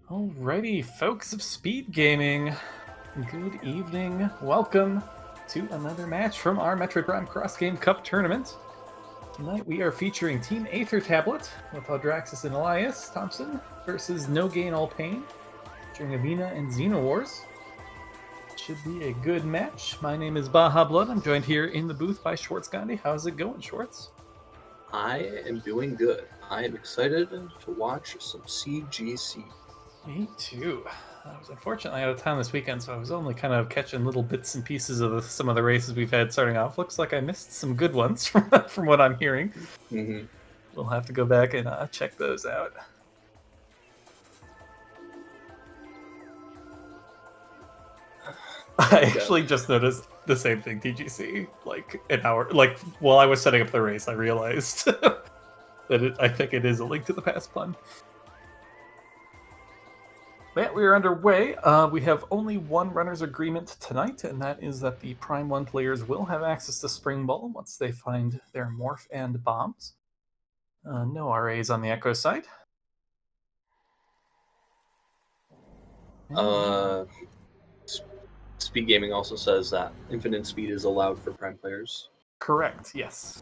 Alrighty, folks of Speed Gaming, good evening. Welcome to another match from our Metroid Prime Cross Game Cup tournament. Tonight we are featuring Team Aether Tablet with Audraxis and Elias Thompson versus No Gain All Pain, featuring Avina and Xenowars. Should be a good match. My name is Baja Blood. I'm joined here in the booth by Schwartz Gandhi. How's it going, Schwartz? I am doing good. I am excited to watch some CGC. Me too. I was unfortunately out of town this weekend, so I was only kind of catching little bits and pieces of some of the races we've had starting off. Looks like I missed some good ones from what I'm hearing. Mm-hmm. We'll have to go back and check those out. I actually just noticed the same thing, TGC, like an hour, like while I was setting up the race, I realized that I think it is a Link to the Past pun. Yeah, we are underway. We have only one runner's agreement tonight, and that is that the Prime 1 players will have access to Spring Ball once they find their morph and bombs. No RAs on the Echo side. SpeedGaming also says that infinite speed is allowed for Prime players. Correct, yes.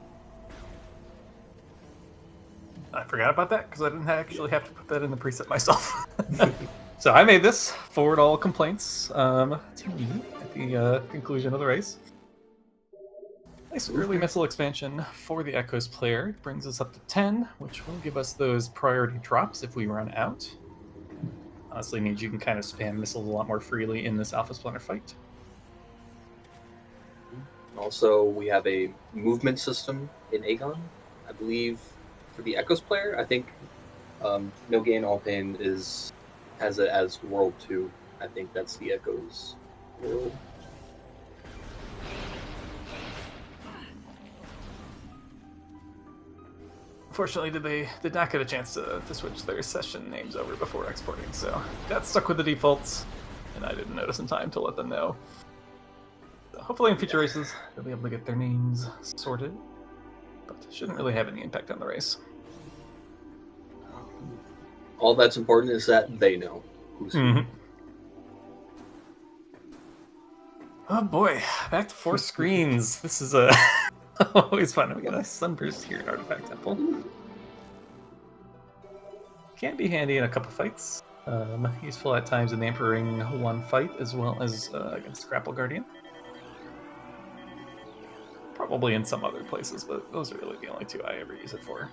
I forgot about that because I didn't actually have to put that in the preset myself. So I made this, forward all complaints to me at the conclusion of the race. Nice early missile expansion for the Echoes player. It brings us up to 10, which will give us those priority drops if we run out. Honestly means you can kind of spam missiles a lot more freely in this Alpha Splinter fight. Also, we have a movement system in Aegon, I believe, for the Echoes player. I think No Gain All Pain has it as World 2. I think that's the Echoes world. Unfortunately, they did not get a chance to switch their session names over before exporting, so got stuck with the defaults, and I didn't notice in time to let them know. So hopefully in future races, they'll be able to get their names sorted, but shouldn't really have any impact on the race. All that's important is that they know who's who. Oh boy, back to 4 screens. This is always fun. We got a Sunburst here at Artifact Temple. Can be handy in a couple fights. Useful at times in the Emperoring 1 fight, as well as against Grapple Guardian. Probably in some other places, but those are really the only 2 I ever use it for.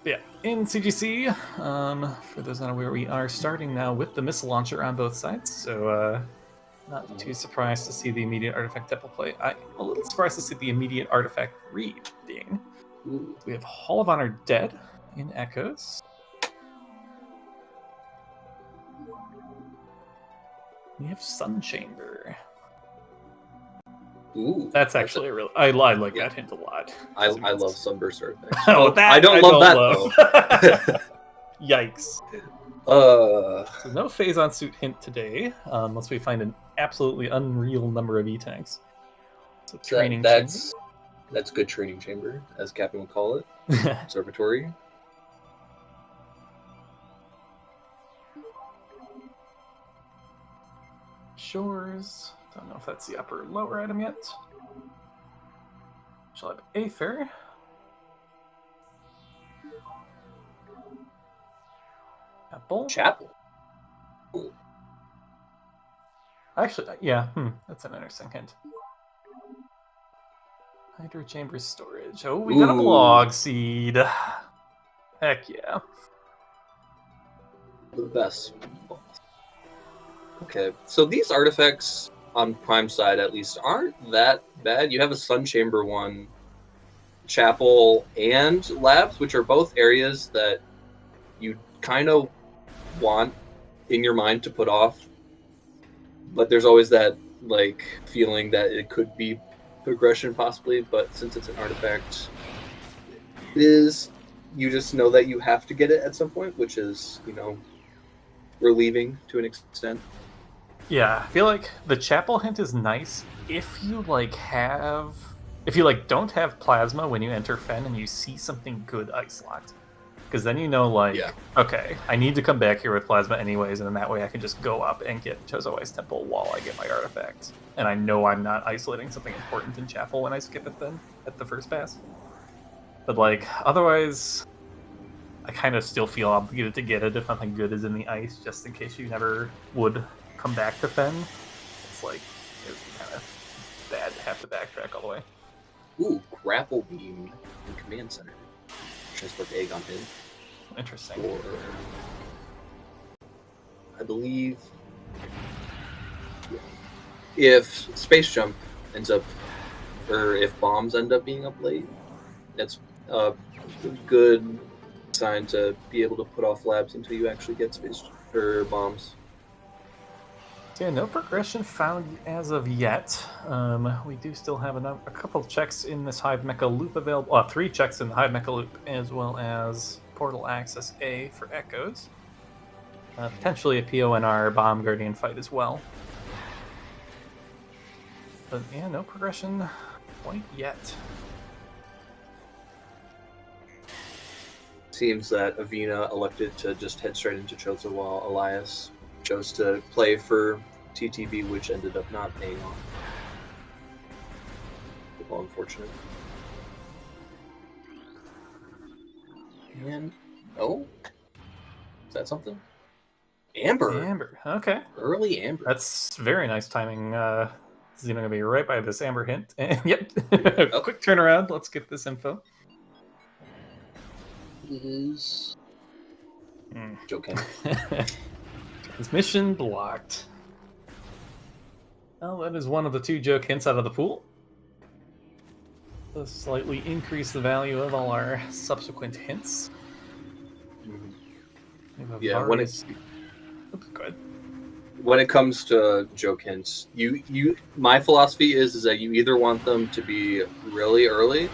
Yeah, in CGC, for those not aware, we are starting now with the missile launcher on both sides, so not too surprised to see the immediate Artifact Temple play. I'm a little surprised to see the immediate Artifact reading. We have Hall of Honor Dead in Echoes. We have Sun Chamber. Ooh, that's actually a real. I like that hint a lot. I love Sunburst Artifacts. Oh, that I don't love that though. Yikes. So no Phazon suit hint today, unless we find an absolutely unreal number of E-tanks. So training that's good training chamber, as Captain would call it. Observatory. Shores. Don't know if that's the upper or lower item yet. Shall have Aether. Chapel. Actually, yeah, that's an interesting hint. Hydro Chamber Storage. Oh, we got a Blog Seed. Heck yeah. The best. Okay, so these artifacts on Prime side at least aren't that bad. You have a Sun Chamber one, Chapel, and Labs, which are both areas that you kind of want in your mind to put off, but there's always that like feeling that it could be progression possibly. But since it's an artifact, you just know that you have to get it at some point, which is relieving to an extent. Yeah, I feel like the Chapel hint is nice if you don't have Plasma when you enter Fen and you see something good ice locked. because then you know, like, Yeah. okay, I need to come back here with Plasma anyways, and then that way I can just go up and get Chozo Ice Temple while I get my artifact. And I know I'm not isolating something important in Chapel when I skip it then, at the first pass. But, like, otherwise, I kind of still feel obligated to get it if nothing good is in the ice, just in case you never would come back to Fen. It's like, it would be kind of bad to have to backtrack all the way. Ooh, Grapple Beam in Command Center. Transport the egg on him. Interesting. Or, I believe, if Space Jump ends up, or if bombs end up being up late, that's a good sign to be able to put off labs until you actually get space or bombs. So yeah, no progression found as of yet. We do still have a couple checks in this Hive Mecha Loop available. 3 checks in the Hive Mecha Loop, as well as Portal Access A for Echoes. Potentially a PONR Bomb Guardian fight as well. But yeah, no progression quite yet. Seems that Avina elected to just head straight into Chozo while Elias chose to play for TTB, which ended up not paying off. Well, unfortunate. And oh, is that something? Amber. Amber, okay. Early Amber. That's very nice timing. Xeno gonna be right by this Amber hint. And yep, Oh. quick turnaround. Let's get this info. Is joking. Transmission blocked. Well, that is one of the 2 joke hints out of the pool. Let's slightly increase the value of all our subsequent hints. Yeah, go ahead. When it comes to joke hints, my philosophy is that you either want them to be really early,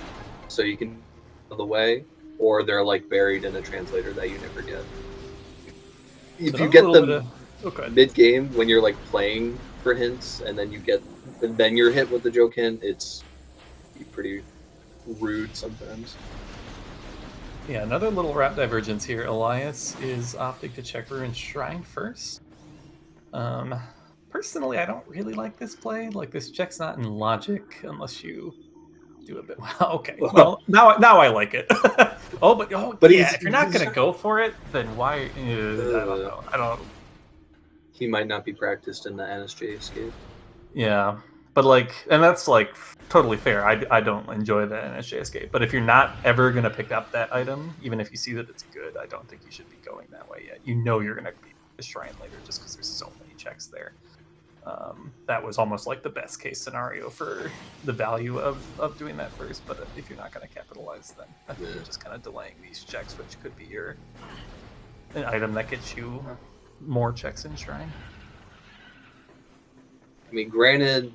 so you can out of the way, or they're like buried in a translator that you never get. If you get them mid game when you're like playing for hints, and then you're hit with the joke hint, it's pretty rude sometimes. Yeah, another little route divergence here. Elias is opting to check Ruined Shrine first. Personally, I don't really like this play. Like, this check's not in logic unless you do a bit. Well, okay. Well, now I like it. but yeah, if you're not gonna go for it, then why? I don't know. I don't. He might not be practiced in the NSJ escape. Yeah, but like, and that's like totally fair. I don't enjoy the NSJ escape, but if you're not ever gonna pick up that item, even if you see that it's good, I don't think you should be going that way yet. You know you're gonna be the shrine later just because there's so many checks there. That was almost like the best case scenario for the value of doing that first. But if you're not going to capitalize, then I think you're just kind of delaying these checks, which could be an item that gets you more checks in shrine. I mean, granted,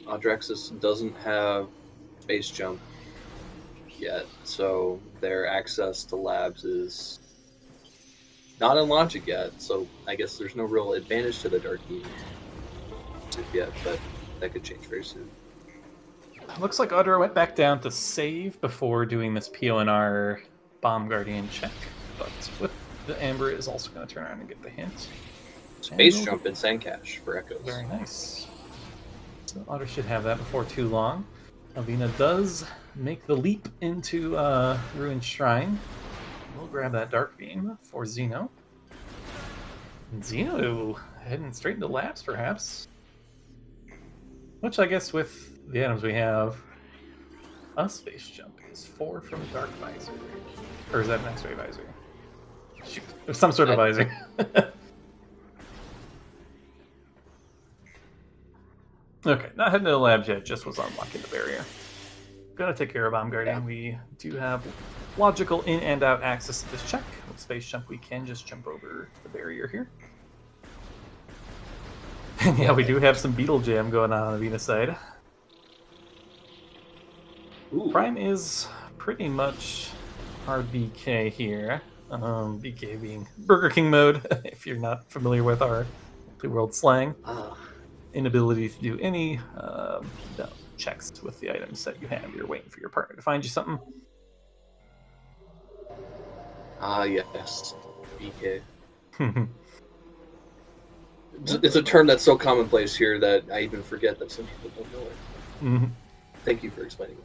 Audrexis doesn't have space jump yet, so their access to labs is not in logic yet. So I guess there's no real advantage to the Dark Beam yet, but that could change very soon. Looks like Audra went back down to save before doing this PONR Bomb Guardian check, but with the Amber is also going to turn around and get the hint. Space jump and Sandcash for Echoes. Very nice. So Audra should have that before too long. Alvina does make the leap into Ruined Shrine. We'll grab that Dark Beam for Xeno. And Xeno heading straight into labs, perhaps. Which I guess with the items we have, a space jump is 4 from Dark Visor. Or is that an X-ray visor? Shoot, there's some sort of visor. Okay, not heading to the labs yet, just was unlocking the barrier. Gonna take care of Bomb Guardian. Yeah. We do have logical in and out access to this check. With space jump, we can just jump over the barrier here. Yeah, we do have some Beetle Jam going on the Venus side. Ooh. Prime is pretty much our BK here. BK being Burger King mode, if you're not familiar with our multi-world slang. Inability to do any checks with the items that you have. You're waiting for your partner to find you something. Ah, yes. BK. It's a term that's so commonplace here that I even forget that some people don't know it. Mhm. Thank you for explaining it.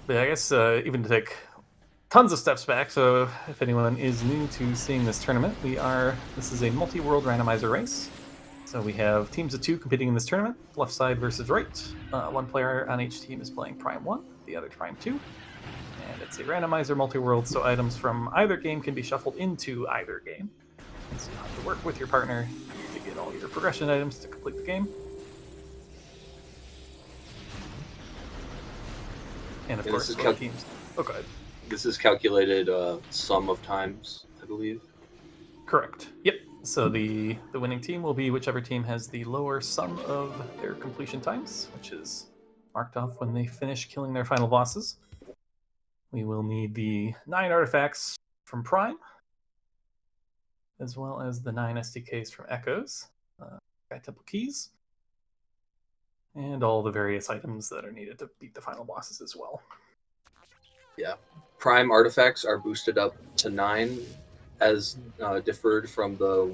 But I guess even to take tons of steps back, so if anyone is new to seeing this tournament, this is a multi-world randomizer race. So we have teams of 2 competing in this tournament, left side versus right. One player on each team is playing Prime 1, the other Prime 2. And it's a randomizer multi-world, so items from either game can be shuffled into either game. And so you have to work with your partner to get all your progression items to complete the game. And of course, both teams. Oh, go ahead. This is calculated sum of times, I believe. Correct. Yep. So the winning team will be whichever team has the lower sum of their completion times, which is marked off when they finish killing their final bosses. We will need the 9 artifacts from Prime, as well as the 9 SDKs from Echoes, Sky Temple keys, and all the various items that are needed to beat the final bosses as well. Yeah. Prime artifacts are boosted up to 9 as differed from the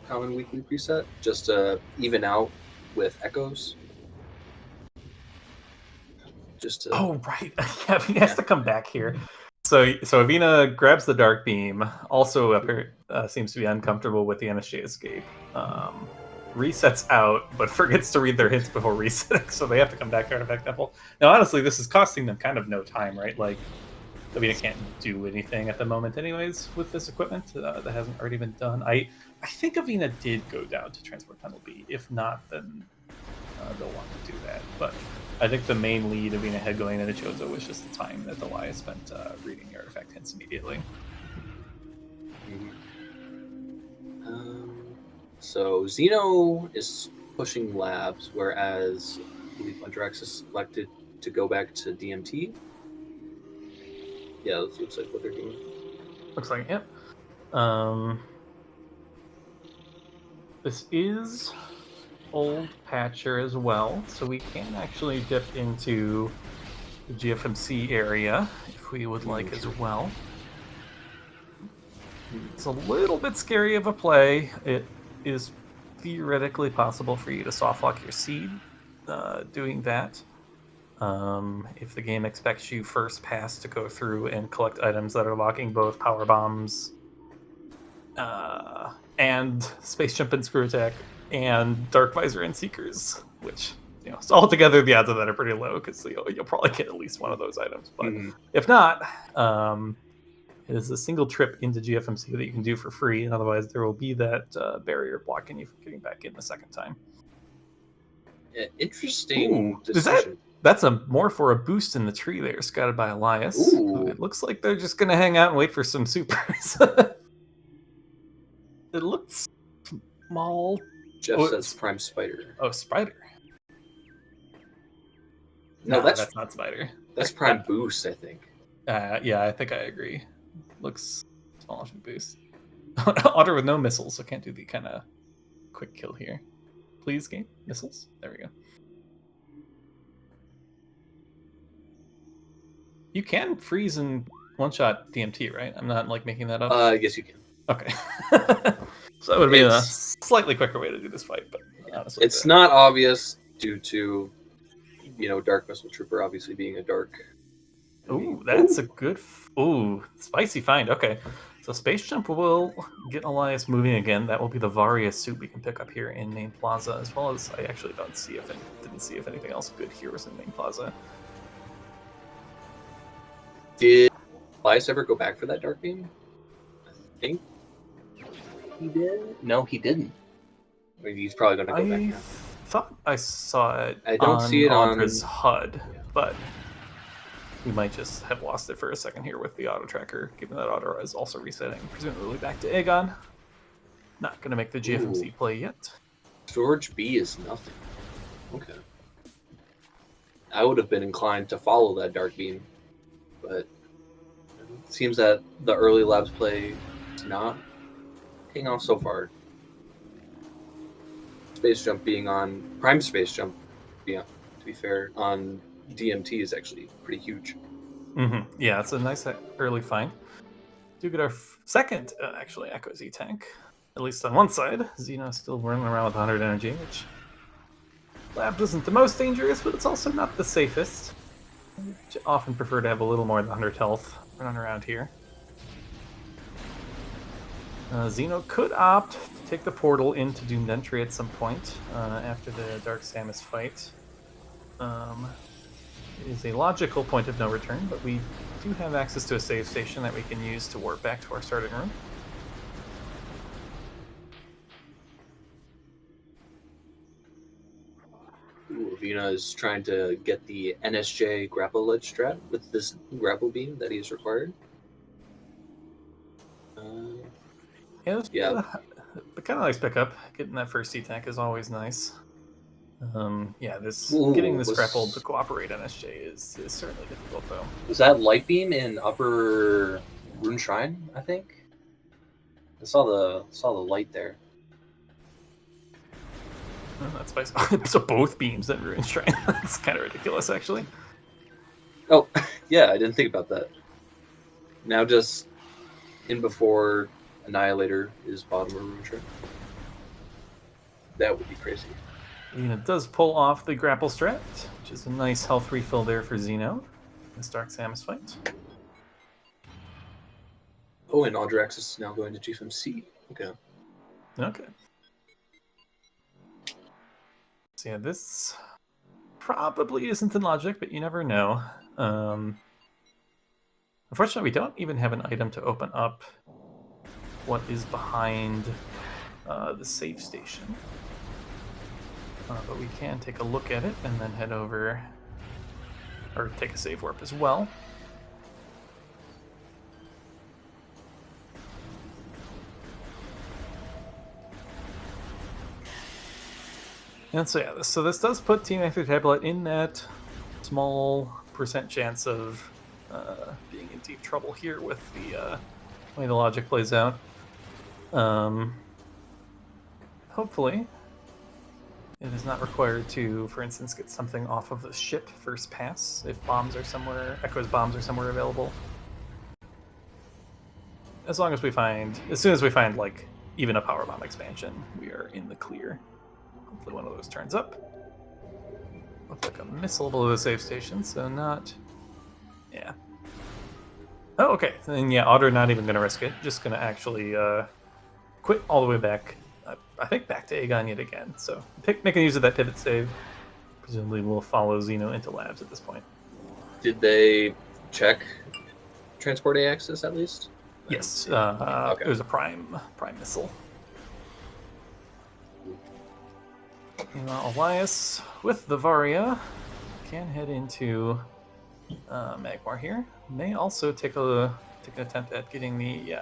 common weekly preset, just to even out with Echoes. Oh, right. Yeah, he has to come back here. So Avina grabs the Dark Beam, also seems to be uncomfortable with the MSJ escape. Resets out, but forgets to read their hits before resetting, so they have to come back to Artifact Temple. Now, honestly, this is costing them kind of no time, right? Like, Avina can't do anything at the moment anyways with this equipment that hasn't already been done. I think Avina did go down to Transport Tunnel B. If not, then they'll want to do that. But I think the main lead Avina had going into Chozo was just the time that Elias spent reading the artifact hints immediately. So Xeno is pushing labs, whereas I believe Undrex is selected to go back to DMT. Yeah, this looks like what they're doing. Looks like, yep. This is old patcher as well, so we can actually dip into the GFMC area if we would like as well. It's a little bit scary of a play. It is theoretically possible for you to soft lock your seed doing that. If the game expects you first pass to go through and collect items that are locking both power bombs and space jump and screw attack and dark visor and seekers, which so altogether the odds of that are pretty low because you'll probably get at least one of those items. But if not, it is a single trip into GFMC that you can do for free, and otherwise there will be that barrier blocking you from getting back in the second time. Interesting decision. That's more for a boost in the tree there, scouted by Elias. It looks like they're just going to hang out and wait for some supers. It looks small. Jeff says Prime Spider. Oh, Spider. No, that's not Spider. That's Prime Boost, I think. Yeah, I think I agree. Looks smallish and boost. Otter with no missiles, so can't do the kind of quick kill here. Please, game missiles. There we go. You can freeze and one-shot DMT, right? I'm not making that up. I guess you can. Okay. So that would be a slightly quicker way to do this fight, but honestly, it's not obvious due to Dark Missile Trooper obviously being a dark. Ooh, that's a good. Spicy find. Okay, so Space Jump will get Elias moving again. That will be the Varia suit we can pick up here in Main Plaza, as well as I actually didn't see if anything else good here was in Main Plaza. Did Elias ever go back for that Dark Beam? I think he did. No, he didn't. Maybe he's probably going to go back now. I thought I saw it. I don't see it on his HUD, but we might just have lost it for a second here with the auto tracker, given that auto is also resetting, presumably back to Aegon. Not going to make the GFMC play yet. Storage B is nothing. Okay. I would have been inclined to follow that Dark Beam, but it seems that the early labs play is not paying off so far. Space Jump being on Prime Space Jump, to be fair, on DMT is actually pretty huge. Yeah, it's a nice early find. Do get our second, actually, Echo Z tank. At least on one side. Xeno's still running around with 100 energy, which Labs isn't the most dangerous, but it's also not the safest. I often prefer to have a little more than 100 health running around here. Xeno could opt to take the portal into Doomed Entry at some point after the Dark Samus fight. It is a logical point of no return, but we do have access to a save station that we can use to warp back to our starting room. Ravina is trying to get the NSJ grapple ledge strat with this grapple beam that he's required. Yeah, but kind of nice pickup. Getting that first C-Tank is always nice. Getting this grapple to cooperate NSJ is certainly difficult, though. Was that light beam in upper Rune Shrine, I think? I saw the light there. Oh, that's spicy. So both beams at Ruin Shrine. That's kind of ridiculous, actually. Oh, yeah, I didn't think about that. Now just in before Annihilator is bottom of Rune Shrine. That would be crazy. And it does pull off the grapple strat, which is a nice health refill there for Xeno. This Dark Samus fight. Oh, and Aldrax is now going to GFMC. Okay. Okay. So yeah, this probably isn't in logic, but you never know. Unfortunately, we don't even have an item to open up what is behind the save station. But we can take a look at it and then head over, or take a save warp as well. And so yeah, so this does put Team Aether Tablet in that small percent chance of being in deep trouble here with the way the logic plays out. Hopefully, it is not required to, for instance, get something off of the ship first pass if bombs are somewhere, Echo's bombs are somewhere available. As soon as we find like even a power bomb expansion, we are in the clear. Hopefully one of those turns up. Looks like a missile below the save station, so not... Yeah. Oh, okay. Then yeah, Otter not even going to risk it. Just going to actually quit all the way back. I think back to Aegon yet again. So making use of that pivot save. Presumably we'll follow Xeno into labs at this point. Did they check transport A access at least? Yes. Okay. It was a prime missile. Elias with the Varia can head into Magmar here. May also take an attempt at getting the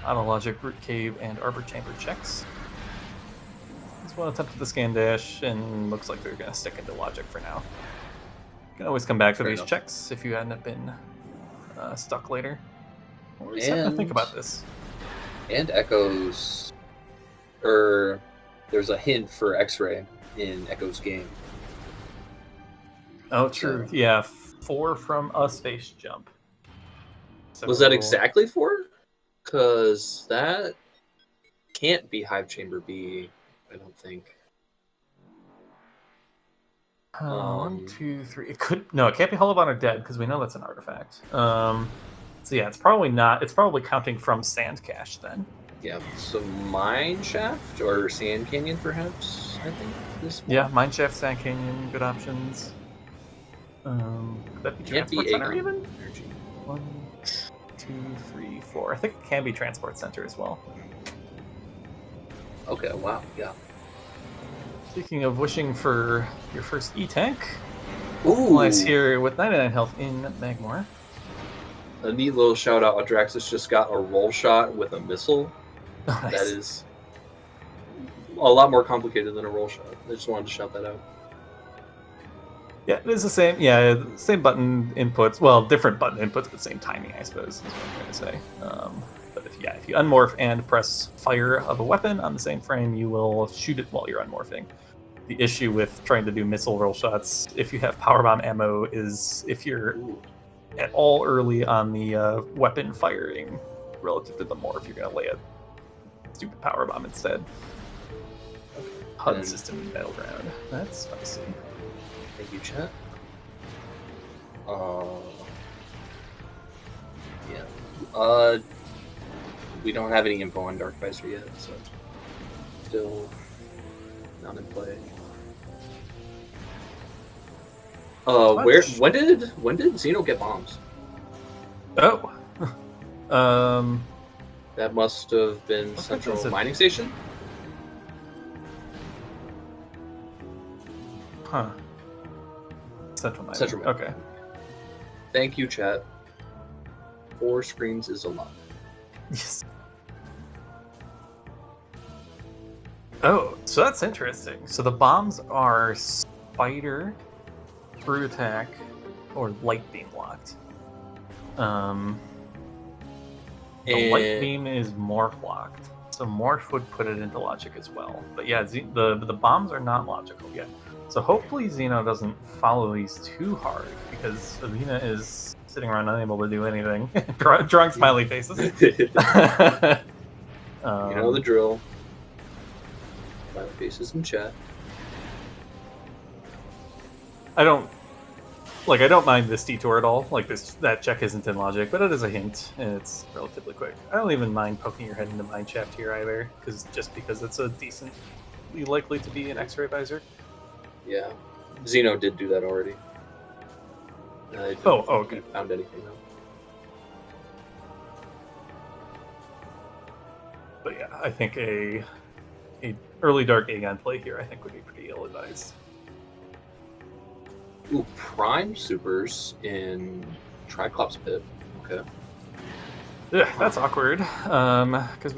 Autologic Root Cave and Arbor Chamber checks. There's one attempt at the scan dash, and looks like they're going to stick into logic for now. You can always come back to these checks if you hadn't been stuck later. Or just have to think about this. And Echoes, there's a hint for X-Ray in Echo's game. Oh, true. So, yeah, 4 from a space jump. So, was that exactly 4? Because that can't be Hive Chamber B, I don't think. 1, 2, 3. It can't be Hollow Bond or Dead because we know that's an artifact. So yeah, it's probably not. It's probably counting from Sand Cache then. Yeah, so Mine Shaft or Sand Canyon, perhaps. I think this one. Yeah, Mine Shaft, Sand Canyon, good options. Could that be Transport Center even? 1, 2, 3, 4. I think it can be Transport Center as well. Okay, wow, yeah. Speaking of wishing for your first E-Tank, ooh, Elias here with 99 health in Magmar. A neat little shout out. Adraxis just got a roll shot with a missile. Oh, nice. That is a lot more complicated than a roll shot. I just wanted to shout that out. Yeah, it is the same. Yeah, same button inputs. Well, different button inputs, but same timing, I suppose, is what I'm trying to say. But if you unmorph and press fire of a weapon on the same frame, you will shoot it while you're unmorphing. the issue with trying to do missile roll shots if you have power bomb ammo is if you're at all early on the weapon firing relative to the morph, you're gonna lay a stupid power bomb instead. HUD system in Battleground. That's spicy. Thank you, chat. Yeah. We don't have any info on Dark Visor yet, so still not in play. When did Xeno get bombs? Oh. That must have been Central Mining Station. Huh. Central Mining. Central Mining. Okay. Thank you, chat. 4 screens is a lot. Yes. Oh, so that's interesting. So the bombs are spider, through attack, or light beam locked. The light beam is morph locked, so morph would put it into logic as well. But yeah, the bombs are not logical yet. So hopefully Xeno doesn't follow these too hard, because Avina is sitting around unable to do anything. Drunk smiley faces. You know the drill. Smiley faces in chat. I don't mind this detour at all. Like that check isn't in logic, but it is a hint, and it's relatively quick. I don't even mind poking your head into mine shaft here either, because it's a decently likely to be an X-ray visor. Yeah, Xeno did do that already. Okay. Found anything though. But yeah, I think a early dark Aegon play here I think would be pretty ill advised. Ooh, Prime Supers in Triclops Pit. Okay. Yeah, that's awkward. Because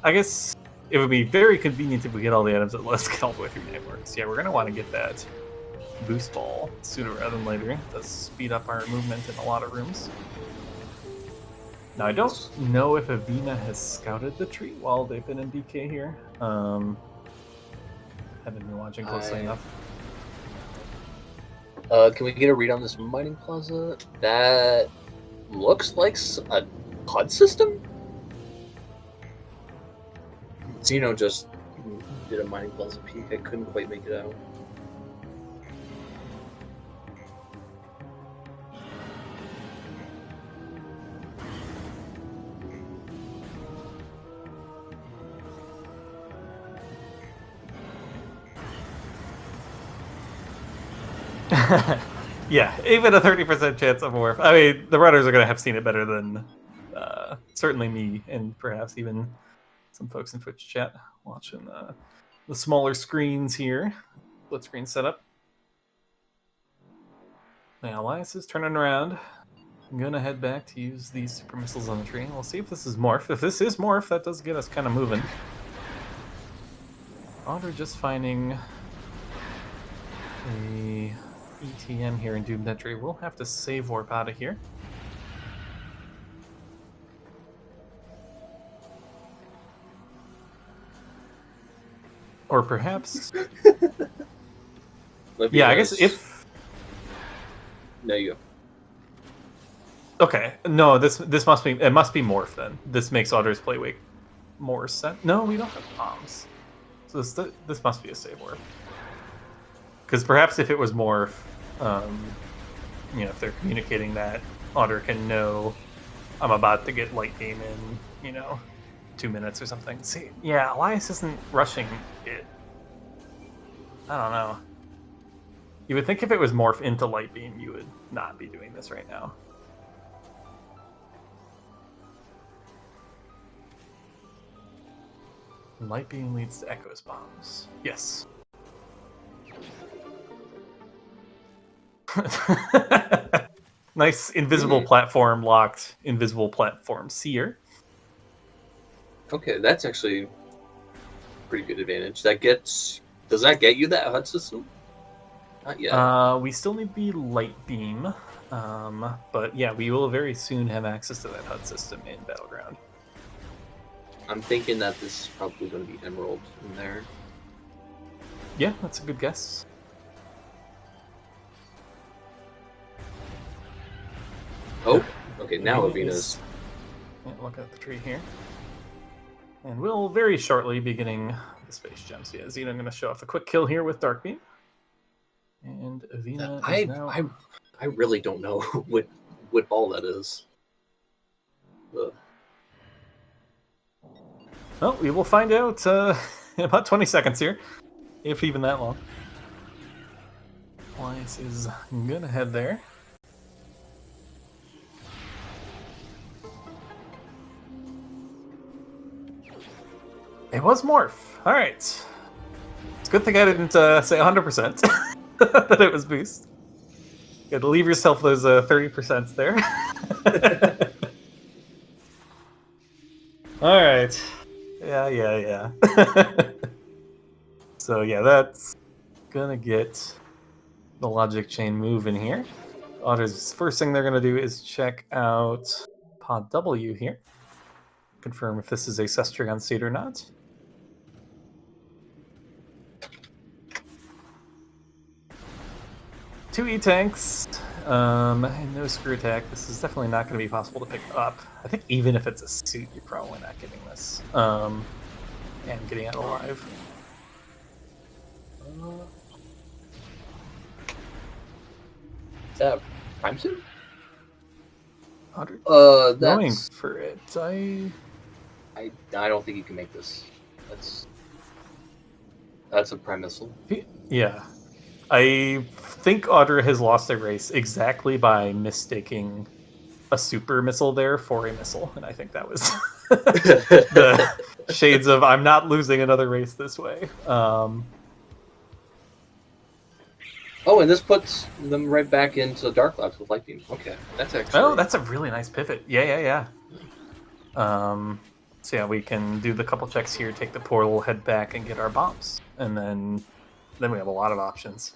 I guess it would be very convenient if we get all the items that let us get all the way through networks. Yeah, we're gonna want to get that boost ball sooner rather than later. It does speed up our movement in a lot of rooms. Now I don't know if Avina has scouted the tree while they've been in BK here. Haven't been watching closely enough. Can we get a read on this mining plaza? That looks like a HUD system? Xeno just did a mining plaza peek. I couldn't quite make it out. Yeah, even a 30% chance of morph. I mean, the runners are going to have seen it better than certainly me, and perhaps even some folks in Twitch chat watching the smaller screens here. Split screen setup. Now, Elias is turning around. I'm going to head back to use these super missiles on the tree. We'll see if this is morph. If this is morph, that does get us kind of moving. Otter just finding a ETN here in Doom Entry. We'll have to save warp out of here. Or perhaps... yeah, I guess if... No, you go. Okay, no, this must be... It must be morph then. This makes Otter's play way more sense. No, we don't have bombs. So this must be a save warp. Because perhaps if it was morph, if they're communicating that, Otter can know I'm about to get light beam in, 2 minutes or something. See, yeah, Elias isn't rushing it. I don't know. You would think if it was morph into light beam, you would not be doing this right now. Light beam leads to Echo's bombs. Yes. Nice invisible platform locked, invisible platform seer. Okay, that's actually pretty good advantage. Does that get you that HUD system? Not yet. We still need the light beam, but yeah, we will very soon have access to that HUD system in Battleground. I'm thinking that this is probably going to be Emerald in there. Yeah, that's a good guess. Oh, okay, now Avina Avina's. Yeah, look at the tree here. And we'll very shortly be getting the space gems. Yeah, Xena going to show off a quick kill here with Dark Beam. And Avina is now... I really don't know what ball that is. Well, we will find out in about 20 seconds here, if even that long. Alliance is going to head there. It was Morph. All right. It's a good thing I didn't say 100% that it was Boost. You got to leave yourself those 30% there. All right. Yeah. So yeah, that's gonna get the logic chain moving here. Otter's first thing they're gonna do is check out Pod W here. Confirm if this is a Cestrion seed or not. Two E-tanks, and no screw attack. This is definitely not going to be possible to pick up. I think even if it's a suit, you're probably not getting this. And getting out alive. Is that Prime Suit? 100. That's... Going for it. I don't think you can make this. That's a Prime Missile. Yeah. I think Audra has lost a race exactly by mistaking a super missile there for a missile, and I think that was the shades of I'm not losing another race this way. Oh, and this puts them right back into Dark Labs with Light Beam. Okay, that's actually... Oh, that's a really nice pivot. Yeah. So yeah, we can do the couple checks here, take the portal, head back, and get our bombs, and then we have a lot of options.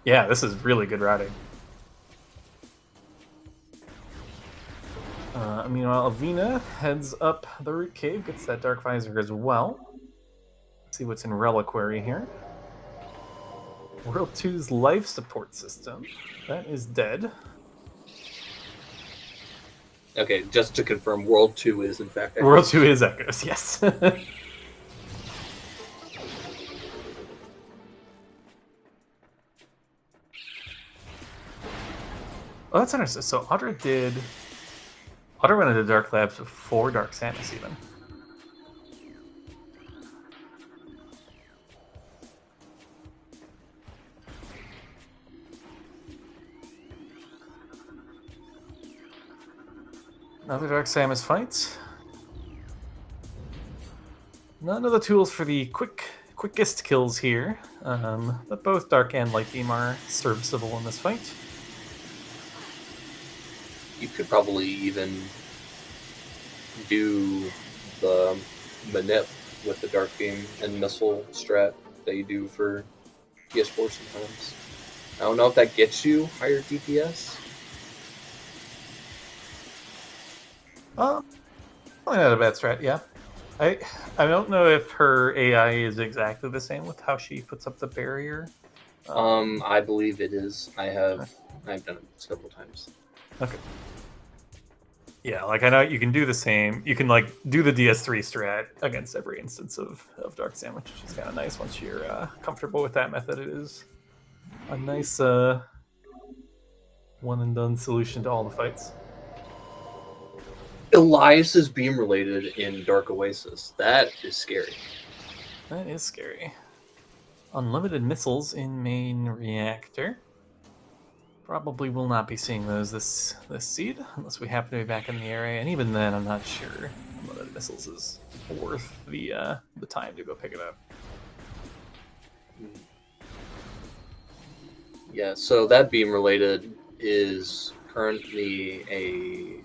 Yeah, this is really good routing. Meanwhile, Avina heads up the Root Cave, gets that Dark Visor as well. Let's see what's in Reliquary here. World 2's life support system. That is dead. Okay, just to confirm, World 2 is in fact Echoes. World 2 is Echoes, yes. Oh, that's interesting. So Audra went into Dark Labs before Dark Samus even. Another Dark Samus fight. None of the tools for the quickest kills here, but both Dark and Light Beam are serviceable in this fight. You could probably even do the manip with the Dark Beam and missile strat that you do for PS4 sometimes. I don't know if that gets you higher DPS. Probably not a bad strat, yeah. I don't know if her AI is exactly the same with how she puts up the barrier. I believe it is. I've done it several times. Okay. Yeah, like I know you can do the same. You can like do the DS3 strat against every instance of Dark Sandwich, which is kind of nice once you're comfortable with that method. It is a nice one and done solution to all the fights. Elias is beam related in Dark Oasis. That is scary. That is scary. Unlimited missiles in main reactor. Probably will not be seeing those this seed unless we happen to be back in the area, and even then, I'm not sure unlimited missiles is worth the time to go pick it up. Yeah, so that beam related is currently a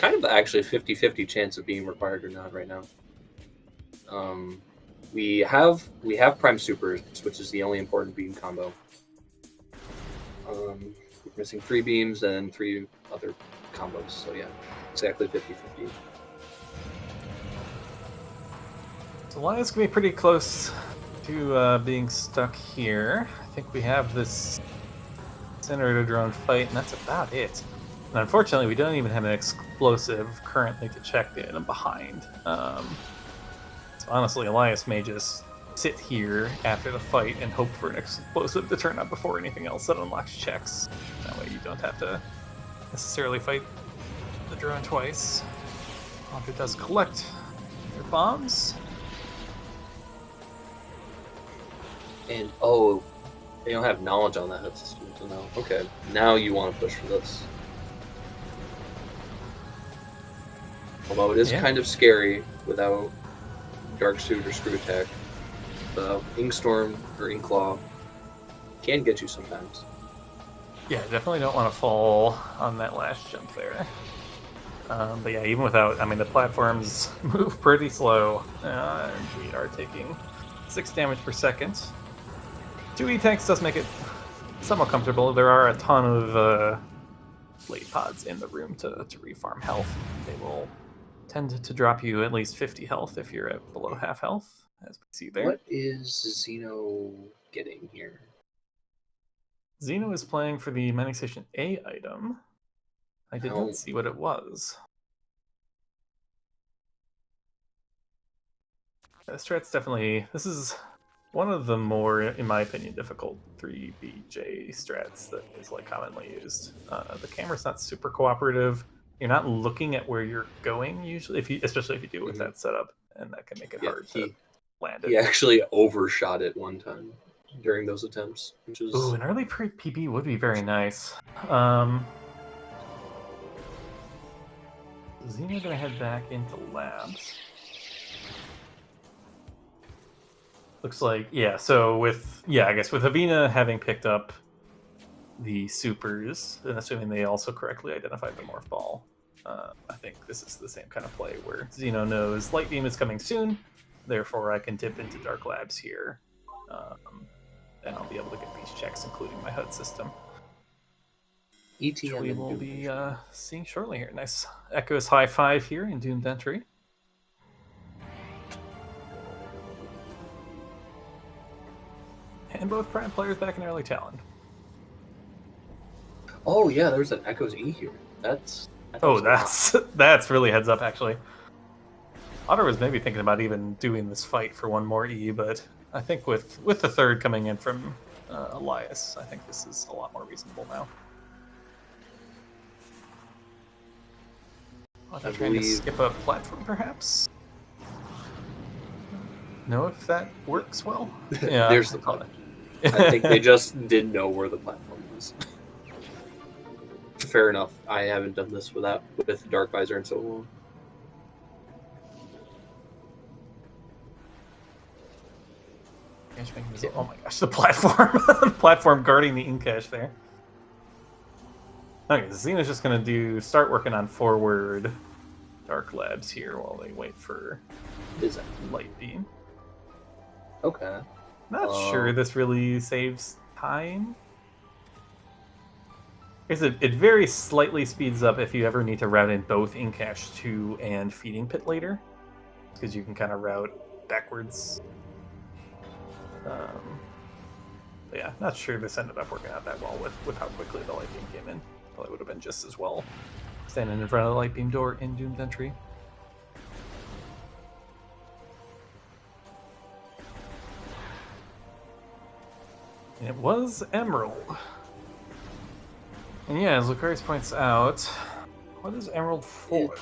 kind of actually 50-50 chance of being required or not right now. We have Prime Supers, which is the only important beam combo. We're missing 3 beams and 3 other combos, so yeah, exactly 50-50. So Lion's gonna be pretty close to being stuck here. I think we have this incinerator drone fight, and that's about it. And unfortunately, we don't even have an explosive currently to check in. I'm behind. So honestly, Elias may just sit here after the fight and hope for an explosive to turn up before anything else that unlocks checks. That way you don't have to necessarily fight the drone twice. Aether does collect their bombs. And they don't have knowledge on that system to know. Okay, now you want to push for this. Although it is kind of scary without Dark Suit or Screw Attack. The Inkstorm or Inklaw can get you sometimes. Yeah, definitely don't want to fall on that last jump there. But yeah, even without, I mean, the platforms move pretty slow. And we are taking 6 damage per second. 2 E-Tanks does make it somewhat comfortable. There are a ton of blade pods in the room to refarm health. They will tend to drop you at least 50 health if you're at below half health, as we see there. What is Xeno getting here? Xeno is playing for the Mining Station A item. I did not see what it was. Strat's definitely... This is one of the more, in my opinion, difficult 3BJ strats that is like commonly used. The camera's not super cooperative. You're not looking at where you're going usually, especially if you do it with that setup, and that can make it hard to land it. He actually overshot it one time during those attempts, which is... Ooh, an early PB would be very nice. Xeno's gonna head back into labs. Looks like, yeah, so with, I guess with Avina having picked up the supers, and assuming they also correctly identified the morph ball, I think this is the same kind of play where Xeno knows Light Beam is coming soon, therefore I can dip into Dark Labs here, and I'll be able to get these checks, including my HUD system. Which we will be seeing shortly here. Nice Echo's high five here in Doomed Entry. And both Prime players back in early Talon. Oh yeah, there's an Echo's E here. That's really heads up actually. Otter was maybe thinking about even doing this fight for one more E, but I think with the third coming in from Elias, I think this is a lot more reasonable now. I'm trying to skip a platform, perhaps. Know if that works well. Yeah, there's the platform. I think they just didn't know where the platform was. Fair enough. I haven't done this with Dark Visor in so long. Oh my gosh, the platform guarding the Incash there. Okay, Xeno's just gonna start working on forward Dark Labs here while they wait for his Light Beam. Okay. Not sure this really saves time. It very slightly speeds up if you ever need to route in both Incash 2 and Feeding Pit later, because you can kind of route backwards. Yeah, not sure this ended up working out that well with how quickly the Light Beam came in. Probably would have been just as well standing in front of the Light Beam door in Doomed Entry. It was Emerald. And yeah, as Lucarius points out, what is Emerald for?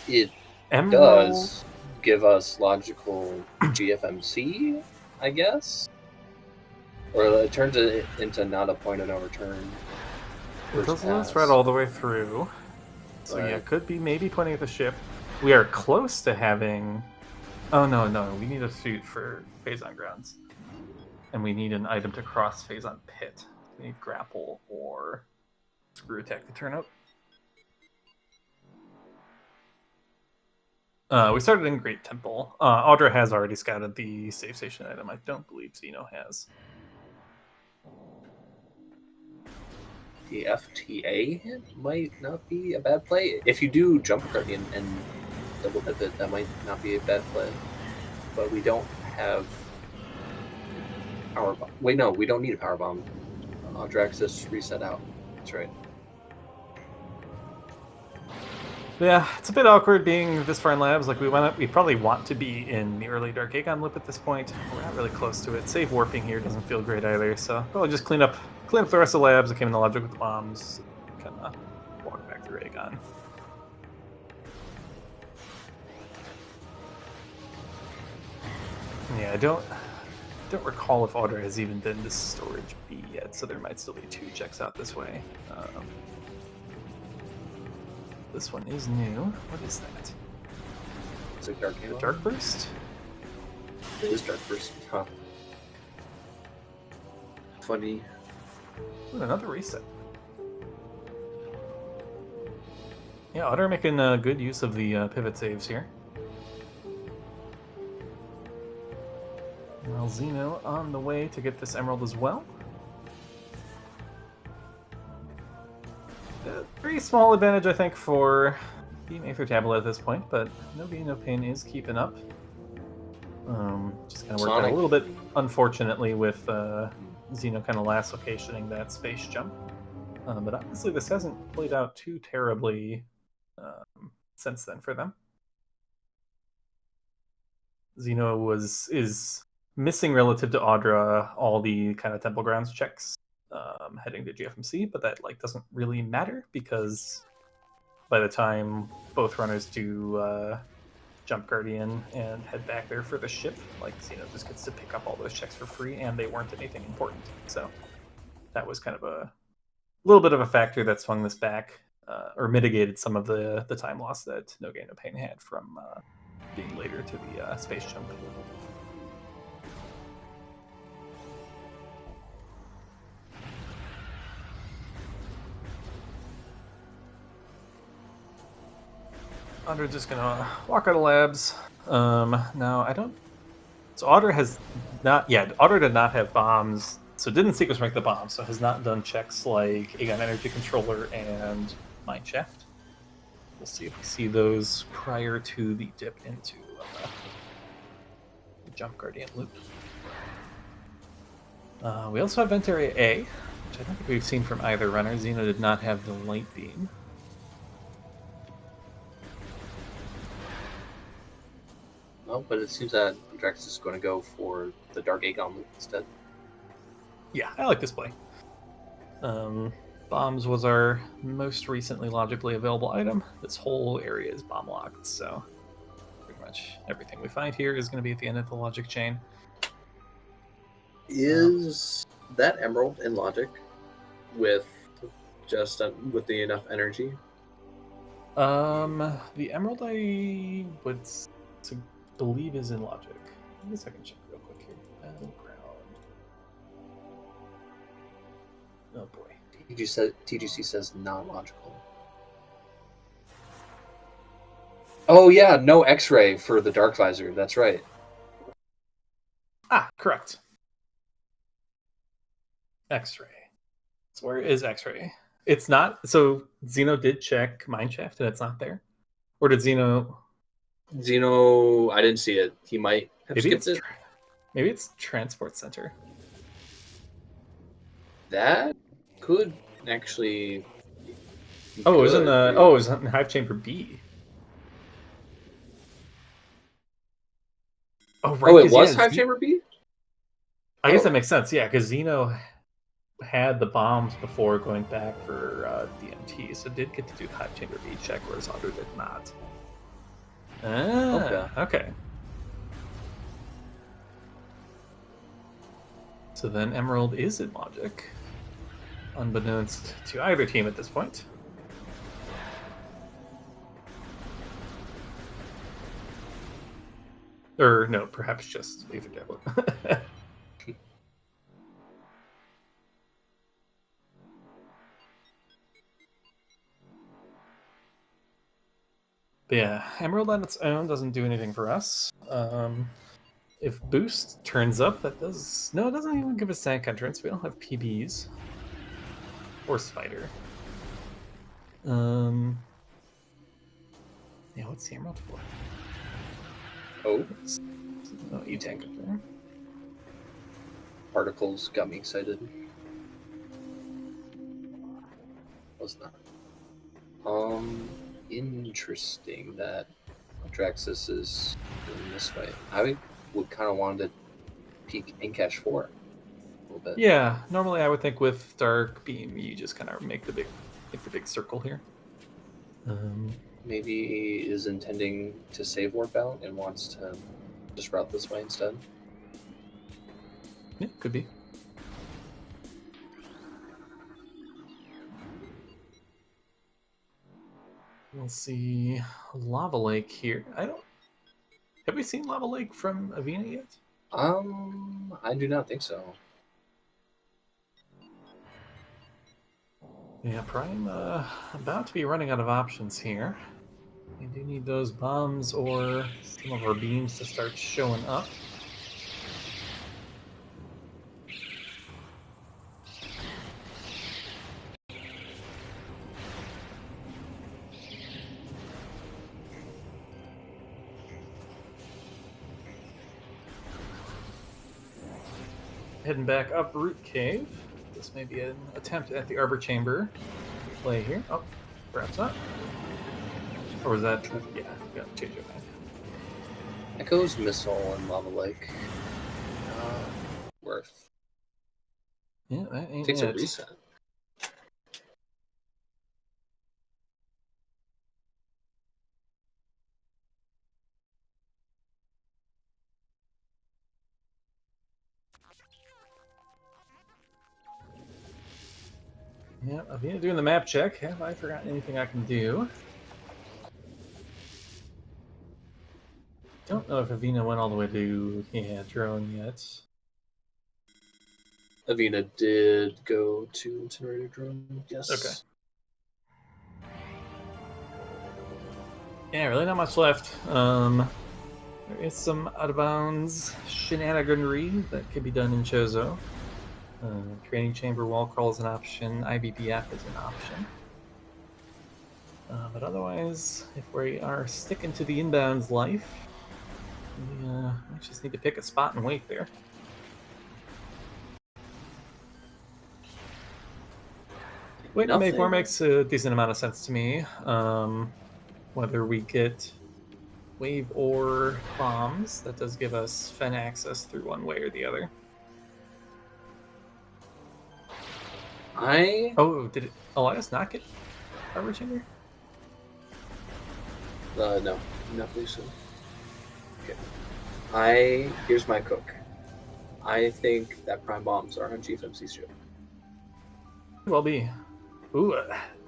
It does give us logical GFMC, I guess? Or it turns it into not a point of no return. It doesn't let us ride all the way through. So yeah, it could be maybe pointing at the ship. We are close to having... Oh no, we need a suit for Phase on Grounds. And we need an item to cross Phase on Pit. We need Grapple or Screw Attack to turn up. We started in Great Temple. Audra has already scouted the safe station item. I don't believe Xeno has. The FTA hit might not be a bad play. If you do jump Guardian and double dip it, that might not be a bad play. But we don't have power bomb. Wait, no, we don't need a power bomb. Draxus reset out. That's right. Yeah, it's a bit awkward being this far in labs. Like we probably want to be in the early Dark Aegon loop at this point. We're not really close to it. Save warping here doesn't feel great either. So probably just clean up the rest of the labs. I came in the logic with the bombs. Kind of walk back through Aegon. Yeah, I don't recall if Audra has even been to storage B yet, so there might still be 2 checks out this way. This one is new. What is that? Is it Dark Aegon? Dark Burst? It is Dark Burst. Huh. Funny. Ooh, another reset. Yeah, Audra making good use of the pivot saves here. Well, Xeno on the way to get this emerald as well. Pretty small advantage, I think, for Team Aether Tablet at this point, but No Gain, No Pain is keeping up. Just kind of worked out a little bit, unfortunately, with Xeno kind of last locationing that space jump. But honestly, this hasn't played out too terribly since then for them. Xeno is missing relative to Audra all the kind of Temple Grounds checks heading to GFMC, but that doesn't really matter because by the time both runners do Jump Guardian and head back there for the ship, Xeno just gets to pick up all those checks for free, and they weren't anything important. So that was kind of a little bit of a factor that swung this back, or mitigated some of the time loss that No Gain No Pain had from being later to the space jump. Audra's just gonna walk out of labs. Now I don't. So Audra has not. Yeah, Audra did not have bombs, so didn't sequence rank the bombs. So has not done checks like Aegon Energy Controller and Mine Shaft. We'll see if we see those prior to the dip into the Jump Guardian loop. We also have Vent Area A, which I don't think we've seen from either runner. Xeno did not have the Light Beam. No, but it seems that Draxus is going to go for the Dark Aegon loop instead. Yeah, I like this play. Bombs was our most recently logically available item. This whole area is bomb locked, so pretty much everything we find here is going to be at the end of the logic chain. Is that emerald in logic with just with the enough energy? The emerald I would believe is in logic. I guess I can check real quick here. Battleground. Oh boy. TGC says not logical. Oh yeah, no X-ray for the Dark Visor. That's right. Ah, correct. X-ray. So where is X-ray? It's not. So Xeno did check Mineshaft and it's not there. Or did Xeno? Xeno, I didn't see it. He might have skipped it. Maybe it's Transport Center. That could actually. Oh, it was in the. Oh, it was in Hive Chamber B. Oh, right. Oh, it was Hive Chamber B? I guess that makes sense, yeah, because Xeno had the bombs before going back for DMT, so did get to do the Hive Chamber B check, whereas Audra did not. Okay. So then Emerald is in logic, unbeknownst to either team at this point. Or no, perhaps just Aether Tablet. But yeah, Emerald on its own doesn't do anything for us. If Boost turns up, that does... No, it doesn't even give us tank entrance. We don't have PBs. Or Spider. Yeah, what's the Emerald for? Oh, you tank up there. particles got me excited. Was not. Interesting that Draxus is going this way. I would kind of want to peek Inkesh 4 a little bit. Yeah, normally I would think with Dark Beam you just kind of make the big circle here. Maybe he is intending to save Warp out and wants to just route this way instead. Yeah, could be. We'll see Lava Lake here. Have we seen Lava Lake from Avina yet? I do not think so. Yeah, Prime about to be running out of options here. We do need those bombs or some of our beams to start showing up. Heading back up Root Cave. This may be an attempt at the Arbor Chamber play here. Oh, perhaps not. Or was that? Yeah, got to change your mind. Echo's Missile and Lava Lake. Worth. Yeah, that ain't Takes it. a reset. Yeah, Avina doing the map check. Have I forgotten anything I can do? Don't know if Avina went all the way to drone yet. Avina did go to Incinerator Drone, yes. Okay. Yeah, really not much left. There is some out of bounds shenaniganry that could be done in Chozo. Training chamber wall crawl is an option. IBBF is an option. But otherwise, if we are sticking to the inbounds life, we just need to pick a spot and wait there. Wait to make more makes a decent amount of sense to me. Whether we get wave or bombs, that does give us Fen access through one way or the other. Oh, did Elias not get Arbor Chamber? No, not believe so. Okay. Here's my cook. I think that prime bombs are on Chief MC's ship. Could well be. Ooh,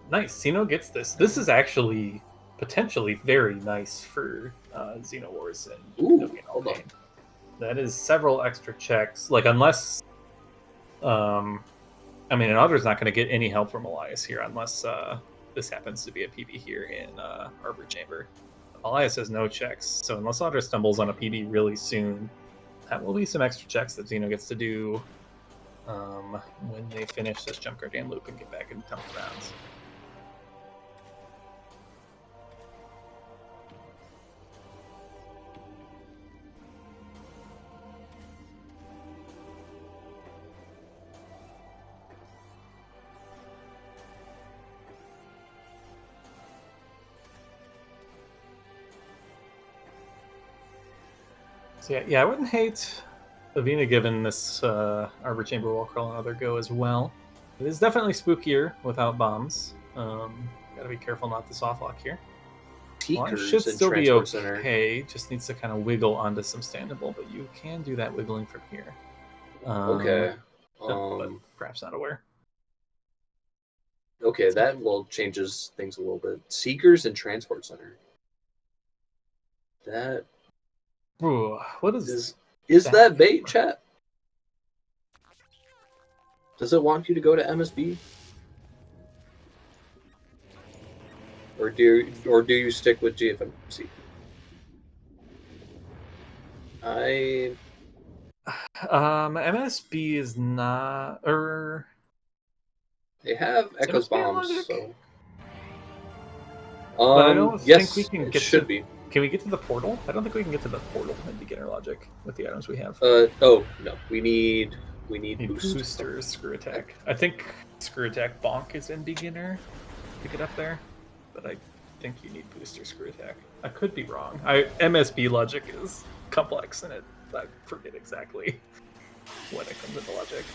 nice. Xeno gets this. This is actually potentially very nice for Xeno Wars and Ooh, hold on. That is several extra checks. Like, unless I mean, Another's not going to get any help from Elias here unless this happens to be a PB here in Arbor Chamber. Elias has no checks, so unless Another stumbles on a PB really soon, that will be some extra checks that Xeno gets to do when they finish this Jump Guardian loop and get back into Temple Grounds. So yeah, I wouldn't hate Avina giving this Arbor Chamber wall crawl another go as well. It is definitely spookier without bombs. Gotta be careful not to soft lock here. Should still be okay. Just needs to kind of wiggle onto some standable, but you can do that wiggling from here. Okay. But perhaps not aware. Okay, that changes things a little bit. Seekers and Transport Center. That. Ooh, what is that bait, chat? Does it want you to go to MSB? Or do you stick with GFMC? MSB is not, or they have Echo's bombs, so. But I don't think we can get should be. Can we get to the portal? I don't think we can get to the portal in beginner logic with the items we have. Oh no, we need We need Need boost. booster screw attack. I think screw attack bonk is in beginner to get up there, but I think you need booster screw attack. I could be wrong. MSB logic is complex and I forget exactly when it comes into logic.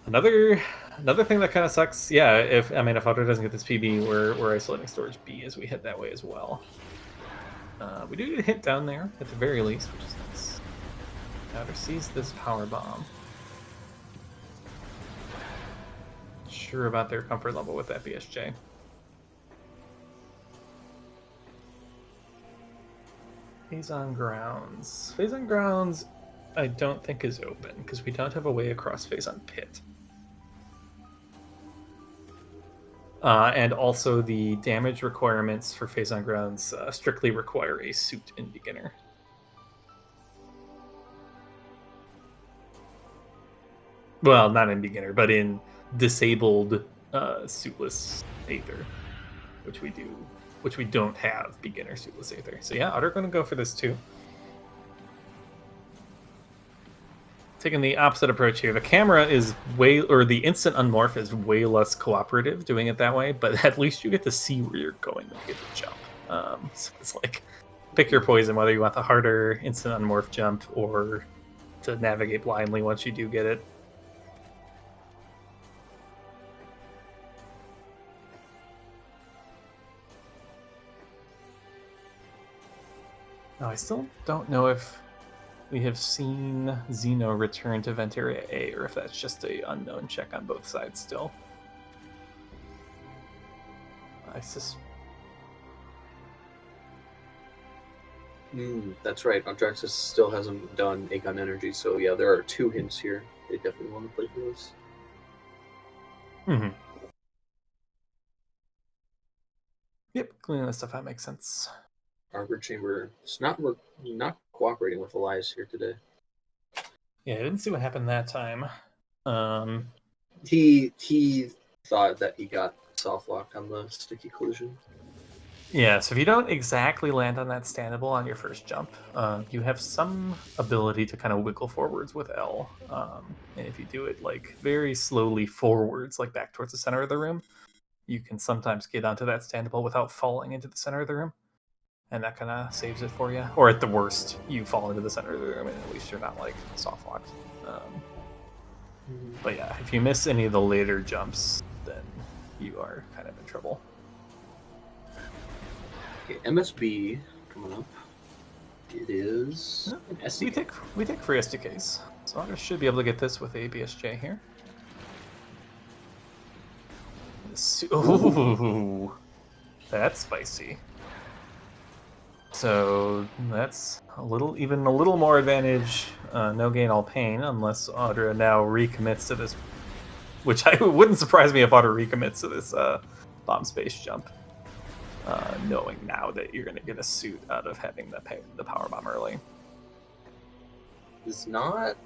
Another thing that kind of sucks, yeah. If Otter doesn't get this PB, we're isolating storage B as we head that way as well. We do get a hit down there at the very least, which is nice. Outer sees this power bomb. Sure about their comfort level with that BSJ. Phase on grounds. Phase on grounds, I don't think is open because we don't have a way across phase on pit. And also the damage requirements for phase on grounds strictly require a suit in beginner. Well, not in beginner, but in disabled suitless Aether, which we don't have beginner suitless Aether. So yeah, Otter going to go for this too. Taking the opposite approach here. The camera is the instant unmorph is way less cooperative doing it that way, but at least you get to see where you're going when you get to jump. So it's like, pick your poison, whether you want the harder instant unmorph jump or to navigate blindly once you do get it. Now, I still don't know if we have seen Xeno return to Vent Area A, or if that's just a unknown check on both sides still. That's right. Andraxis still hasn't done Aegon Energy, so yeah, there are 2 hints here. They definitely want to play for this. Mm-hmm. Yep, cleaning this stuff out makes sense. Arbor Chamber is not cooperating with Elias here today. Yeah, I didn't see what happened that time. He thought that he got soft locked on the sticky collision. Yeah, so if you don't exactly land on that standable on your first jump, you have some ability to kind of wiggle forwards with L. And if you do it like very slowly forwards, like back towards the center of the room, you can sometimes get onto that standable without falling into the center of the room. And that kind of saves it for you. Or at the worst, you fall into the center of the room and at least you're not like soft locked. But yeah, if you miss any of the later jumps, then you are kind of in trouble. Okay, MSB coming up. It is an SDK. We take free SDKs. So Otter should be able to get this with a BSJ here. Ooh, that's spicy. So that's even a little more advantage. No gain, all pain, unless Otter now recommits to this, which wouldn't surprise me if Otter recommits to this bomb space jump, knowing now that you're going to get a suit out of having the power bomb early. Is not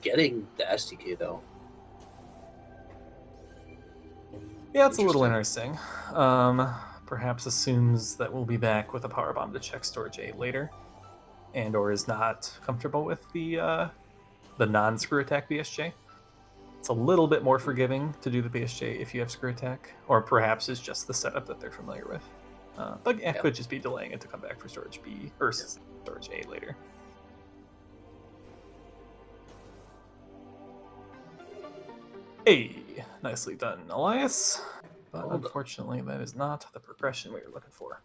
getting the SDK though. Yeah, it's a little interesting. Perhaps assumes that we'll be back with a power bomb to check storage 8 later, and or is not comfortable with the non-screw attack BSJ. It's a little bit more forgiving to do the BSJ if you have screw attack, or perhaps it's just the setup that they're familiar with. But yeah, it could just be delaying it to come back for storage B or storage A later. Hey, nicely done, Elias. But unfortunately, that is not the progression we were looking for.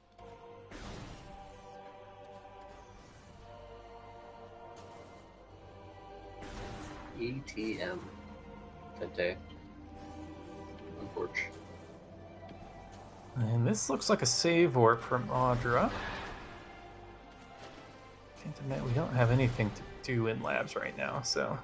ETM that day. Unfortunately. And this looks like a save warp from Audra. Can't admit we don't have anything to do in labs right now, so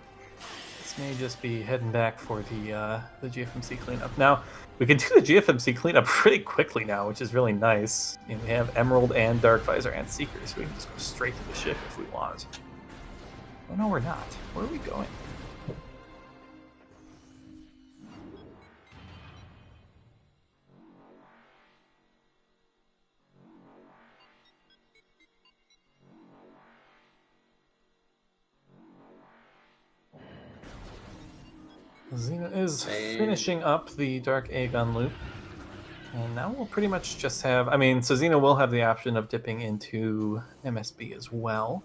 this may just be heading back for the GFMC cleanup. Now, we can do the GFMC cleanup pretty quickly now, which is really nice. And we have Emerald and Dark Visor and Seeker, so we can just go straight to the ship if we want. Oh no, we're not. Where are we going? Xena is Man. finishing up the Dark Aegon loop. And now we'll pretty much just have... I mean, so Xena will have the option of dipping into MSB as well.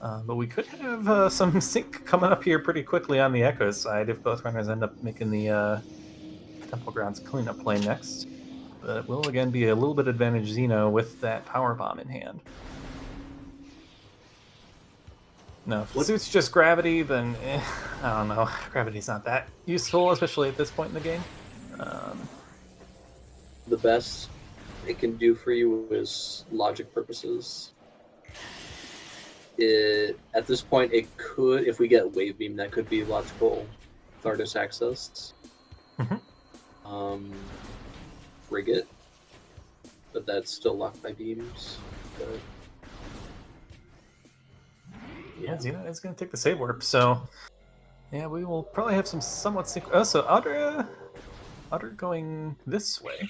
But we could have some sync coming up here pretty quickly on the Echo side if both runners end up making the Temple Grounds cleanup play next. But it will again be a little bit advantage Xeno with that power bomb in hand. No, if the suit's just gravity, then I don't know. Gravity's not that useful, especially at this point in the game. The best it can do for you is logic purposes. At this point, it could, if we get Wave Beam, that could be logical Thardos access. Frigate, but that's still locked by beams. But yeah, Xena is going to take the save warp, so yeah, we will probably have some somewhat sync. Oh, so Audra going this way.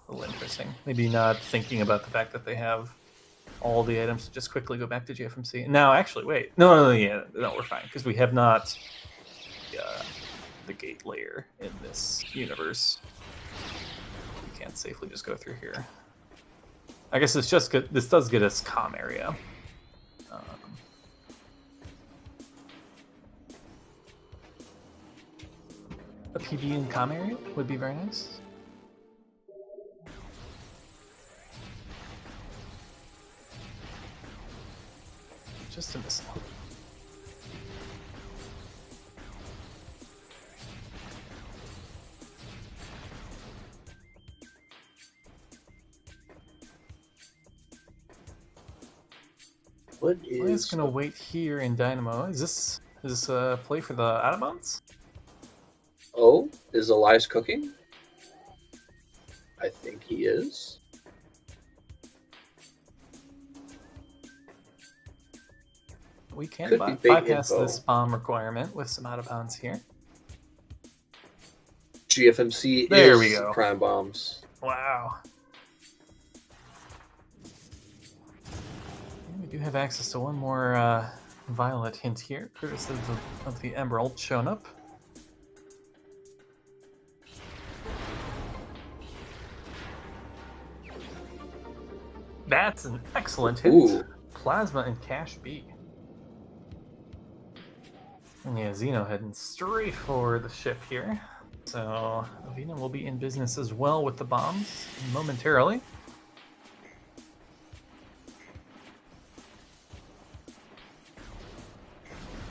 A little interesting. Maybe not thinking about the fact that they have all the items to just quickly go back to GFMC. Now, actually, wait. No, we're fine, because we have not the gate layer in this universe. We can't safely just go through here. I guess it's just good. This does get us comm area. A PD in comm area would be very nice. Just a missile. what We're is just gonna wait here in Dynamo. Is this a play for the Autobots? Oh, is Elias cooking? I think he is. We can Could be big bypass info. this bomb requirement with some out of bounds here. GFMC There is we go. prime bombs. Wow. And we do have access to one more Violet hint here, courtesy of the Emerald showing up. That's an excellent hit. Ooh. Plasma and Cash B. And yeah, Xeno heading straight for the ship here. So Avina will be in business as well with the bombs momentarily.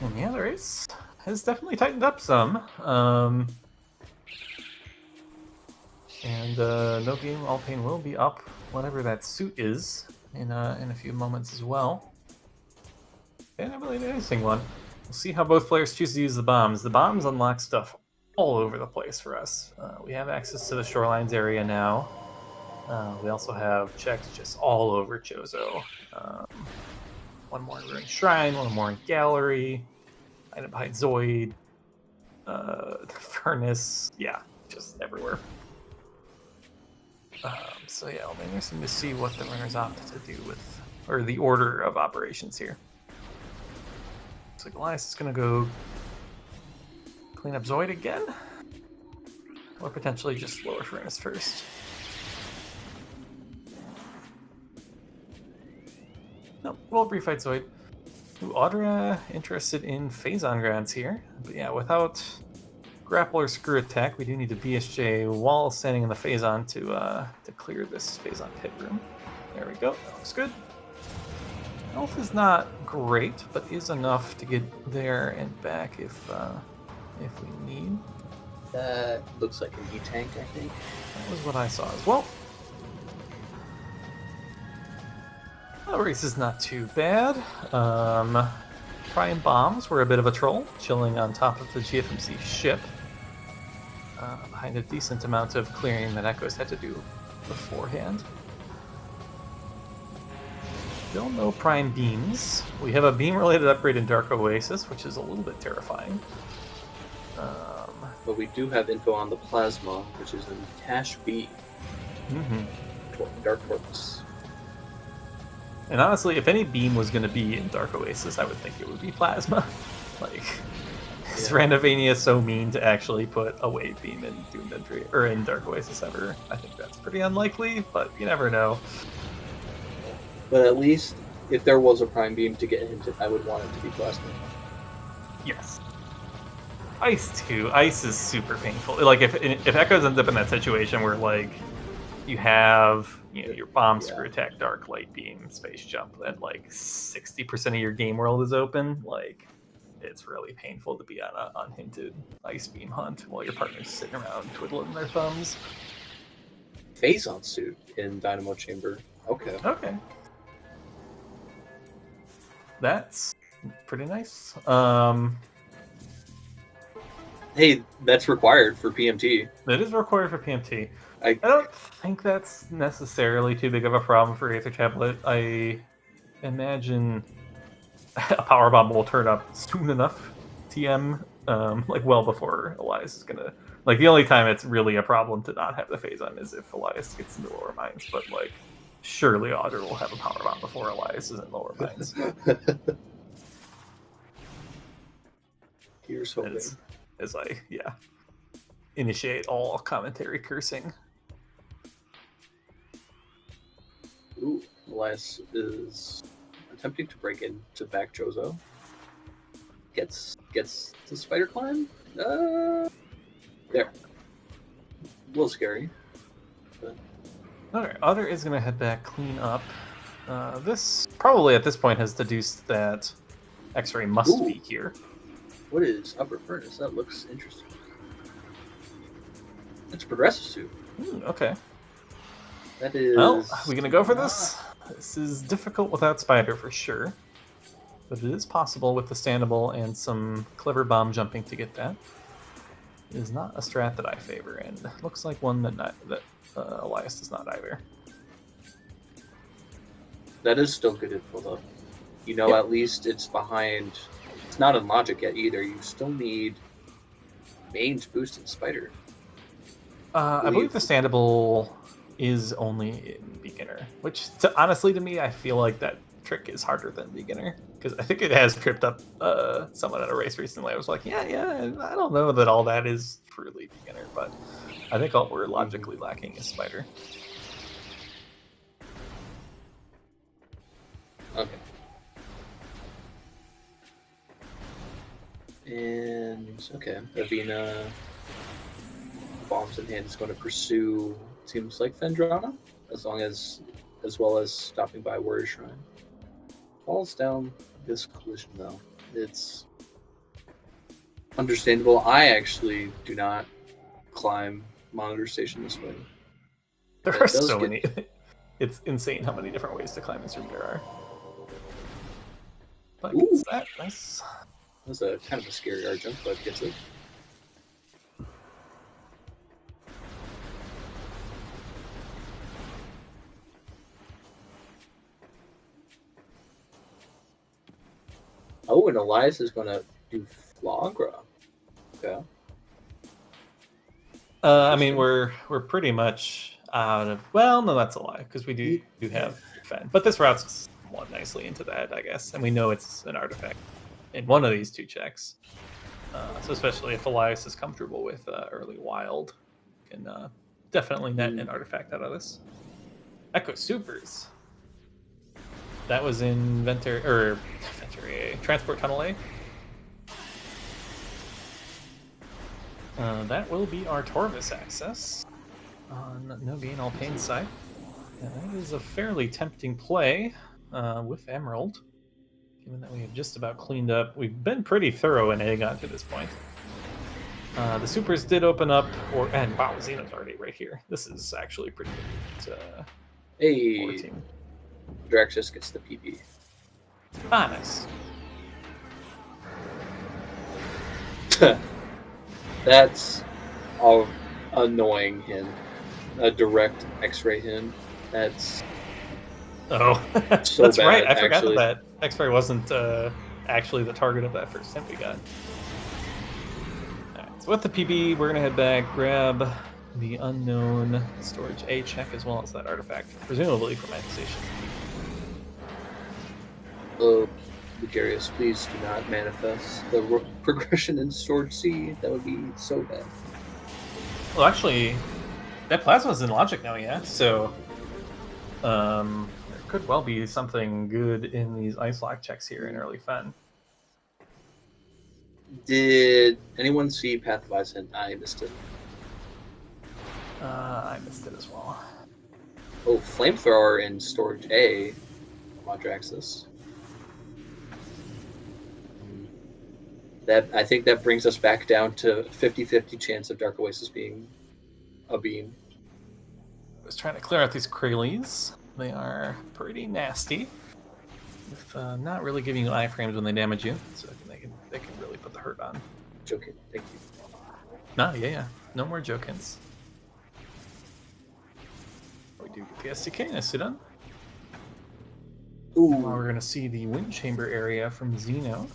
And yeah, the race has definitely tightened up some. And No Game All Pain will be up whatever that suit is in a few moments as well. And I really an interesting one. We'll see how both players choose to use the bombs. The bombs unlock stuff all over the place for us. We have access to the Shorelines area now. We also have checks just all over Chozo. One more in Ruined Shrine, one more in Gallery, item behind Zoid, Furnace, yeah, just everywhere. So yeah, it'll be interesting to see what the runners opt to do with, or the order of operations here. Looks like Elias is going to go clean up Zoid again, or potentially just lower Furnace first. No, we'll refight Zoid. Ooh, Audra interested in Phazon Grounds here, but yeah, without grapple or screw attack, we do need a BSJ while standing in the Phazon to clear this Phazon pit room. There we go. That looks good. Health is not great, but is enough to get there and back if we need. That looks like an E-tank, I think. That was what I saw as well. The race is not too bad. Prime bombs were a bit of a troll, chilling on top of the GFMC ship. Behind a decent amount of clearing that Echoes had to do beforehand. Still no prime beams. We have a beam-related upgrade in Dark Oasis, which is a little bit terrifying. But we do have info on the plasma, which is in Cash B. Dark Corpus. And honestly, if any beam was going to be in Dark Oasis, I would think it would be Plasma. Like, Is Yeah. Randovania so mean to actually put a wave beam in Doomed Entry or in Dark Oasis ever? I think that's pretty unlikely, but you never know. But at least if there was a prime beam to get hinted, I would want it to be plasma. Yes. Ice too. Ice is super painful. Like if Echoes ends up in that situation where like you have your bomb screw attack, dark light beam, space jump, and like 60% of your game world is open, like it's really painful to be on an unhinted ice beam hunt while your partner's sitting around twiddling their thumbs. Phazon suit in Dynamo Chamber. Okay. Okay. That's pretty nice. Hey, that's required for PMT. It is required for PMT. I don't think that's necessarily too big of a problem for Aether Tablet. I imagine a power bomb will turn up soon enough. TM, like well before Elias is gonna. Like the only time it's really a problem to not have the Phazon is if Elias gets into Lower Mines. But like, surely Otter will have a power bomb before Elias is in Lower Mines. Here's hoping. As I initiate all commentary cursing. Ooh, Elias is attempting to break into back Jozo. Gets the spider climb. There. A little scary. But... Alright, Otter is gonna head back, clean up. This probably at this point has deduced that X-Ray must be here. What is Upper Furnace? That looks interesting. It's a progressive suit. Okay. That is. Well, are we gonna go for this? This is difficult without Spider for sure, but it is possible with the standable and some clever bomb jumping to get that. It is not a strat that I favor, and looks like one that Elias does not either. That is still good info, though. You know, at least it's behind. It's not in logic yet either. You still need main to boost in Spider. I believe the standable is only in beginner, which honestly to me, I feel like that trick is harder than beginner because I think it has tripped up someone at a race recently. I was like, yeah, I don't know that all that is truly beginner, but I think all we're logically lacking is Spider. Okay. And okay, Avina bombs in hand is going to pursue. Seems like Fendrana, as well as stopping by Warrior Shrine. Falls down this collision though. It's understandable. I actually do not climb Monitor Station this way. There are so many. It's insane how many different ways to climb this room there are. But gets that nice. That was a kind of a scary art jump, but gets it. Oh, and Elias is going to do Flagra. Okay. I mean, we're pretty much out of. Well, no, that's a lie because we do have Fen, but this routes one nicely into that, I guess, and we know it's an artifact in one of these two checks. So especially if Elias is comfortable with early wild, can definitely net an artifact out of this. Echo Supers. That was in Transport Tunnel A. That will be our Torvis access on No Gain All Pain side. And that is a fairly tempting play with Emerald, given that we have just about cleaned up. We've been pretty thorough in Aegon to this point. The supers did open up, and wow, Xeno's already right here. This is actually pretty good. Hey, Drax just gets the PB. Ah, nice. That's all annoying him. A direct X-ray him. That's so that's bad, right. I forgot that X-ray wasn't actually the target of that first hit we got. All right, so with the PB, we're gonna head back, grab the unknown storage A check as well as that artifact, presumably from Manifestation. Lucarius, please do not manifest the progression in Sword C. That would be so bad. Well, actually, that plasma's in logic now, yeah. So, there could well be something good in these ice lock checks here in early Fen. Did anyone see Path of Ice? I missed it. I missed it as well. Oh, Flamethrower in Storage A. Modraxis. I think that brings us back down to 50-50 chance of Dark Oasis being a beam. I was trying to clear out these Kraylees. They are pretty nasty. With not really giving you iframes when they damage you, so they can really put the hurt on. Joking, thank you. No, yeah. No more Jokins. We do get the SDK, nicely done. Ooh. Now we're going to see the Wind Chamber area from Xeno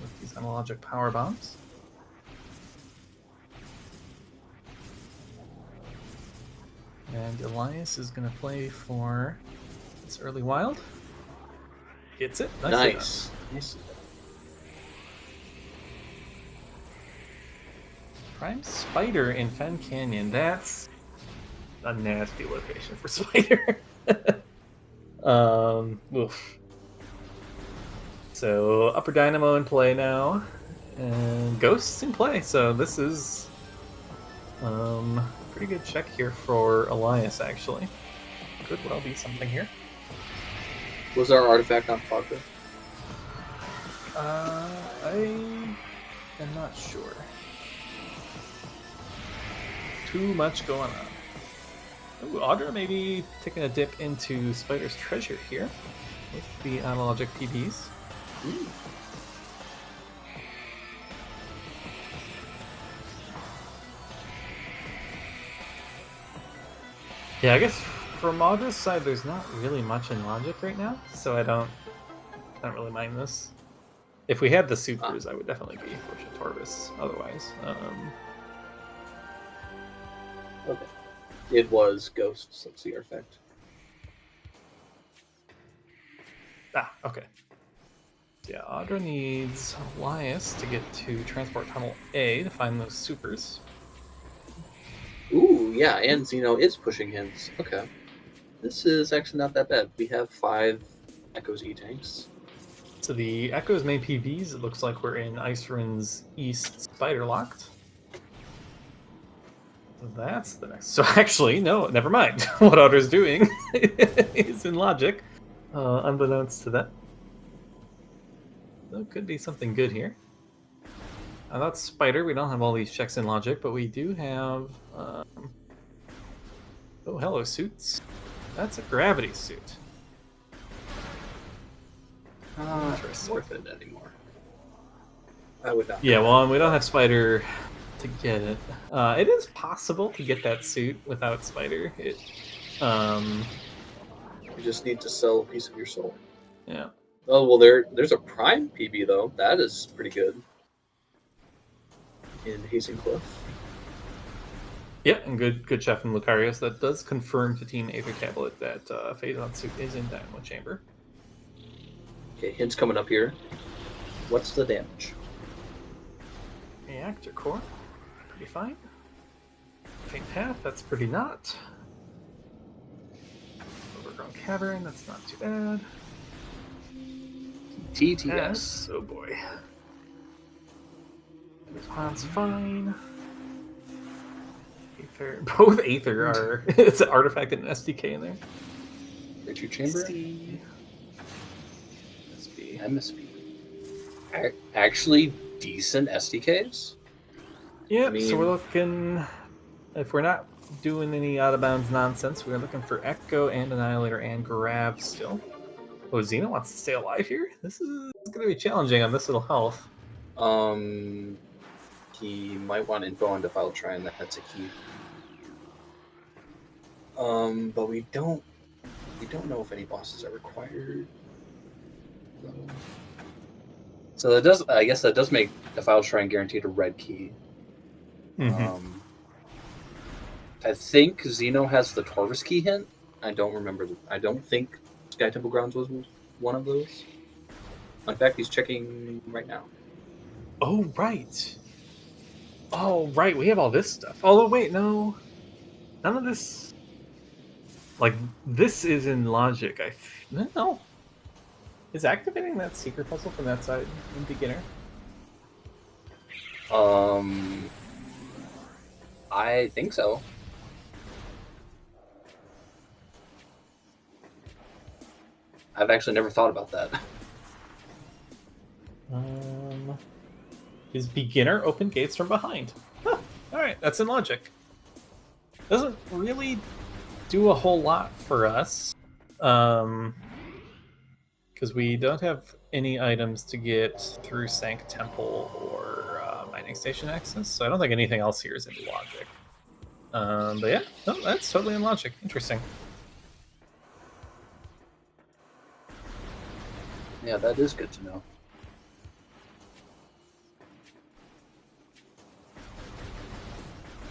with these analogic power bombs. And Elias is going to play for this early wild. Gets it. Nice. Prime Spider in Fen Canyon. That's a nasty location for Spider. Oof. So Upper Dynamo in play now, and Ghosts in play. So this is pretty good check here for Elias. Actually, could well be something here. Was our artifact on Fogger? I am not sure. Too much going on. Ooh, Audra maybe taking a dip into Spider's treasure here with the analogic PBs. Ooh. Yeah, I guess from Audra's side, there's not really much in logic right now, so I don't really mind this. If we had the supers, I would definitely be pushing Torvis. Otherwise, Okay. It was Ghosts. That's the artifact. Okay. Yeah, Audra needs Elias to get to Transport Tunnel A to find those supers. Ooh, yeah, and Xeno is pushing hints. Okay. This is actually not that bad. We have 5 Echoes E-tanks. So the Echo's main PBs, it looks like we're in Icerune's East Spider locked. That's the next. So actually, no, never mind. What Audra's doing is in logic, unbeknownst to that. So it could be something good here. That's Spider. We don't have all these checks in logic, but we do have. Oh, hello, suits. That's a gravity suit. Interesting. Worth it anymore. I would not. Yeah, well, and we don't have Spider to get it. It is possible to get that suit without Spider. You just need to sell a piece of your soul. Yeah. Oh well, there's a Prime PB though. That is pretty good. In Hazing Cliff. Yeah, and good chef from Lucarius. That does confirm to Team Aether Tablet that Phazon suit is in Dynamo Chamber. Okay, hints coming up here. What's the damage? Reactor core, pretty fine. Faint Path, that's pretty not. Overgrown Cavern, that's not too bad. TTS. Oh boy. Response fine. Aether, both Aether are. It's an artifact and an SDK in there. Creature Chamber. MSB. Actually, decent SDKs. Yeah, so we're looking. If we're not doing any out of bounds nonsense, we're looking for Echo and Annihilator and Grab still. Oh, Xeno wants to stay alive here? This is going to be challenging on this little health. He might want info on Defiled Shrine. That's a key. But we don't know if any bosses are required. So that does. I guess that does make Defiled Shrine guaranteed a red key. Mm-hmm. I think Xeno has the Torvis key hint. I don't remember. I don't think Sky Temple Grounds was one of those. In fact, he's checking right now. Oh, right. Oh, right. We have all this stuff. Although, wait, no. None of this... Like, this is in logic. No. Is activating that secret puzzle from that side in beginner? I think so. I've actually never thought about that. Is beginner open gates from behind? Huh. All right, that's in logic. Doesn't really do a whole lot for us, because we don't have any items to get through Sank Temple or mining station access. So I don't think anything else here is in logic. But yeah, no, that's totally in logic. Interesting. Yeah, that is good to know.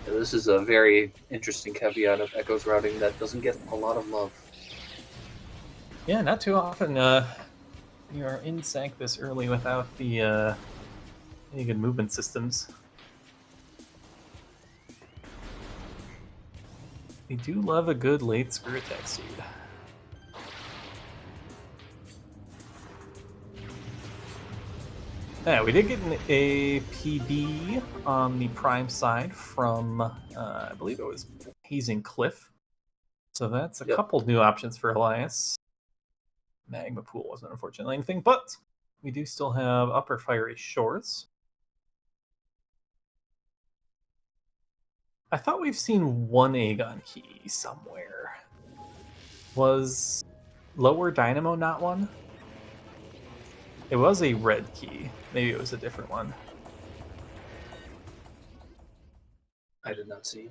This is a very interesting caveat of Echo's routing that doesn't get a lot of love. Yeah, not too often you are in Sank this early without the any good movement systems. We do love a good late screw attack seed. Yeah, we did get a PB on the prime side from, I believe it was Hazing Cliff. So that's a couple new options for Elias. Magma Pool wasn't unfortunately anything, but we do still have Upper Fiery Shores. I thought we've seen one Aegon key somewhere. Was Lower Dynamo not one? It was a red key. Maybe it was a different one. I did not see.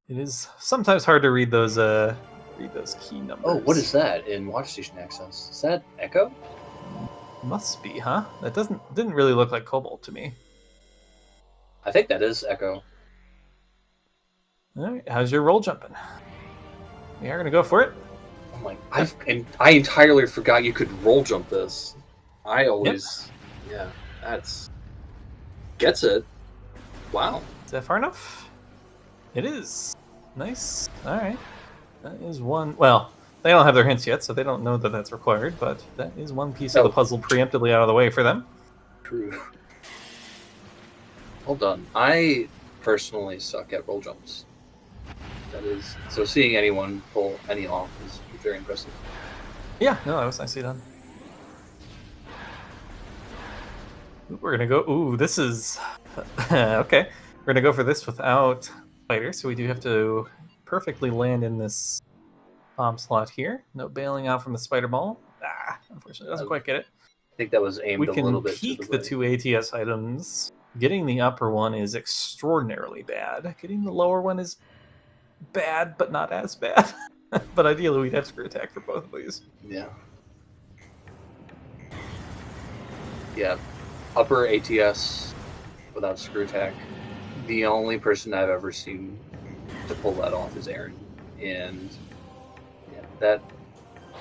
It is sometimes hard to read those key numbers. Oh, what is that in Watch Station Access? Is that Echo? Must be, huh? That didn't really look like Cobalt to me. I think that is Echo. All right, how's your roll jumping? We are gonna go for it. I'm like, I entirely forgot you could roll jump this. I always, yeah, that's gets it. Wow. Is that far enough? It is. Nice. All right. That is one. Well, they don't have their hints yet, so they don't know that that's required. But that is one piece of the puzzle preemptively out of the way for them. True. Hold on. I personally suck at roll jumps. That is so. Seeing anyone pull any off is very impressive. Yeah. No, that was nicely done. We're gonna go. Ooh, this is okay. We're gonna go for this without fighter, so we do have to perfectly land in this bomb slot here. No bailing out from the spider ball. Unfortunately, doesn't quite get it. I think that was aimed a little bit. We can peek the two ATS items. Getting the upper one is extraordinarily bad. Getting the lower one is bad, but not as bad. But ideally, we'd have screw attack for both of these. Yeah. Yeah. Upper ATS without screw attack. The only person I've ever seen to pull that off is Aaron, and yeah, that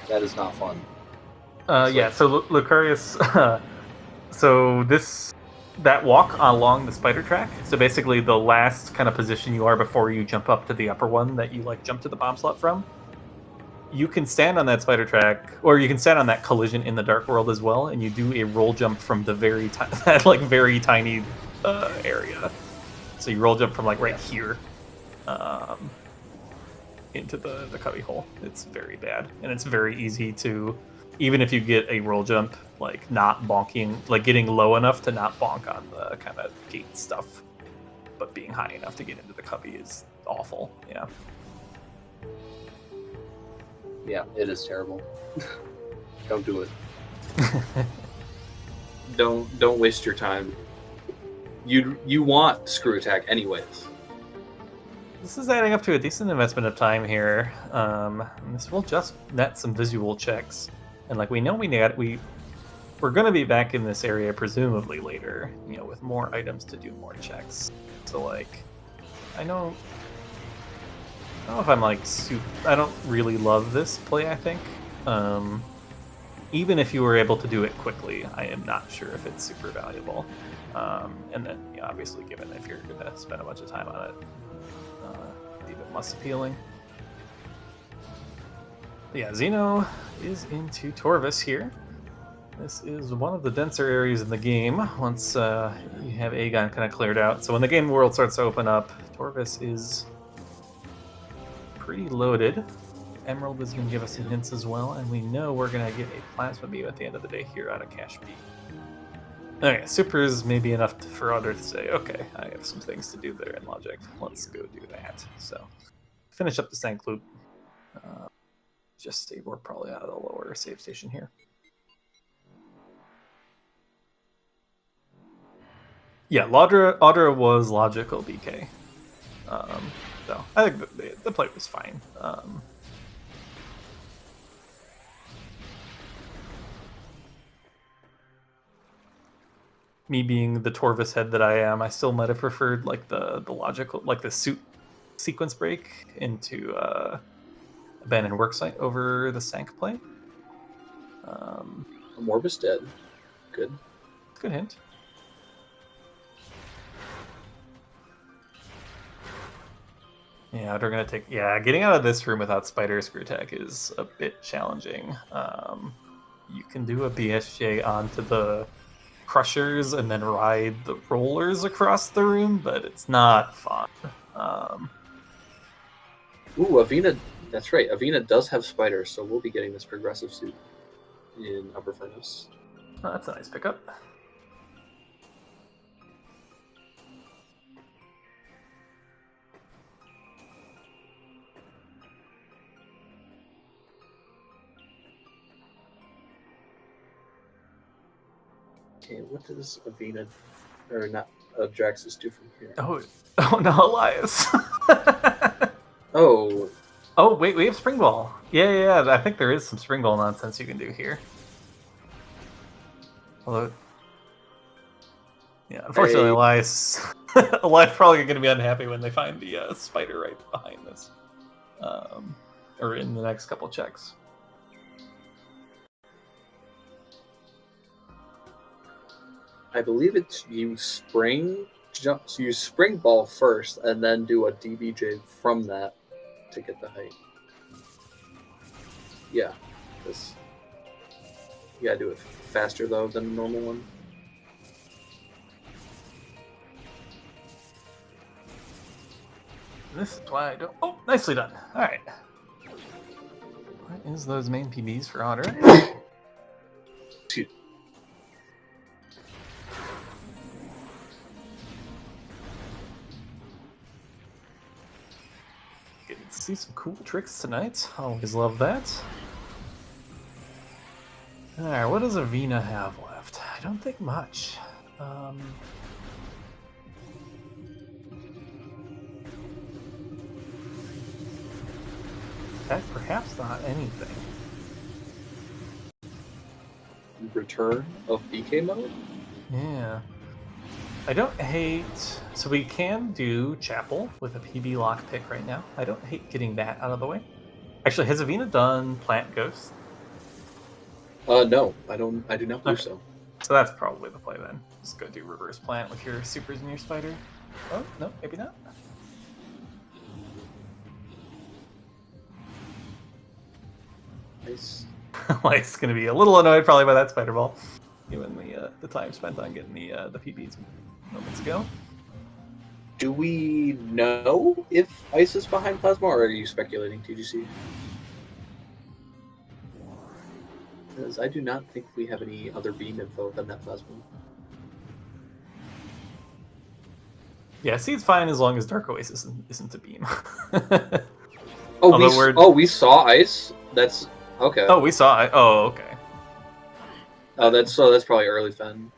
is not fun. Yeah. So Lucarius. So that walk along the spider track. So basically, the last kind of position you are before you jump up to the upper one that you like jump to the bomb slot from. You can stand on that spider track, or you can stand on that collision in the dark world as well, and you do a roll jump from the very tiny area. So you roll jump from like right here into the cubby hole. It's very bad, and it's very easy to, even if you get a roll jump, like not bonking, like getting low enough to not bonk on the kind of gate stuff, but being high enough to get into the cubby is awful. Yeah. Yeah, it is terrible. Don't do it. Don't waste your time. You want screw attack anyways. This is adding up to a decent investment of time here. And this will just net some visual checks, and like we know we're going to be back in this area presumably later, with more items to do more checks. So like, I know don't know if I'm like super. I don't really love this play. I think even if you were able to do it quickly, I am not sure if it's super valuable. And then obviously, given if you're going to spend a bunch of time on it, even less appealing. But yeah, Xeno is into Torvis here. This is one of the denser areas in the game once you have Aegon kind of cleared out. So when the game world starts to open up, Torvis is pretty loaded. Emerald is going to give us some hints as well, and we know we're going to get a Plasma Beam at the end of the day here out of Cash B. Okay, Supers may be enough for Otter to say, okay, I have some things to do there in Logic. Let's go do that. So, finish up the Sank Loop. Just stay we're probably out of the lower save station here. Yeah, Audra was logical BK. So I think the play was fine. Me being the Torvis head that I am, I still might have preferred like the logical, like the suit sequence break into abandoned worksite over the Sank play. Morbus dead. Good. Good hint. Yeah, they're gonna take. Yeah, getting out of this room without Spider Screw Tech is a bit challenging. You can do a BSJ onto the crushers and then ride the rollers across the room, but it's not fun. Ooh, Avina. That's right. Avina does have spiders, so we'll be getting this progressive suit in Upper Furnace. Oh, that's a nice pickup. Okay, what does Avina, or not, Draxus do from here? Oh no, Elias. Oh. Oh wait, we have Spring Ball. Yeah. I think there is some Spring Ball nonsense you can do here. Although, yeah, unfortunately, Elias probably going to be unhappy when they find the spider right behind this, or in the next couple checks. I believe it's you spring ball first and then do a DBJ from that to get the height. Yeah, this. You gotta do it faster though than a normal one. This is why I don't. Oh, nicely done. All right. What is those main PBs for Otter? See some cool tricks tonight. Always love that. Alright, what does Avina have left? I don't think much. Perhaps not anything. Return of BK mode? Yeah. I don't hate... So we can do Chapel with a PB lock pick right now. I don't hate getting that out of the way. Actually, has Avina done Plant Ghost? No. I do not believe so. So that's probably the play then. Just go do Reverse Plant with your Supers and your Spider. Oh, no, maybe not. Nice. Life's going to be a little annoyed probably by that Spider Ball, given the time spent on getting the PBs moments ago. Do we know if Ice is behind Plasma, or are you speculating, TGC? Because I do not think we have any other beam info than that Plasma. Yeah, Seed's fine as long as Dark Oasis isn't a beam. We saw Ice? That's... Okay. Oh, we saw it. Oh, okay. Oh, that's probably early Fen.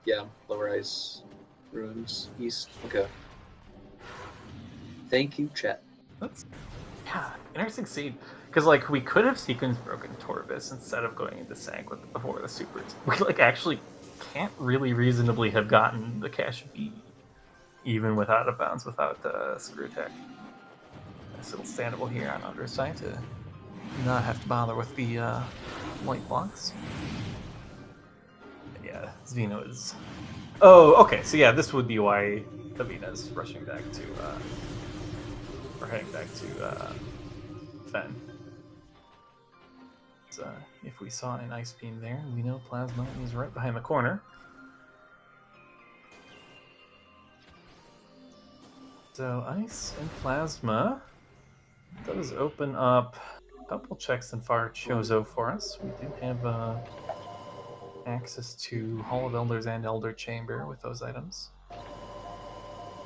Yeah, lower Ice. Ruins East. Okay. Thank you, chat. Interesting seed. Because like we could have sequence broken Torvis instead of going into Sank before the Supers. We like actually can't really reasonably have gotten the Cash B even without a bounce without Screw Tech. nice little standable here on underside to not have to bother with the light blocks. And yeah, Xeno is... Oh, okay, so yeah, this would be why Avina's rushing back to... or heading back to Fen. So, if we saw an Ice Beam there, we know Plasma is right behind the corner. So Ice and Plasma does open up a couple checks in Far Chozo for us. We do have access to Hall of Elders and Elder Chamber with those items.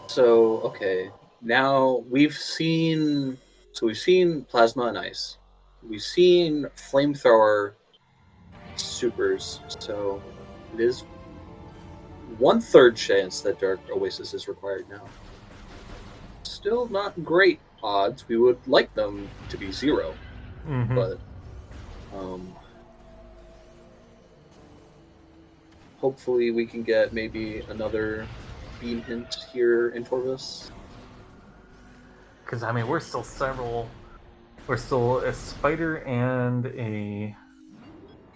So, okay. Now we've seen Plasma and Ice. We've seen Flamethrower supers, so it is 1/3 chance that Dark Oasis is required now. Still not great odds. We would like them to be 0, but hopefully we can get maybe another beam hint here in Torvus. Because, I mean, we're still a spider and a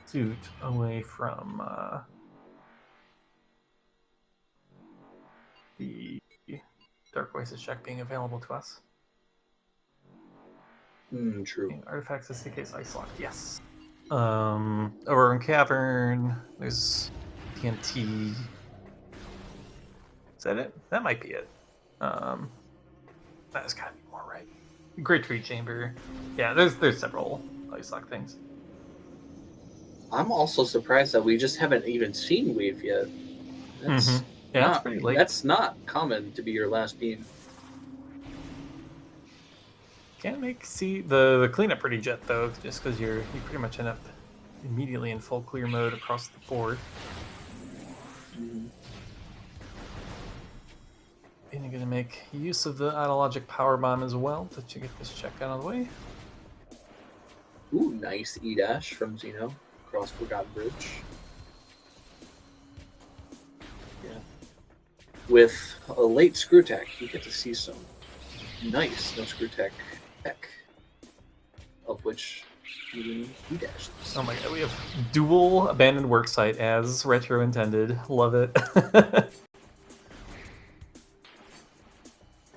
suit away from the Dark Oasis check being available to us. True. Okay, artifacts is the case Ice Lock, yes. Over in Cavern, there's TNT. Is that it? That might be it. That's gotta be more right. Great Tree Chamber. Yeah, there's several Ice Lock things. I'm also surprised that we just haven't even seen Wave yet. That's Yeah, it's pretty late. That's not common to be your last beam. Can't see the cleanup pretty jet though, just because you pretty much end up immediately in full clear mode across the board. And you're gonna make use of the Autologic Power Bomb as well to get this check out of the way. Ooh, nice E-dash from Xeno across Forgotten Bridge. Yeah. With a late Screw Tech, you get to see some nice no Screw Tech tech, of which even E-dash is. Oh my god, we have dual abandoned worksite as Retro intended. Love it.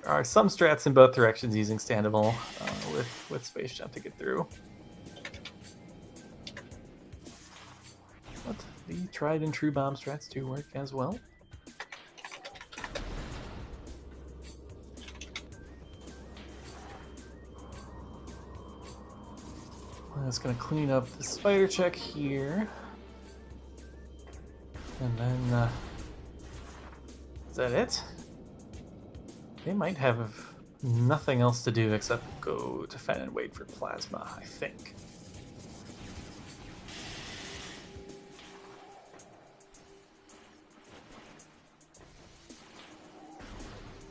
There are some strats in both directions using Standable with Space Jump to get through. But the tried and true bomb strats do work as well. That's going to clean up the spider check here. And then, is that it? They might have nothing else to do except go to Fen and wait for Plasma, I think.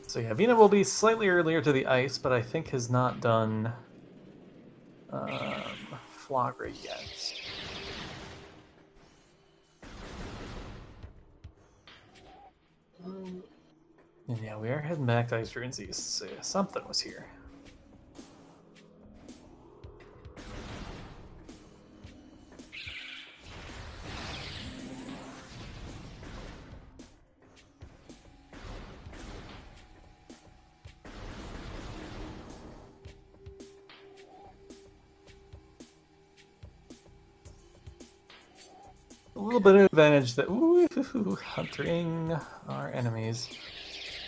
So yeah, Vina will be slightly earlier to the ice, but I think has not done Flagra yet. And yeah, we are heading back to Ice Ruins East. So yeah, something was here. A little bit of advantage that huntering our enemies.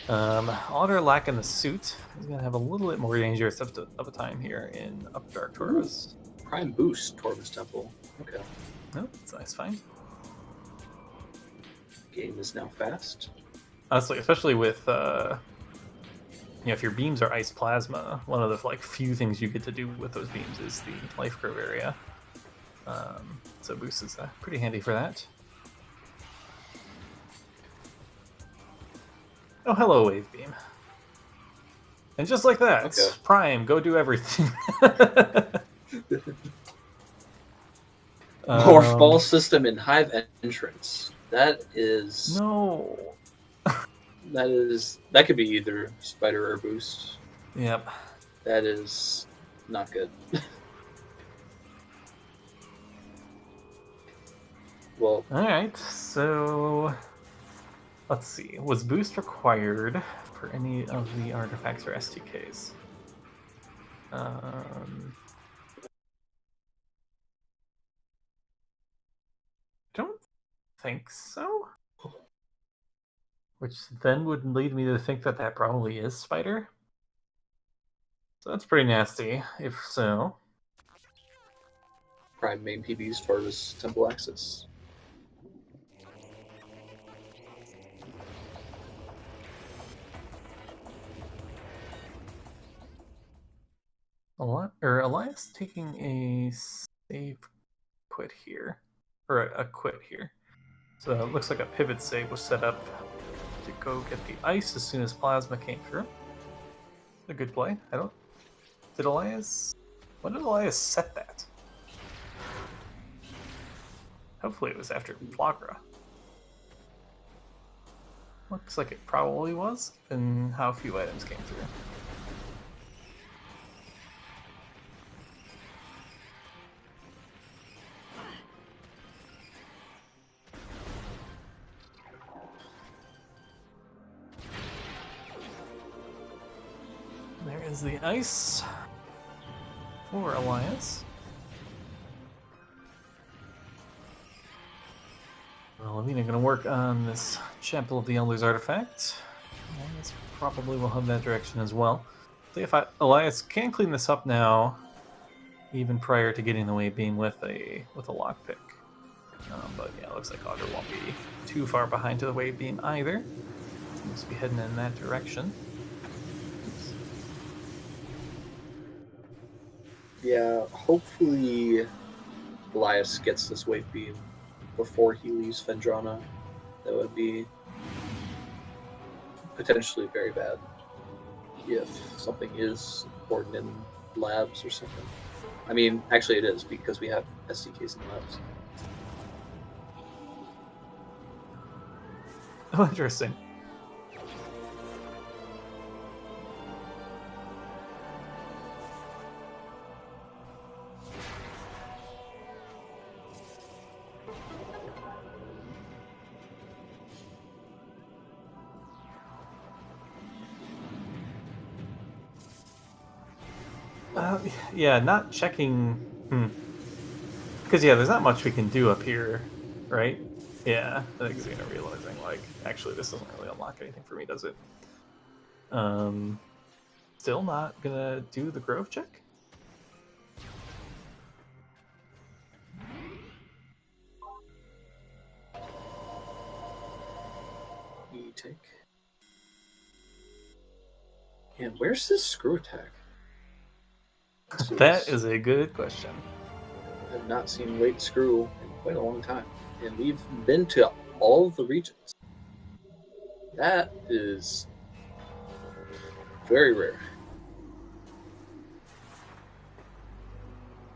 Alder lacking the suit is gonna have a little bit more dangerous of a time here in Up Dark Torvus. Prime boost Torvus Temple. Okay. Oh, that's a nice find. Game is now fast. Honestly, especially with if your beams are ice plasma, one of the few things you get to do with those beams is the life curve area. So boost is pretty handy for that. Oh, hello, Wave Beam. And just like that, okay. Prime, go do everything. Morph Ball System in Hive Entrance. That is... No. That could be either Spider or Boost. Yep. That is not good. Well, Alright, so let's see. Was boost required for any of the artifacts or STKs? Don't think so. Which then would lead me to think that that probably is Spider. So that's pretty nasty, if so. prime main PBs towards Temple Access. Elias taking a save quit here. Or a quit here. So it looks like a pivot save was set up to go get the ice as soon as Plasma came through. A good play. I don't. Did Elias. When did Elias set that? Hopefully it was after Flagra. Looks like it probably was, given how few items came through. There is the ice for Elias. Well, Lavina gonna work on this Chapel of the Elders artifact. Elias probably will have that direction as well. See if Elias can clean this up now, even prior to getting the wave beam with a lockpick. But yeah, it looks like Augur won't be too far behind to the wave beam either. Seems to be heading in that direction. Oops. Yeah, hopefully Elias gets this wave beam before he leaves Fendrana. That would be potentially very bad if something is important in labs or something. I mean, actually it is, because we have SDKs in labs. Oh, interesting. Yeah, not checking. Because yeah, there's not much we can do up here, right? Yeah, I think Xena realizing like, actually, this doesn't really unlock anything for me, does it? Still not gonna do the Grove check. E-take. Yeah, where's this screw attack? That is a good question. I have not seen late screw in quite a long time. And we've been to all the regions. That is very rare.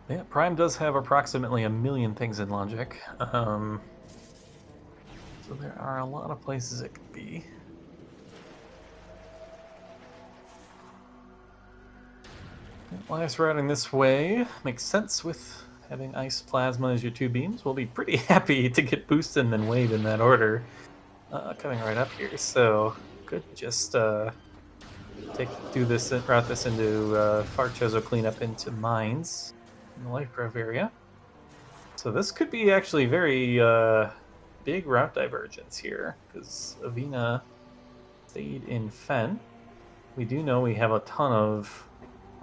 Yeah, Prime does have approximately 1 million things in logic. So there are a lot of places it could be. Last routing this way makes sense with having Ice Plasma as your two beams. We'll be pretty happy to get Boost and then Wave in that order coming right up here. So could just route this into Farchozo cleanup into Mines in the Life Grove area. So this could be actually very big route divergence here, because Avina stayed in Fen. We do know we have a ton of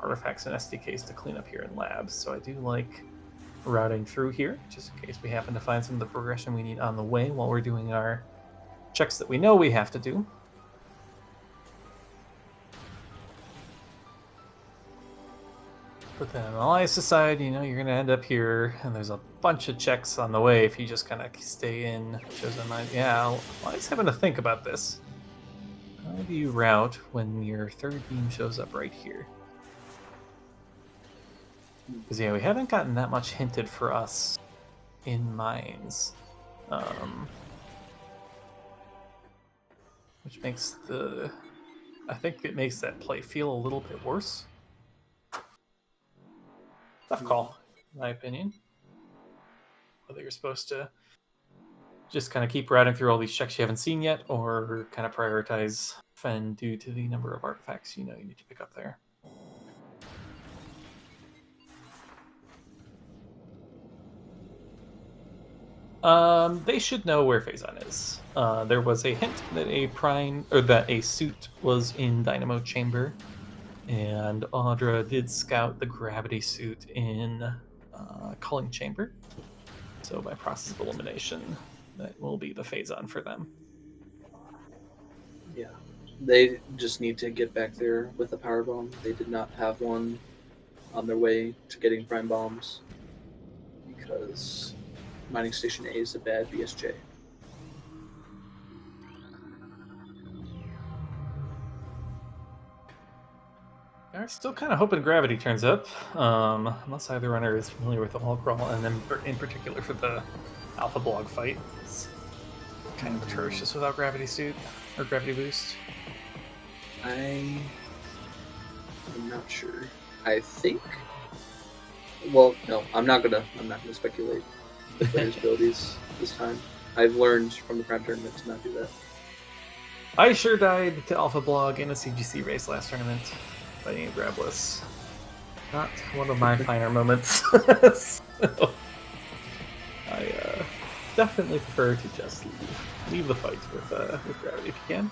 artifacts and SDKs to clean up here in labs, so I do like routing through here, just in case we happen to find some of the progression we need on the way while we're doing our checks that we know we have to do. But then on the Elias side, you know, you're going to end up here, and there's a bunch of checks on the way if you just kind of stay in Chosen Mind. Yeah, Elias having to think about this. How do you route when your third beam shows up right here? Because yeah, we haven't gotten that much hinted for us in Mines. Which makes I think it makes that play feel a little bit worse. Tough call, in my opinion. Whether you're supposed to just kind of keep routing through all these checks you haven't seen yet, or kind of prioritize Fen due to the number of artifacts you need to pick up there. They should know where Phazon is. There was a hint that a suit was in Dynamo Chamber, and Audra did scout the gravity suit in Culling Chamber. So by process of elimination, that will be the Phazon for them. Yeah. They just need to get back there with a power bomb. They did not have one on their way to getting prime bombs because Mining Station A is a bad BSJ. They're still kind of hoping gravity turns up, unless either runner is familiar with the wall crawl, and then in particular for the Alpha Blog fight. It's kind of atrocious without gravity suit or gravity boost. I'm not sure. I think. Well, no, I'm not gonna speculate the players' abilities this time. I've learned from the Prime Tournament to not do that. I sure died to Alpha Blog in a CGC race last tournament fighting a Grabless. Not one of my finer moments. So, I definitely prefer to just leave the fight with gravity if you can.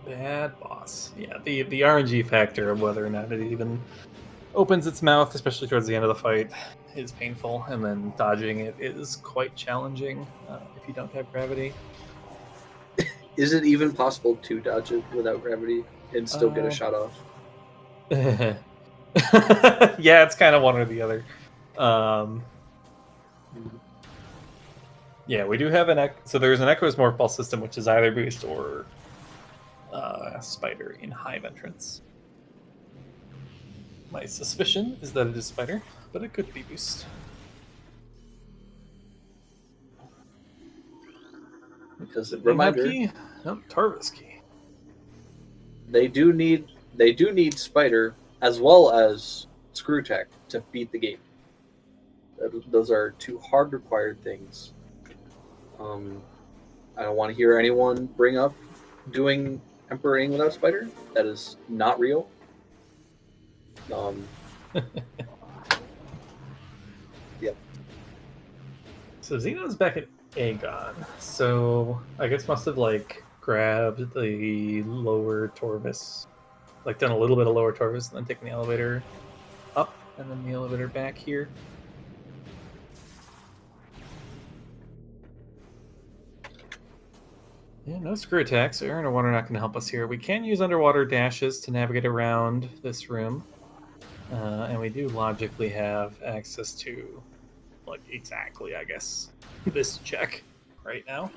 Bad boss. Yeah, the RNG factor of whether or not it even opens its mouth, especially towards the end of the fight, is painful, and then dodging it is quite challenging if you don't have gravity. Is it even possible to dodge it without gravity and still get a shot off? Yeah, it's kind of one or the other. Yeah, we do have so there's an Echo's Morph Ball system, which is either boost or Spider in Hive entrance. My suspicion is that it is Spider, but it could be boost. Because reminder, Tarvis key. They do need Spider as well as Screw Tech to beat the game. Those are two hard required things. I don't want to hear anyone bring up doing Emperor Ing without Spider. That is not real. Yep. So Xeno's back at Aegon. So I guess must have grabbed the lower Torvis, done a little bit of lower Torvis, and then taken the elevator up, and then the elevator back here. Yeah, no screw attacks. Air and water are not going to help us here. We can use underwater dashes to navigate around this room. And we do logically have access to, exactly, I guess, this check right now.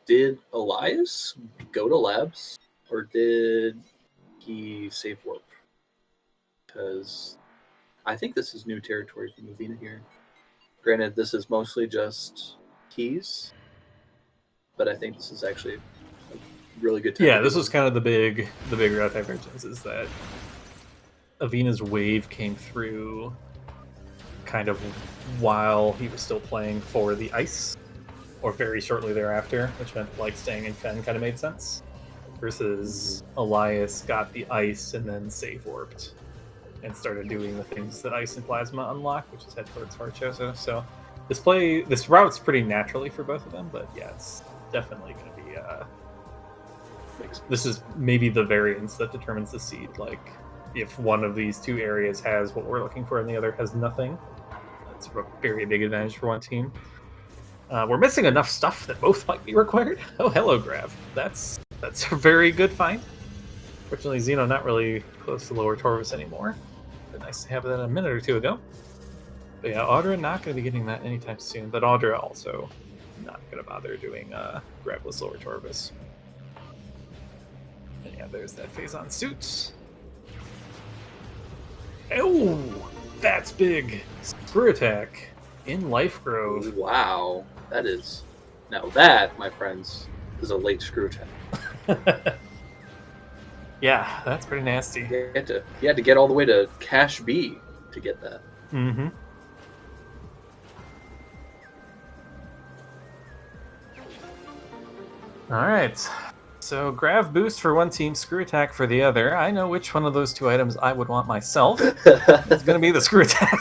Did Elias go to labs, or did he save warp? Because I think this is new territory for Movina here. Granted, this is mostly just keys, but I think this is actually a really good time. Yeah, this was kind of the big route divergence, is that Avina's wave came through kind of while he was still playing for the ice, or very shortly thereafter, which meant staying in Fen kind of made sense. Versus Elias got the ice and then save warped and started doing the things that Ice and Plasma unlock, which is head towards Farchoso. So this route's pretty naturally for both of them, but yeah, it's definitely going to be this is maybe the variance that determines the seed. If one of these two areas has what we're looking for and the other has nothing, that's a very big advantage for one team. We're missing enough stuff that both might be required. Oh, hello, Grav. That's a very good find. Fortunately, Xeno not really close to lower Torvis anymore. But nice to have that a minute or two ago. But yeah, Audra not going to be getting that anytime soon. But Audra also not going to bother doing Grabless lower Torvis. And yeah, there's that Phazon suit. Oh! That's big. Screw attack in Life Grove. Wow, that is... Now that, my friends, is a late screw attack. Yeah, that's pretty nasty. You had to get all the way to Cash B to get that. Mm-hmm. All right. So Grav boost for one team, screw attack for the other. I know which one of those two items I would want myself. It's going to be the screw attack.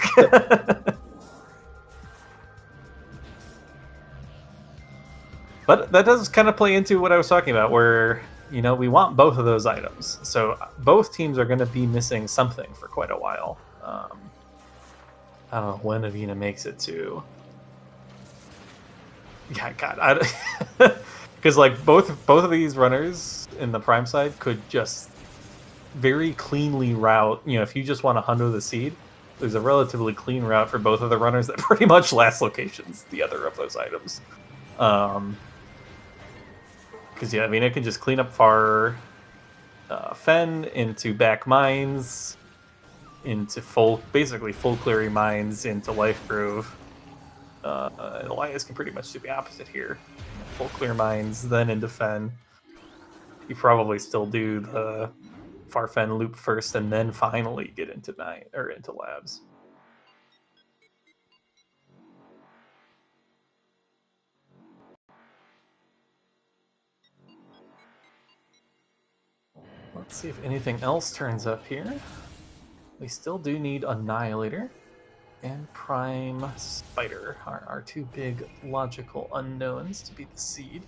But that does kind of play into what I was talking about, where, you know, we want both of those items. So both teams are going to be missing something for quite a while. I don't know when Avina makes it to... Yeah, God, because like both of these runners in the prime side could just very cleanly route. You know, if you just want to hundo the seed, there's a relatively clean route for both of the runners that pretty much last locations the other of those items. Because yeah, I mean, it can just clean up far fen into back mines, into basically full clearing mines, into Life Grove. Elias can pretty much do the opposite here. Full clear mines, then into fen. You probably still do the far fen loop first, and then finally get into into labs. Let's see if anything else turns up here. We still do need Annihilator and Prime Spider, our two big logical unknowns to beat the seed.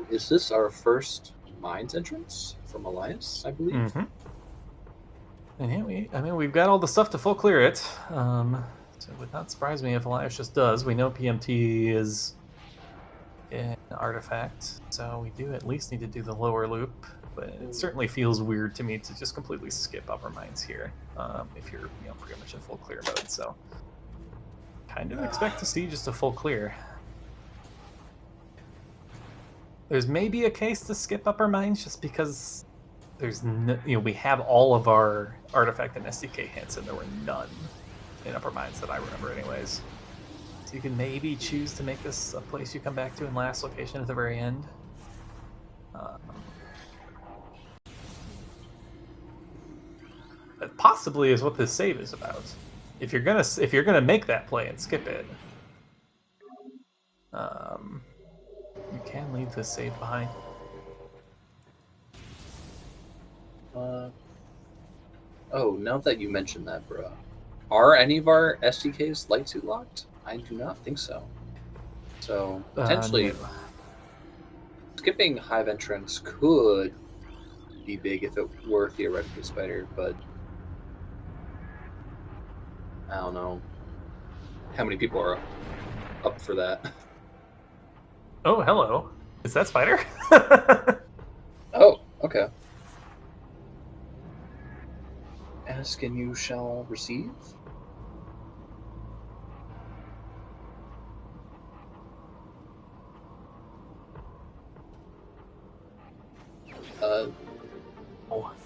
Is this our first mines entrance from Elias, I believe? Mm-hmm. And yeah, we've got all the stuff to full clear it. So it would not surprise me if Elias just does. We know PMT is an artifact, so we do at least need to do the lower loop. But it certainly feels weird to me to just completely skip upper mines here, if you're pretty much in full clear mode. So kind of expect to see just a full clear. There's maybe a case to skip upper mines just because there's we have all of our artifact and SDK hints, and there were none in upper mines that I remember anyways. So you can maybe choose to make this a place you come back to in last location at the very end. That possibly is what this save is about. If you're gonna make that play and skip it, you can leave this save behind. Oh, now that you mentioned that, bro, are any of our SDKs light suit locked? I do not think so. So potentially, No. skipping Hive entrance could be big if it were theoretically Spider, but I don't know how many people are up for that. Oh, hello. Is that Spider? Oh, okay. Ask and you shall receive.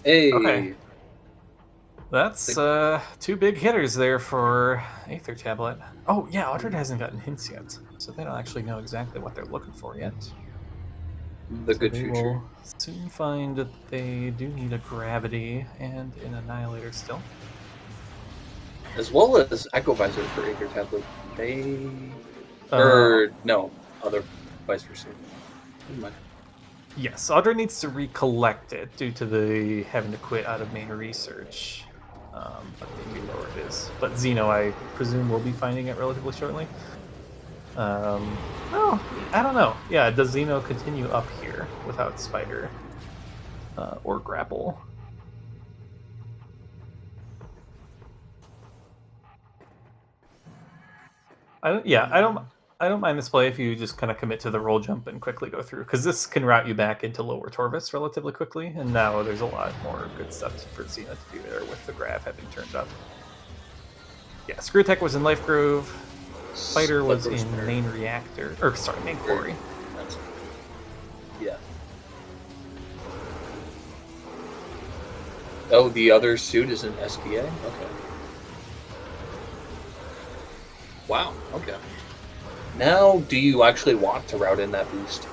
Hey. Okay. That's two big hitters there for Aether Tablet. Oh yeah, Audred hasn't gotten hints yet, so they don't actually know exactly what they're looking for yet. The good they future. Will soon find that they do need a gravity and an annihilator still. As well as Echo Visor for Aether Tablet. They... no, other vice versa. Never mind. Yes, Audrey needs to recollect it due to the having to quit out of main research. But they do know where it is. But Xeno, I presume, will be finding it relatively shortly. Oh, I don't know. Yeah, does Xeno continue up here without Spider or Grapple? I don't mind this play if you just kind of commit to the roll jump and quickly go through, because this can route you back into Lower Torvus relatively quickly, and now there's a lot more good stuff for Xena to do there with the Grav having turned up. Yeah, Screw Tech was in Life Grove, Spider was in main reactor, or sorry, main quarry. Yeah. Oh, the other suit is an SPA? Okay. Wow, okay. Now, do you actually want to route in that boost?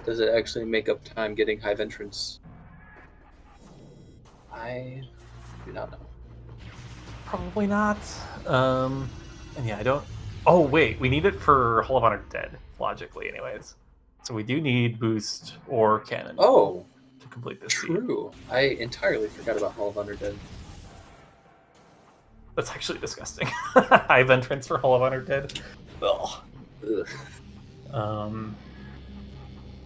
Does it actually make up time getting Hive Entrance? I do not know. Probably not. And yeah, I don't. Oh wait, we need it for Hall of Honor Dead, logically, anyways. So we do need boost or cannon Oh, to complete this seed. true. I entirely forgot about Hall of Honor Dead. That's actually disgusting. Hive entrance for Hall of Honor Dead. Ugh. Ugh.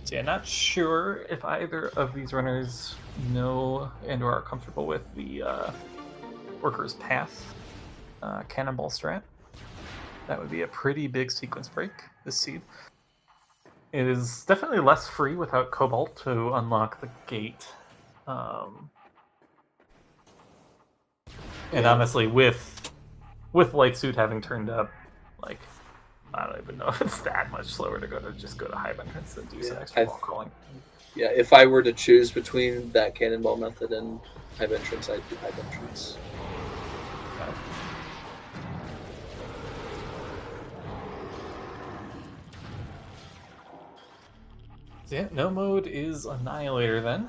So yeah, not sure if either of these runners know and or are comfortable with the Worker's Path Cannonball strat. That would be a pretty big sequence break, this seed. It is definitely less free without Cobalt to unlock the gate. And honestly, with Light Suit having turned up, like, I don't even know if it's that much slower to just go to Hive Entrance and do some extra wall crawling. Yeah, if I were to choose between that Cannonball method and Hive Entrance, I'd do Hive Entrance. Okay. Yeah, no mode is Annihilator then.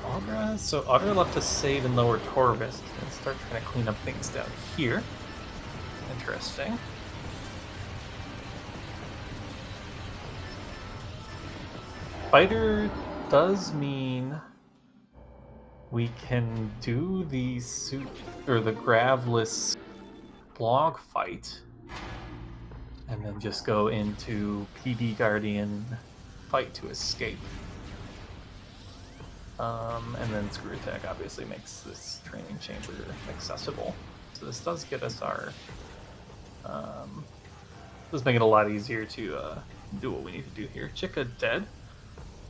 Audra, so Audra left to save in Lower Torvis and start trying to clean up things down here. Interesting. Spider does mean we can do the suit or the Gravless blog fight and then just go into PB Guardian fight to escape. And then Screw Attack obviously makes this training chamber accessible. So this does get us our... does make it a lot easier to do what we need to do here. Chica dead.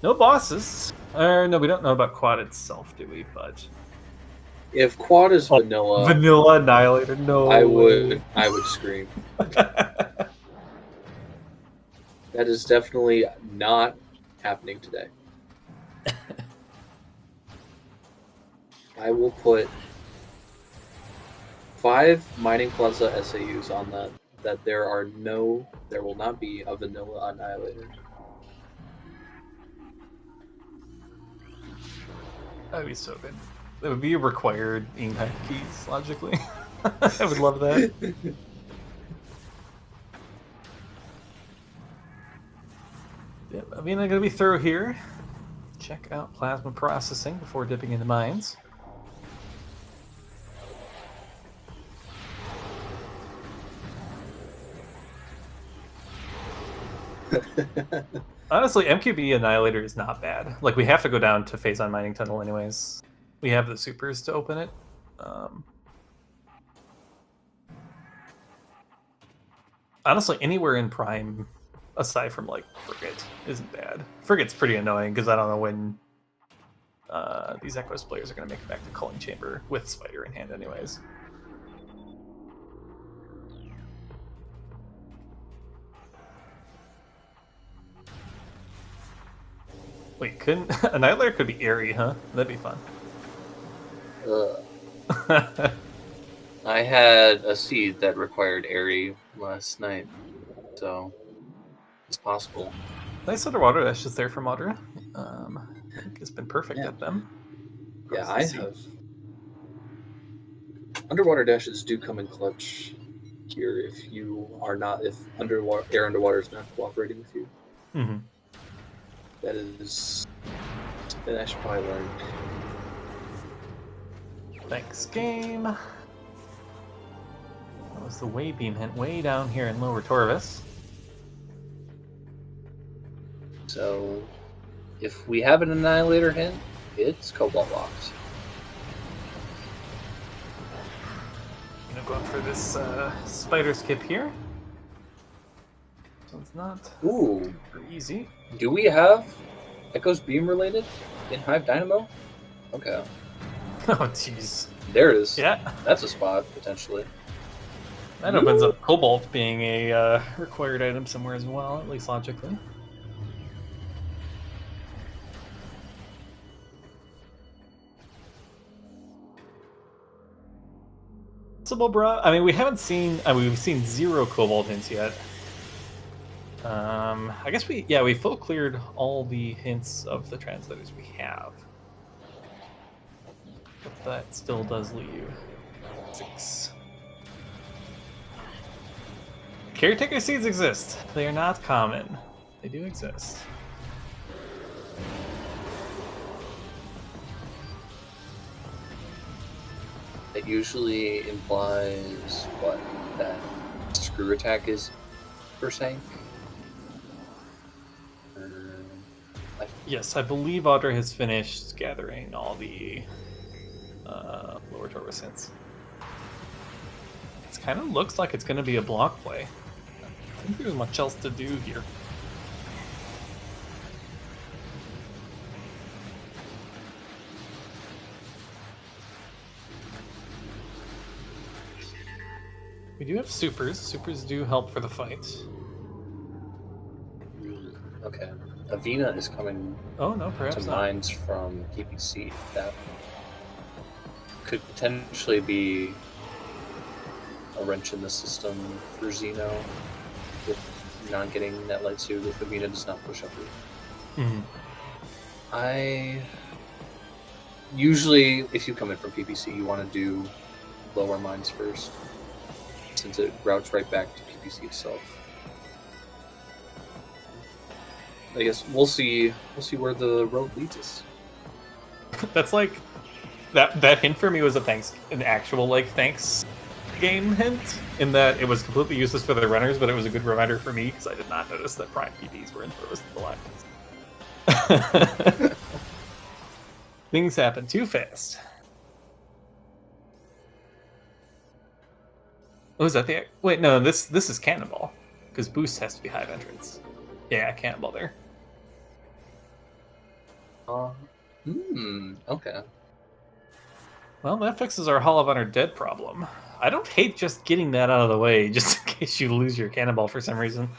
No bosses. No, we don't know about Quad itself, do we? But if Quad is vanilla... Vanilla Annihilator, no I would scream. That is definitely not happening today. I will put 5 Mining Plaza SAUs on that there will not be a vanilla Annihilator. That'd be so good. That would be required in-type keys, logically. I would love that. Yeah, I mean, I'm gonna be thorough here. Check out plasma processing before dipping into mines. Honestly, MQB Annihilator is not bad. Like, we have to go down to Phazon Mining Tunnel anyways. We have the supers to open it. Honestly, anywhere in Prime, aside from, like, Frigate, isn't bad. Frigate's pretty annoying, because I don't know when these Equus players are going to make it back to Culling Chamber with Spider in hand anyways. Wait, Annihilator could be airy, huh? That'd be fun. I had a seed that required airy last night, so it's possible. Nice underwater dashes there from Audra. I think it's been perfect at them. Yeah, I have. Underwater dashes do come in clutch here if air underwater is not cooperating with you. Mm-hmm. That is something I should probably learn. Thanks, game. That was the way beam hint way down here in Lower Torvis. So, if we have an Annihilator hint, it's Cobalt locked. Going for this spider skip here. So it's not super easy. Do we have Echo's Beam related in Hive Dynamo? Okay. Oh, jeez. There it is. Yeah. That's a spot, potentially. That opens up Cobalt being a required item somewhere as well, at least logically. Possible, bro. I mean, we haven't seen. We've seen 0 Cobalt hints yet. I guess we full cleared all the hints of the translators we have, but that still does leave 6. Caretaker seeds exist. They are not common. They do exist. It usually implies what? That screw attack is per se? Yes, I believe Audra has finished gathering all the lower Torvus hints. It kind of looks like it's going to be a block play. I don't think there's much else to do here. We do have supers. Supers do help for the fight. Okay. Avina is coming Oh no, perhaps to not. minds from PPC. That could potentially be a wrench in the system for Xeno with not getting that light suit if Avina does not push up. I usually, if you come in from PPC, you want to do lower mines first, since it routes right back to PPC itself. I guess we'll see. We'll see where the road leads us. That's like that hint for me was an actual like thanks game hint, in that it was completely useless for the runners, but it was a good reminder for me because I did not notice that Prime PDs were in first in the line. Things happen too fast. Oh, is that the wait? No, this is Cannonball because boost has to be Hive entrance. Yeah, Cannonball there. Okay. Well, that fixes our Hall of Honor Dead problem. I don't hate just getting that out of the way, just in case you lose your Cannonball for some reason.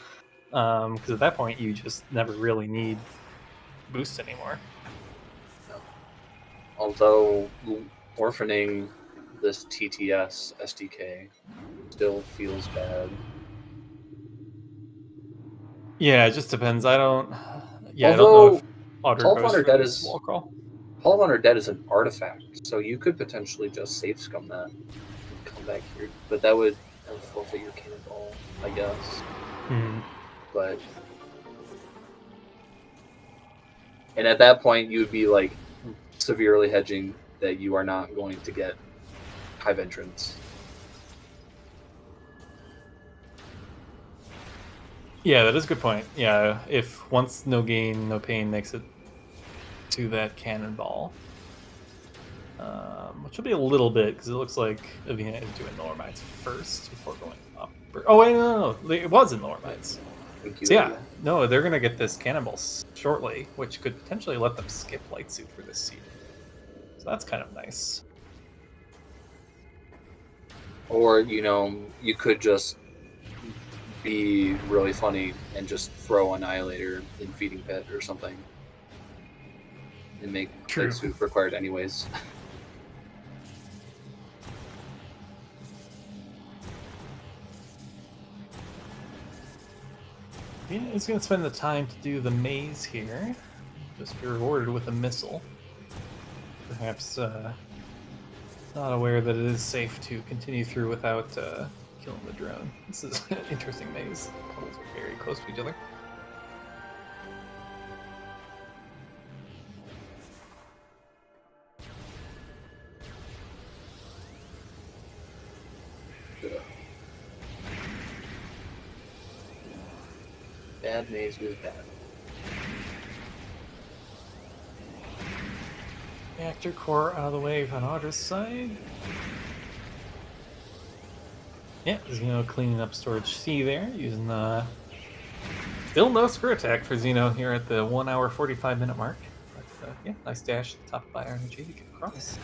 Because at that point, you just never really need boost anymore. No. Although orphaning this TTS SDK still feels bad. Yeah, it just depends. I don't. Yeah, Although, I don't know if Otter Hall of goes Honor for Dead this is wall crawl. Hall of Honor Dead is an artifact, so you could potentially just save scum that and come back here, but that would forfeit your Cannonball, I guess. But and at that point, you would be like severely hedging that you are not going to get Hive entrance. Yeah, that is a good point. Yeah, if once no gain, no pain makes it to that Cannonball, which will be a little bit because it looks like Avina is doing lower mines first before going up. Oh wait, no, it was in lower mines. So yeah, no, they're gonna get this Cannonball shortly, which could potentially let them skip Light Suit for this seed. So that's kind of nice. Or you could just be really funny and just throw Annihilator in Feeding Pit or something and make Light Suit required anyways. He's going to spend the time to do the maze here. Just be rewarded with a missile. Perhaps not aware that it is safe to continue through without killing the drone. This is an interesting maze. The puddles are very close to each other. Bad maze was bad. Reactor core out of the way on Audra's side. Yeah, Xeno cleaning up storage C there, using the... Still no screw attack for Xeno here at the 1 hour 45 minute mark. But yeah, nice dash at the top of Iron Energy to get across.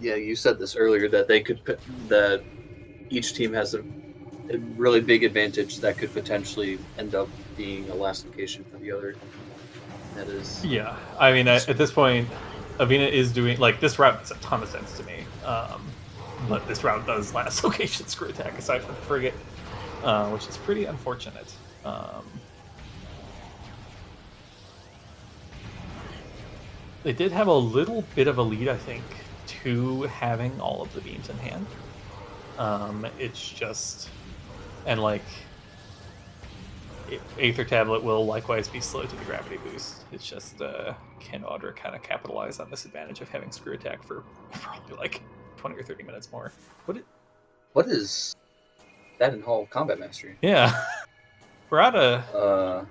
Yeah, you said this earlier that that each team has a really big advantage that could potentially end up being a last location for the other. That is, Yeah, I mean, at this point, Avena is doing like this route makes a ton of sense to me. But this route does last location screw attack aside from the frigate, which is pretty unfortunate. They did have a little bit of a lead, I think, to having all of the beams in hand. It's just, and like, Aether Tablet will likewise be slow to the gravity boost. It's just, can Audra kind of capitalize on this advantage of having screw attack for probably like 20 or 30 minutes more? What is that in Hall of Combat Mastery? Yeah. We're out of...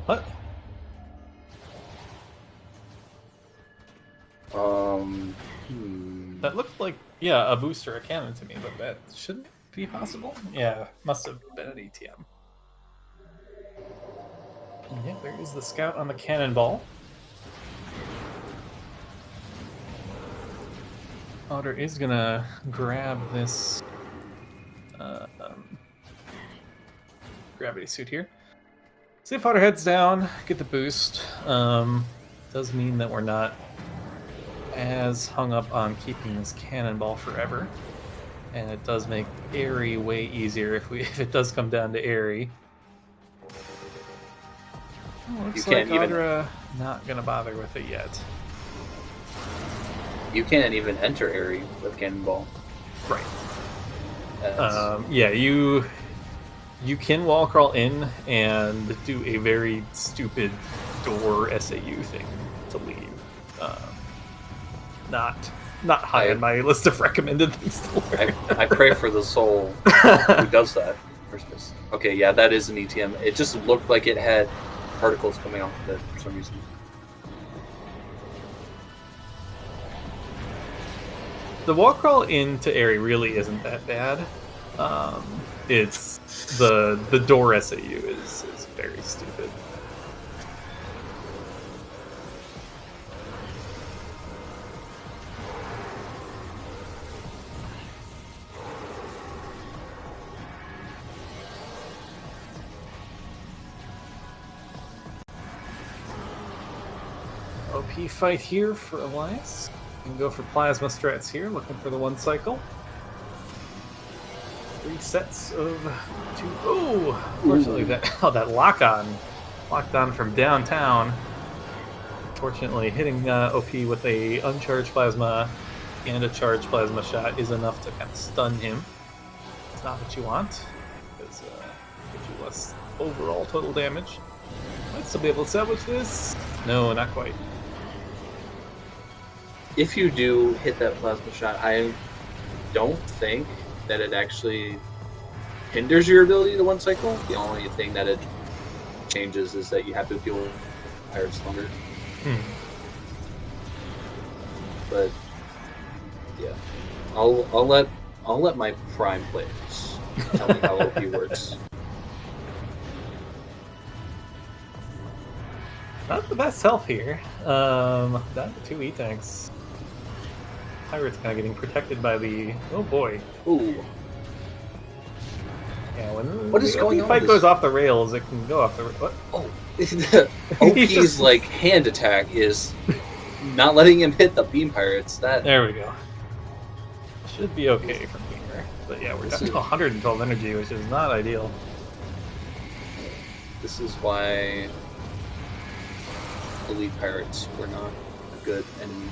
What? That looked like, yeah, a boost or a cannon to me, but that shouldn't be possible. Yeah, must have been an ETM. Yeah, there is the scout on the cannonball. Otter is gonna grab this gravity suit here. See if Otter heads down, get the boost. Does mean that we're not as hung up on keeping this cannonball forever, and it does make Airy way easier if it does come down to Airy. Looks like Audra not gonna bother with it yet. You can't even enter Airy with cannonball. Right. Yeah, you can wall crawl in and do a very stupid door SAU thing to leave. Not high on my list of recommended things to learn. I pray for the soul who does that. Okay, yeah, that is an ETM. It just looked like it had particles coming off of it for some reason. The wall crawl into Airy really isn't that bad. It's the door SAU is very stupid. OP fight here for Elias. You can go for plasma strats here, looking for the one cycle. 3 sets of 2. Oh, unfortunately, that locked on from downtown. Fortunately, hitting OP with a uncharged plasma and a charged plasma shot is enough to kind of stun him. It's not what you want, because it gives you less overall total damage. Might still be able to salvage this. No, not quite. If you do hit that plasma shot, I don't think that it actually hinders your ability to one cycle. The only thing that it changes is that you have to deal with Pirate's Thunder. But yeah, I'll let my Prime players tell me how OP works. Not the best health here. Down to 2 E-tanks. Pirate's kind of getting protected by the... Oh boy. Ooh. Yeah, when what is the going on? fight goes off the rails, it can go off the... What? Oh. OP's like hand attack is not letting him hit the beam pirates. There we go. Should be okay from Beamer. But yeah, we're down to 112 energy, which is not ideal. This is why elite pirates were not a good enemy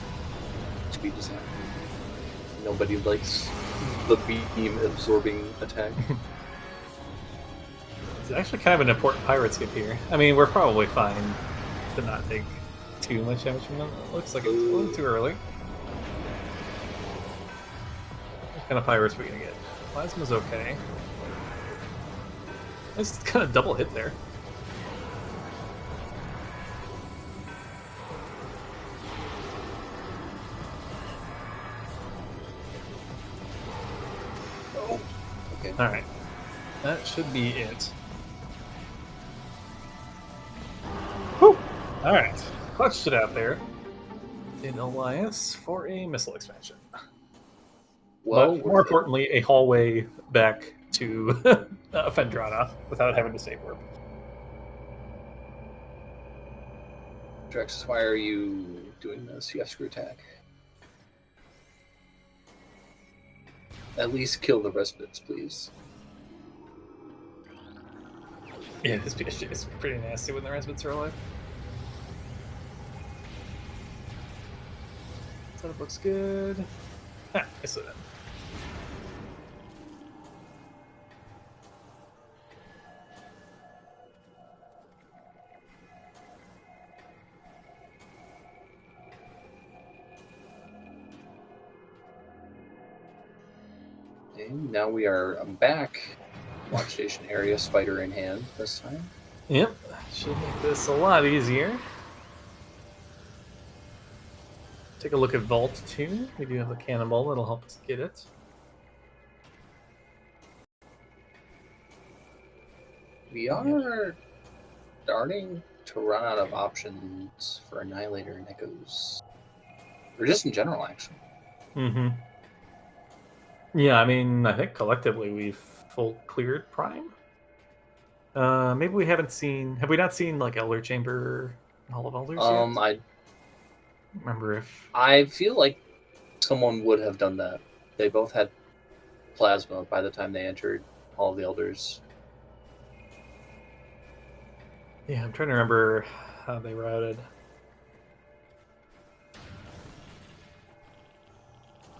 to be designed. Nobody likes the beam absorbing attack. It's actually kind of an important pirate skip here. I mean, we're probably fine to not take too much damage from them. It looks like it's a little too early. What kind of pirates are we gonna get? Plasma's okay. Nice kind of double hit there. Oh, okay. Alright. That should be it. Whew! Alright. Clutched it out there. in Elias for a missile expansion. Well, But more importantly, a hallway back to Fendrana without having to save warp. Drexus, why are you doing this? You have screw attack. At least kill the respites, please. Yeah, this PSG is pretty nasty when the respites are alive. Setup looks good. Ah, I slid in. And now we are back. Launch station area, spider in hand this time. Yep, should make this a lot easier. Take a look at Vault 2. We do have a cannonball that'll help us get it. We are starting to run out of options for Annihilator and Echoes. Or just in general, actually. Mm-hmm. Yeah, I mean, I think collectively we've full cleared Prime. Maybe we haven't seen... Have we not seen, like, Elder Chamber Hall of Elders yet? I remember if... I feel like someone would have done that. They both had plasma by the time they entered Hall of the Elders. Yeah, I'm trying to remember how they routed.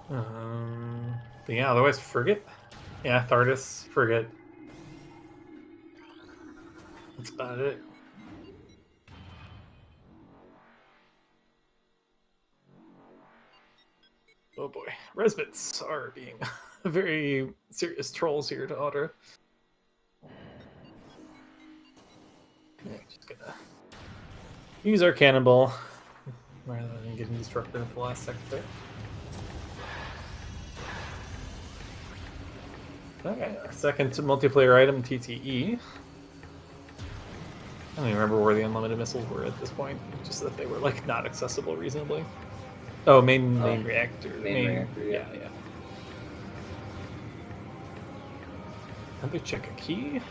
But yeah, otherwise, Frigate. Yeah, Thardis, Frigate. That's about it. Oh boy, Resbits are being very serious trolls here to Audra. Yeah, just gonna use our cannonball rather than getting disrupted at the last second there. Okay, our second multiplayer item, TTE. I don't even remember where the unlimited missiles were at this point. Just that they were like not accessible reasonably. Oh, main reactor. Main reactor, yeah. Yeah. Have they check a key?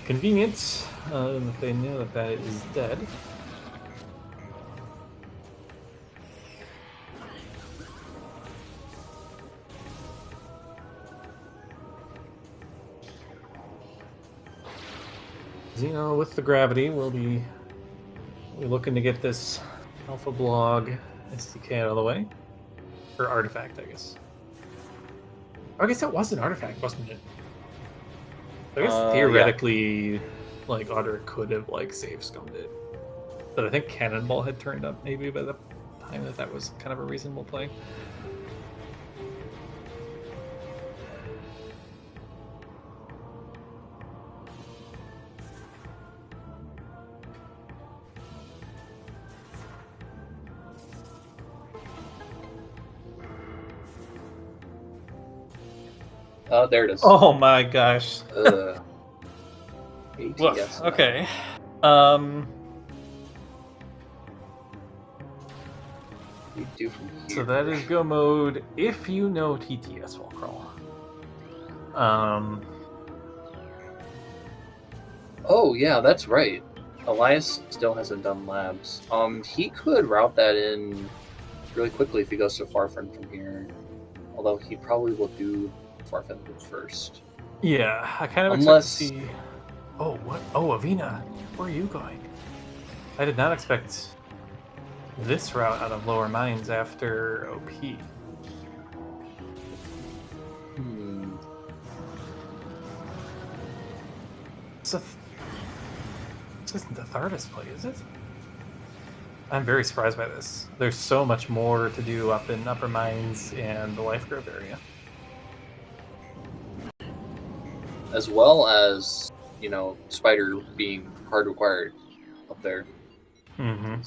Convenient that they know that that is dead. Xeno with the gravity will be looking to get this Alpha Blog SDK out of the way. Or artifact, I guess. I guess that was an artifact, wasn't it? I guess theoretically, like, Otter could have, like, save scummed it. But I think Cannonball had turned up maybe by the time that was kind of a reasonable play. Oh, there it is. Oh my gosh. ATS. Okay. We do from here. So that is go mode if you know TTS wall crawl. Oh yeah, that's right. Elias still hasn't done labs. He could route that in really quickly if he goes to Farfen from here. Although he probably will do Farfen first. Yeah, I kind of expect to see. Oh, what? Oh, Avina, where are you going? I did not expect this route out of Lower Mines after OP. This isn't the Thardis play, is it? I'm very surprised by this. There's so much more to do up in Upper Mines and the Life Grove area. As well as, you know, Spider being hard required up there. Mm-hmm.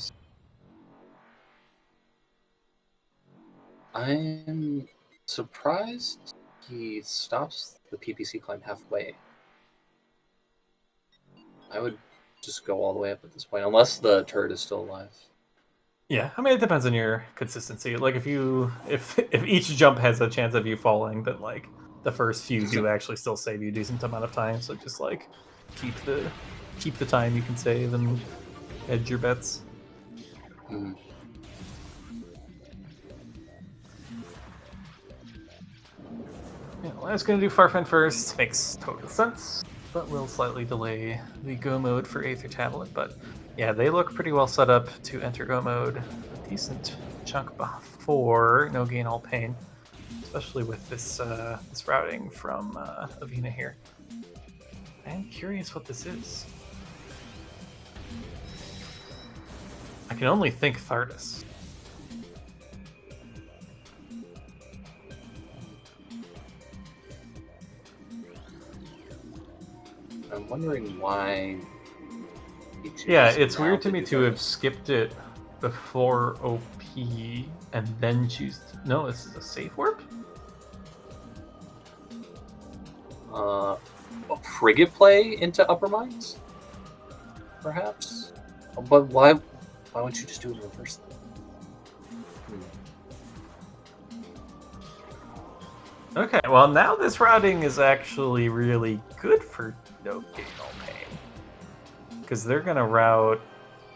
I'm surprised he stops the PPC climb halfway. I would just go all the way up at this point, unless the turret is still alive. Yeah, I mean it depends on your consistency. Like if each jump has a chance of you falling, then like the first few do actually still save you a decent amount of time. So just like keep the time you can save and hedge your bets. Mm. Yeah, well, I was going to do Farfend first. Makes total sense, but we'll slightly delay the Go mode for Aether Tablet. But yeah, they look pretty well set up to enter Go mode a decent chunk before No Gain All Pain, especially with this this routing from Avina here. I'm curious what this is. I can only think Thardus. I'm wondering why. Yeah, it's weird to me to have skipped it before OP and then choose. No, this is a safe warp. Frigate play into Upper Mines, perhaps. But why wouldn't you just do it in reverse? Okay, well now this routing is actually really good for No Gain All Pain, because they're gonna route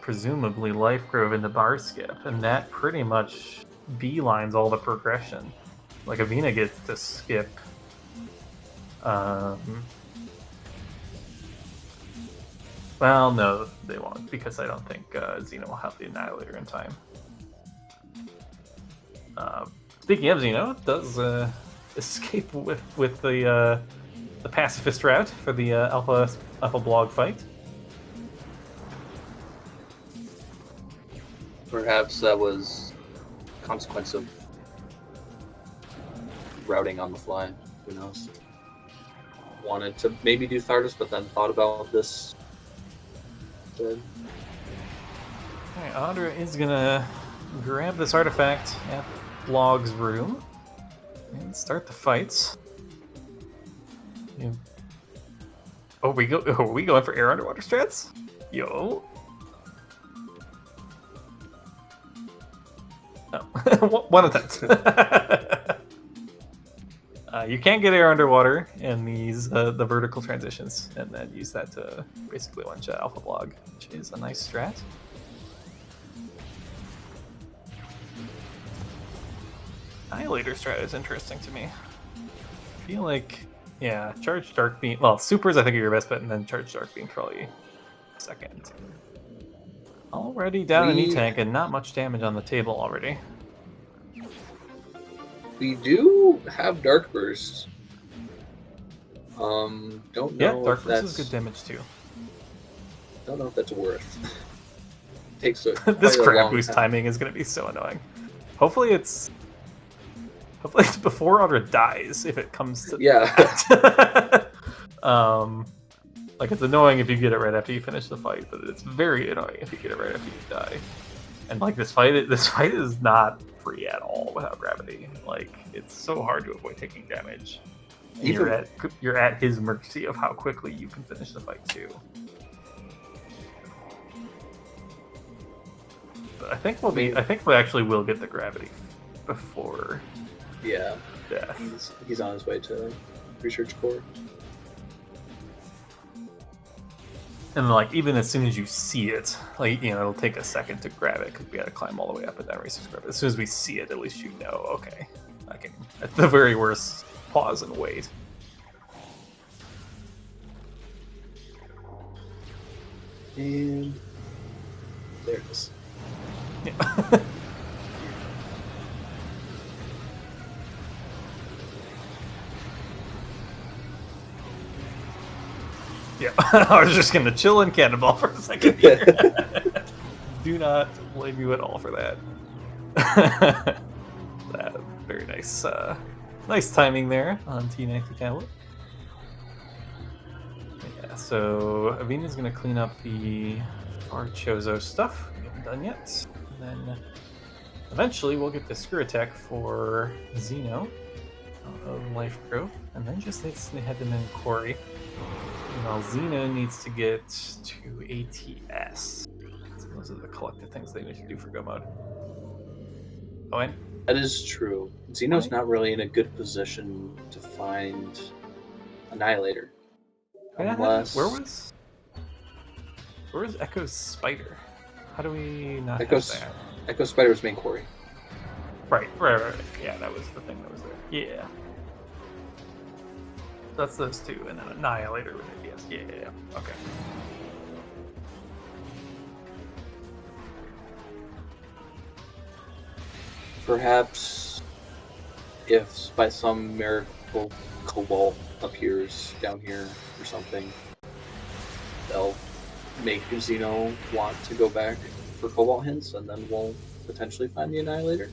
presumably Life Grove into Bar Skip, and that pretty much beelines all the progression. Like Avina gets to skip. Well, no, they won't, because I don't think Xeno will have the Annihilator in time. Speaking of Xeno, it does escape with the pacifist route for the alpha blog fight. Perhaps that was a consequence of routing on the fly. Who knows? Wanted to maybe do Thardus, but then thought about this. Alright, Audra is gonna grab this artifact at Blog's room and start the fights. Yeah. Oh, are we going for air underwater strats? Yo. Oh, one attempt. You can't get air underwater in these the vertical transitions, and then use that to basically one-shot Alpha Blog, which is a nice strat. Annihilator strat is interesting to me. I feel like, yeah, Charge Dark Beam. Well, Supers I think are your best bet, and then Charge Dark Beam probably second. Already down an E-Tank and not much damage on the table already. We do have Dark Burst. Don't know. Yeah, Dark if Burst that's, is good damage too. Don't know if that's worth. Takes a this quite a crab long boost time. timing is going to be so annoying. Hopefully it's before Audra dies if it comes to Yeah. like it's annoying if you get it right after you finish the fight, but it's very annoying if you get it right after you die. And like this fight is not free at all without gravity. Like it's so hard to avoid taking damage. And you're at his mercy of how quickly you can finish the fight too. But I think we actually will get the gravity before Yeah. death. He's on his way to research core. And like even as soon as you see it, like it'll take a second to grab it because we got to climb all the way up and down research grab it. As soon as we see it, at least you know, okay, I can at the very worst pause and wait. And there it is. Yeah. Yeah, I was just gonna chill in Cannonball for a second here. Do not blame you at all for that. That very nice, nice timing there on T90 tablet. Yeah, so Avina's gonna clean up the Farchozo stuff. We haven't done yet. And then eventually we'll get the screw attack for Xeno of Life Grove, and then just needs to head to Quarry. Well, Xeno needs to get to ATS. So Those are the collective things they need to do for Go mode. Oh, and That is true. Xeno's not really in a good position to find Annihilator. Unless... Where was Echo's spider? How do we not have that? Echo Spider's main quarry. Right. Yeah, that was the thing that was there. Yeah. That's those two, and then Annihilator with it, yes. Yeah. Okay. Perhaps if by some miracle Cobalt appears down here or something, they'll make Xeno want to go back for Cobalt hints, and then we'll potentially find the Annihilator.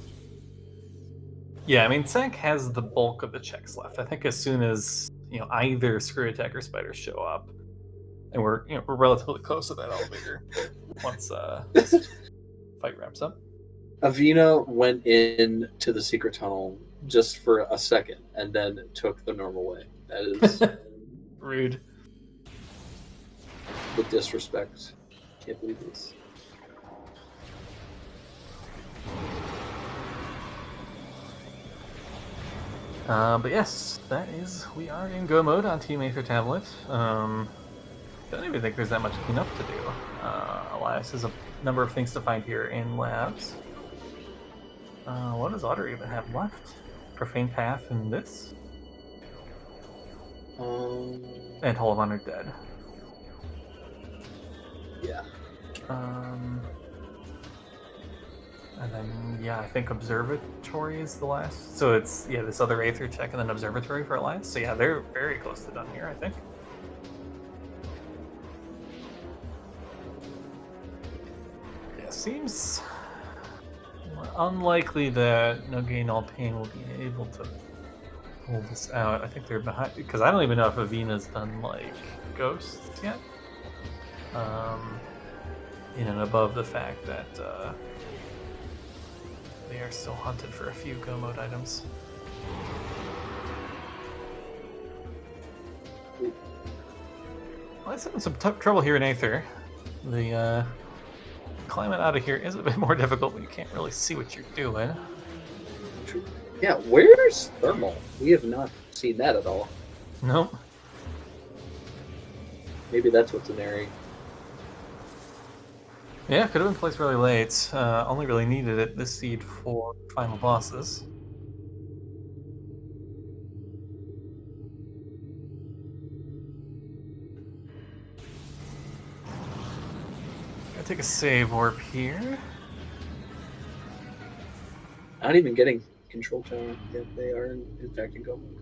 Yeah, I mean, Sank has the bulk of the checks left. I think as soon as either Screw Attack or Spider show up, and we're relatively close to that elevator once this fight wraps up. Avina went in to the secret tunnel just for a second and then took the normal way. That is rude. The disrespect. Can't believe this. But yes, we are in Go mode on Team Aether Tablet. Don't even think there's that much cleanup to do. Elias has a number of things to find here in labs. What does Otter even have left? Profane Path and this? And Hall of Honor Dead. Yeah. And then, I think Observatory is the last. So it's, this other Aether check and then Observatory for Elias. So they're very close to done here, I think. Yeah, seems unlikely that No Gain All Pain will be able to pull this out. I think they're behind, because I don't even know if Avina's done, Ghosts yet. In and above the fact that, they are still hunted for a few Go mode items. Well, I'm having some trouble here in Aether. The climate out of here is a bit more difficult, but you can't really see what you're doing. Yeah, where's Thermal? We have not seen that at all. Nope. Maybe that's what's in area. Yeah, could have been placed really late. Only really needed it this seed for final bosses. Gotta take a save warp here. Not even getting control tower yet. They are in fact in Go mode.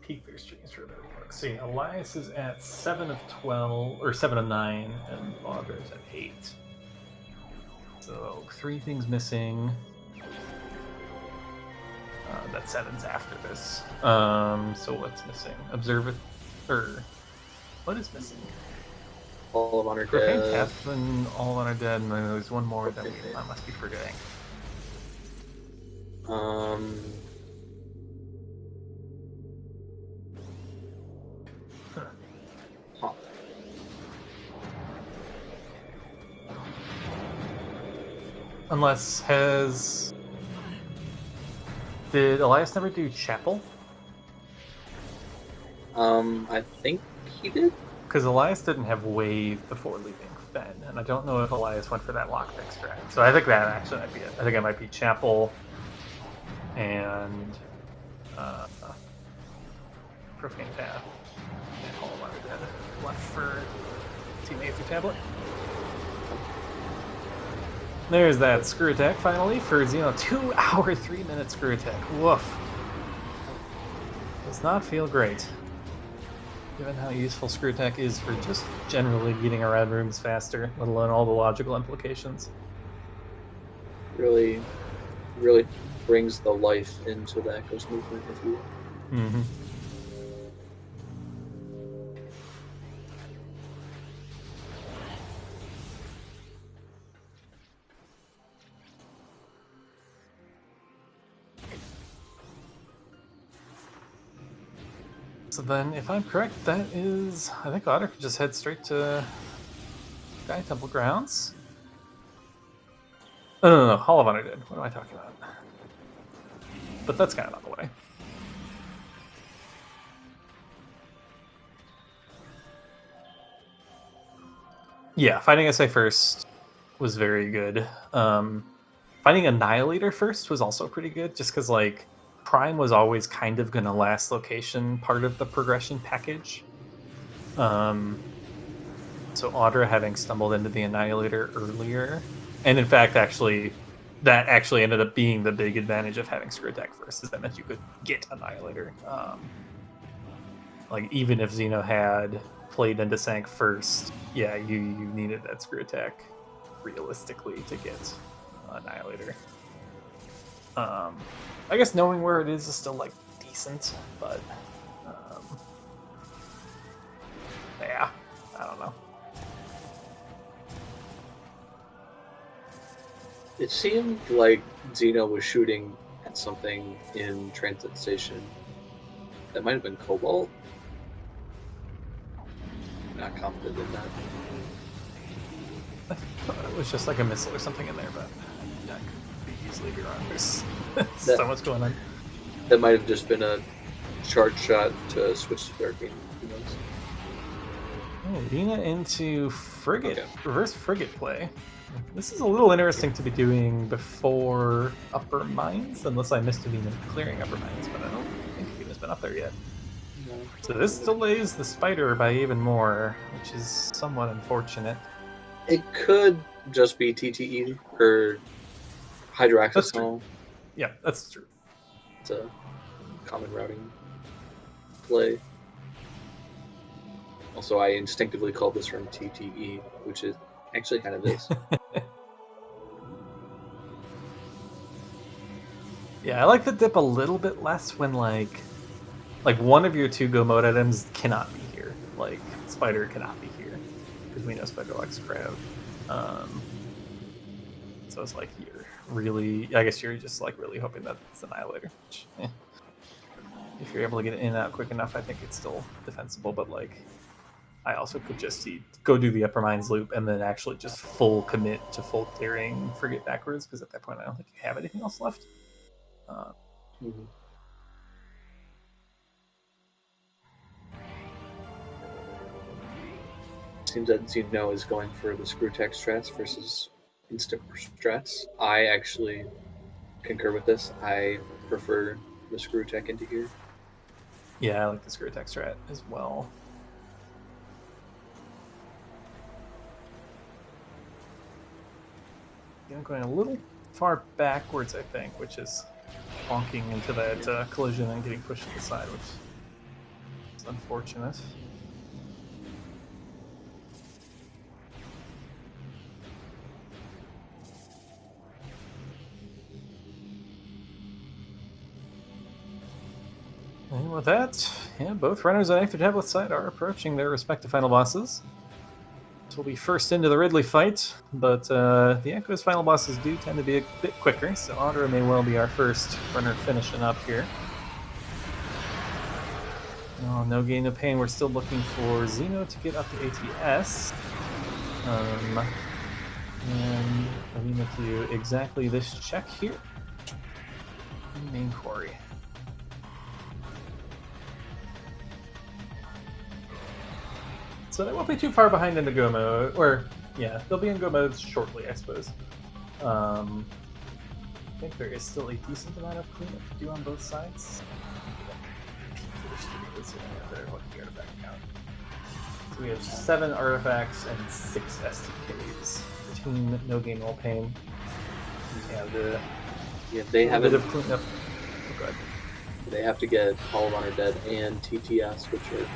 Peak their streams for a bit. See, Elias is at 7 of 12, or 7 of 9, and Auger's at 8. So 3 things missing. That 7's after this. So what's missing? What is missing? All of Honor Profane Dead. Path and All of Honor Dead, and then there's one more that I must be forgetting. Unless did Elias never do Chapel? I think he did. Because Elias didn't have Wave before leaving Fen, and I don't know if Elias went for that lockpick strat. So I think that actually might be it. I think it might be Chapel and Profane Path and Hall of Honor Dead left for Team Aether Tablet. There's that Screw Attack finally for Xeno. 2 hour, 3 minute Screw Attack. Woof. Does not feel great. Given how useful Screw Attack is for just generally getting around rooms faster, let alone all the logical implications. Really brings the life into the Echo's movement, if you will. Mm-hmm. So then, if I'm correct, that is... I think Otter could just head straight to Sky Temple grounds. Oh, no, Hall of Honor did. What am I talking about? But that's kind of out the way. Yeah, fighting SA first was very good. Fighting Annihilator first was also pretty good, just because, like, Prime was always kind of going to last location part of the progression package. So Audra having stumbled into the Annihilator earlier, and in fact, that actually ended up being the big advantage of having Screw Attack first, is that meant you could get Annihilator. Like, even if Xeno had played into Sank first, yeah, you needed that Screw Attack realistically to get Annihilator. I guess knowing where it is still, like, decent, but yeah, I don't know. It seemed like Xeno was shooting at something in Transit Station. That might have been Cobalt. Not confident in that. I thought it was just like a missile or something in there, but that could be easily be wrong. There's so much going on. That might have just been a charge shot to switch to Dark Beam. Who knows? Oh, Vina into Frigate, reverse Frigate play. This is a little interesting to be doing before Upper Mines, unless I missed a Vina clearing Upper Mines, but I don't think Vina's been up there yet. No. So this delays the Spider by even more, which is somewhat unfortunate. It could just be TTE or Hydroaxis. Yeah, that's true. It's a common routing play. Also, I instinctively called this from TTE, which is actually kind of is. Yeah, I like the dip a little bit less when like one of your two go mode items cannot be here. Like Spider cannot be here because we know Spider likes Crab. So it's like you're really, I guess you're just like really hoping that it's Annihilator. Which, if you're able to get it in and out quick enough, I think it's still defensible. But like, I also could just go do the Upper Mines loop and then actually just full commit to full clearing Frigate backwards, because at that point I don't think you have anything else left. Seems that Xeno is going for the Screw Tech strats versus instant strats. I actually concur with this. I prefer the Screw Tech into here. Yeah, I like the Screw Tech strat as well. Going a little far backwards, I think, which is bonking into that collision and getting pushed to the side, which is unfortunate. And with that, yeah, both runners on Aether Tablet side are approaching their respective final bosses. This will be first into the Ridley fight, but the Echo's final bosses do tend to be a bit quicker, so Audra may well be our first runner finishing up here. Oh, no gain, no pain. We're still looking for Xeno to get up to ATS. And Alina to do exactly this check here. Main quarry. So they won't be too far behind in the go mode, or yeah, they'll be in go mode shortly, I suppose. I think there is still a decent amount of cleanup to do on both sides. So we have 7 artifacts and 6 STKs between no gain, no pain. They have a bit of cleanup. Oh, good. They have to get Hall of Honor Dead and TTS, which are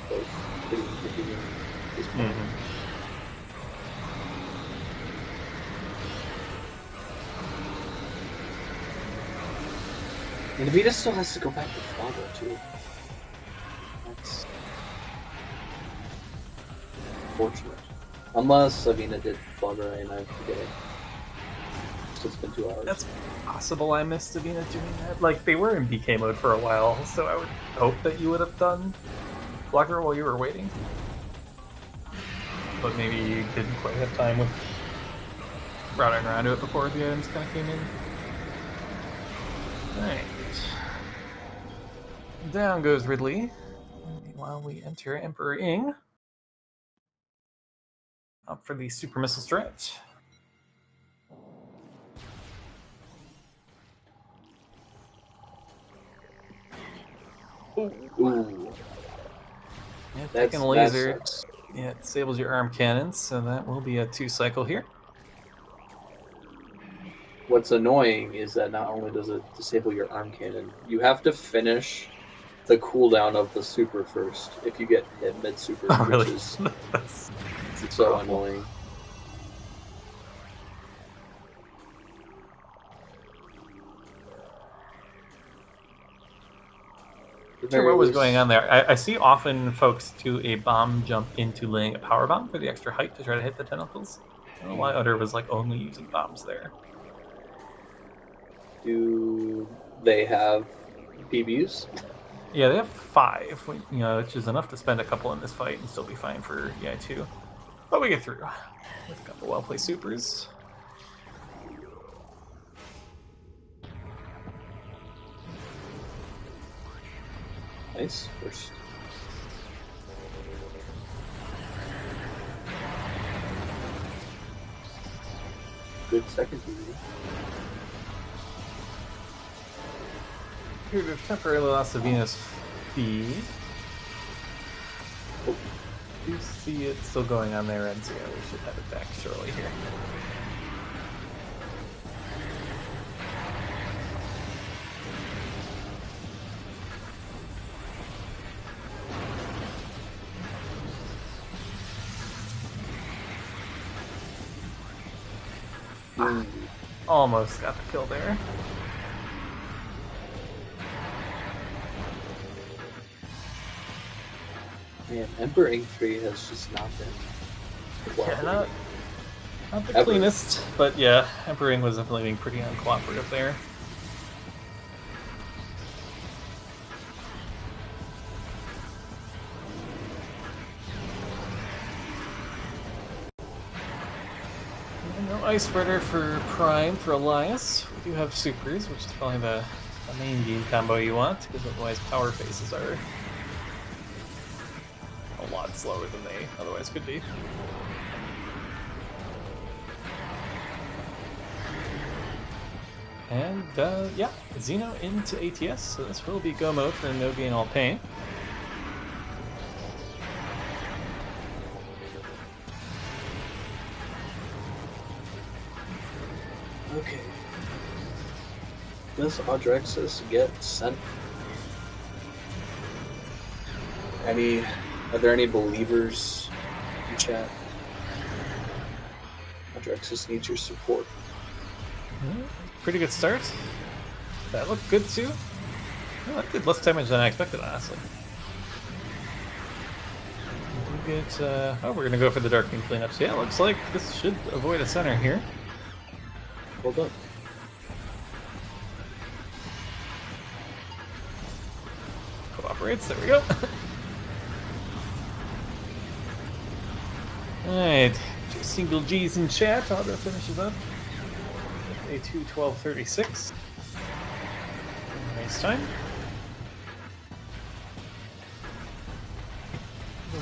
both pretty inconvenient at this point. And Vita still has to go back to Flabra too. That's unfortunate. Unless Savina did Flabra and I forget. So it's been 2 hours. That's possible I missed Davina doing that. Like, they were in BK mode for a while, so I would hope that you would have done Blocker while you were waiting. But maybe you didn't quite have time with routing around to it before the items kind of came in. Alright. Down goes Ridley. Meanwhile, we enter Emperor Ing. Up for the Super Missile Stretch. Ooh. Yeah, That's, taking a laser. that sucks. Yeah, it disables your arm cannons, so that will be a 2-cycle here. What's annoying is that not only does it disable your arm cannon, you have to finish the cooldown of the super first if you get hit mid super, Oh, really? which is That's so awful. annoying. Sure, what was going on there? I see often folks do a bomb jump into laying a power bomb for the extra height to try to hit the tentacles. I don't know why Utter was like only using bombs there. Do they have PBs? Yeah, they have 5, which is enough to spend a couple in this fight and still be fine for EI2. But we get through with a couple well-placed supers. Nice. First. Good second PB. Here we've temporarily lost the Venus feed. Oh. You see it still going on their end, so yeah, we should have it back shortly here. Almost got the kill there. Man, Emperor Ink 3 has just not been Yeah, not the Ever. cleanest, but yeah, Emperor Ing was definitely being pretty uncooperative there. And no Ice Spreader for Prime for Elias. We do have Supers, which is probably the main game combo you want, because otherwise power faces are a lot slower than they otherwise could be. And yeah, Xeno into ATS, so this will be go mode for no gain all pain. Okay. Does Audrexus get sent? Are there any believers in chat? Audrexus needs your support. Pretty good start. That looked good too. Oh, that did less damage than I expected, honestly. We do get, oh, we're gonna go for the Darkening cleanup. So yeah, looks like this should avoid a center here. Well done. Cooperates, there we go. Alright, two single G's in chat. Auto finishes up with a 2:12:36. Nice time.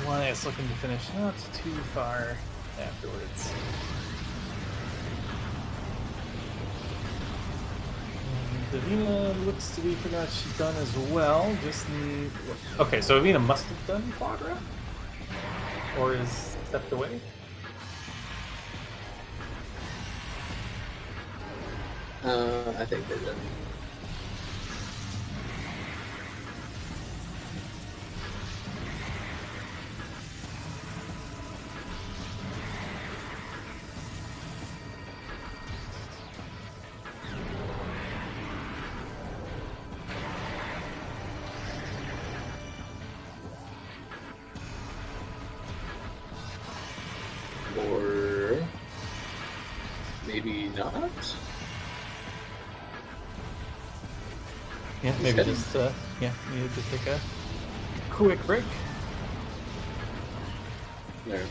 Elias looking to finish not too far afterwards. And Davina looks to be pretty much done as well. Just need. Okay, so Davina must have done Quadra? Or is stepped away? I think they did. Or maybe not. Yeah, He's maybe hitting. just needed to take a quick break. There.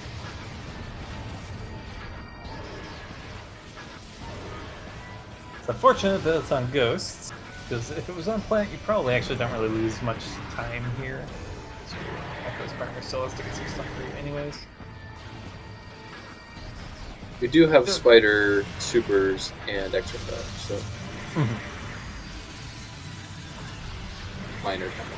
It's unfortunate that it's on Ghosts, because if it was on Plant, you probably actually don't really lose much time here. So Echo's partner still has to get some stuff for you anyways. We do have Sure. Spider Supers and Extra Effect, so minor combos.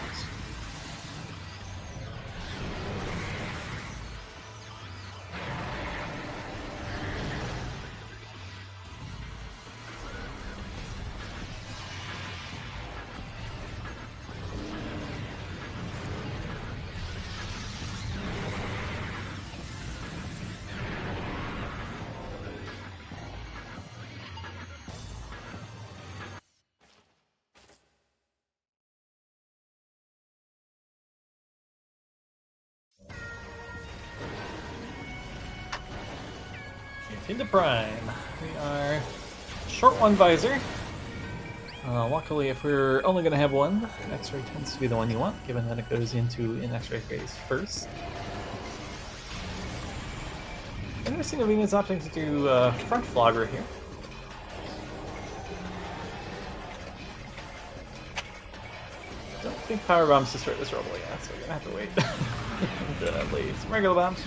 Into Prime. We are short one visor. Luckily, if we're only going to have one, X-ray tends to be the one you want, given that it goes into an X-ray phase first. Interesting that Venus opting to do front flogger here. Don't think power bombs destroy this roll yet, so we're gonna have to wait. And lay some regular bombs.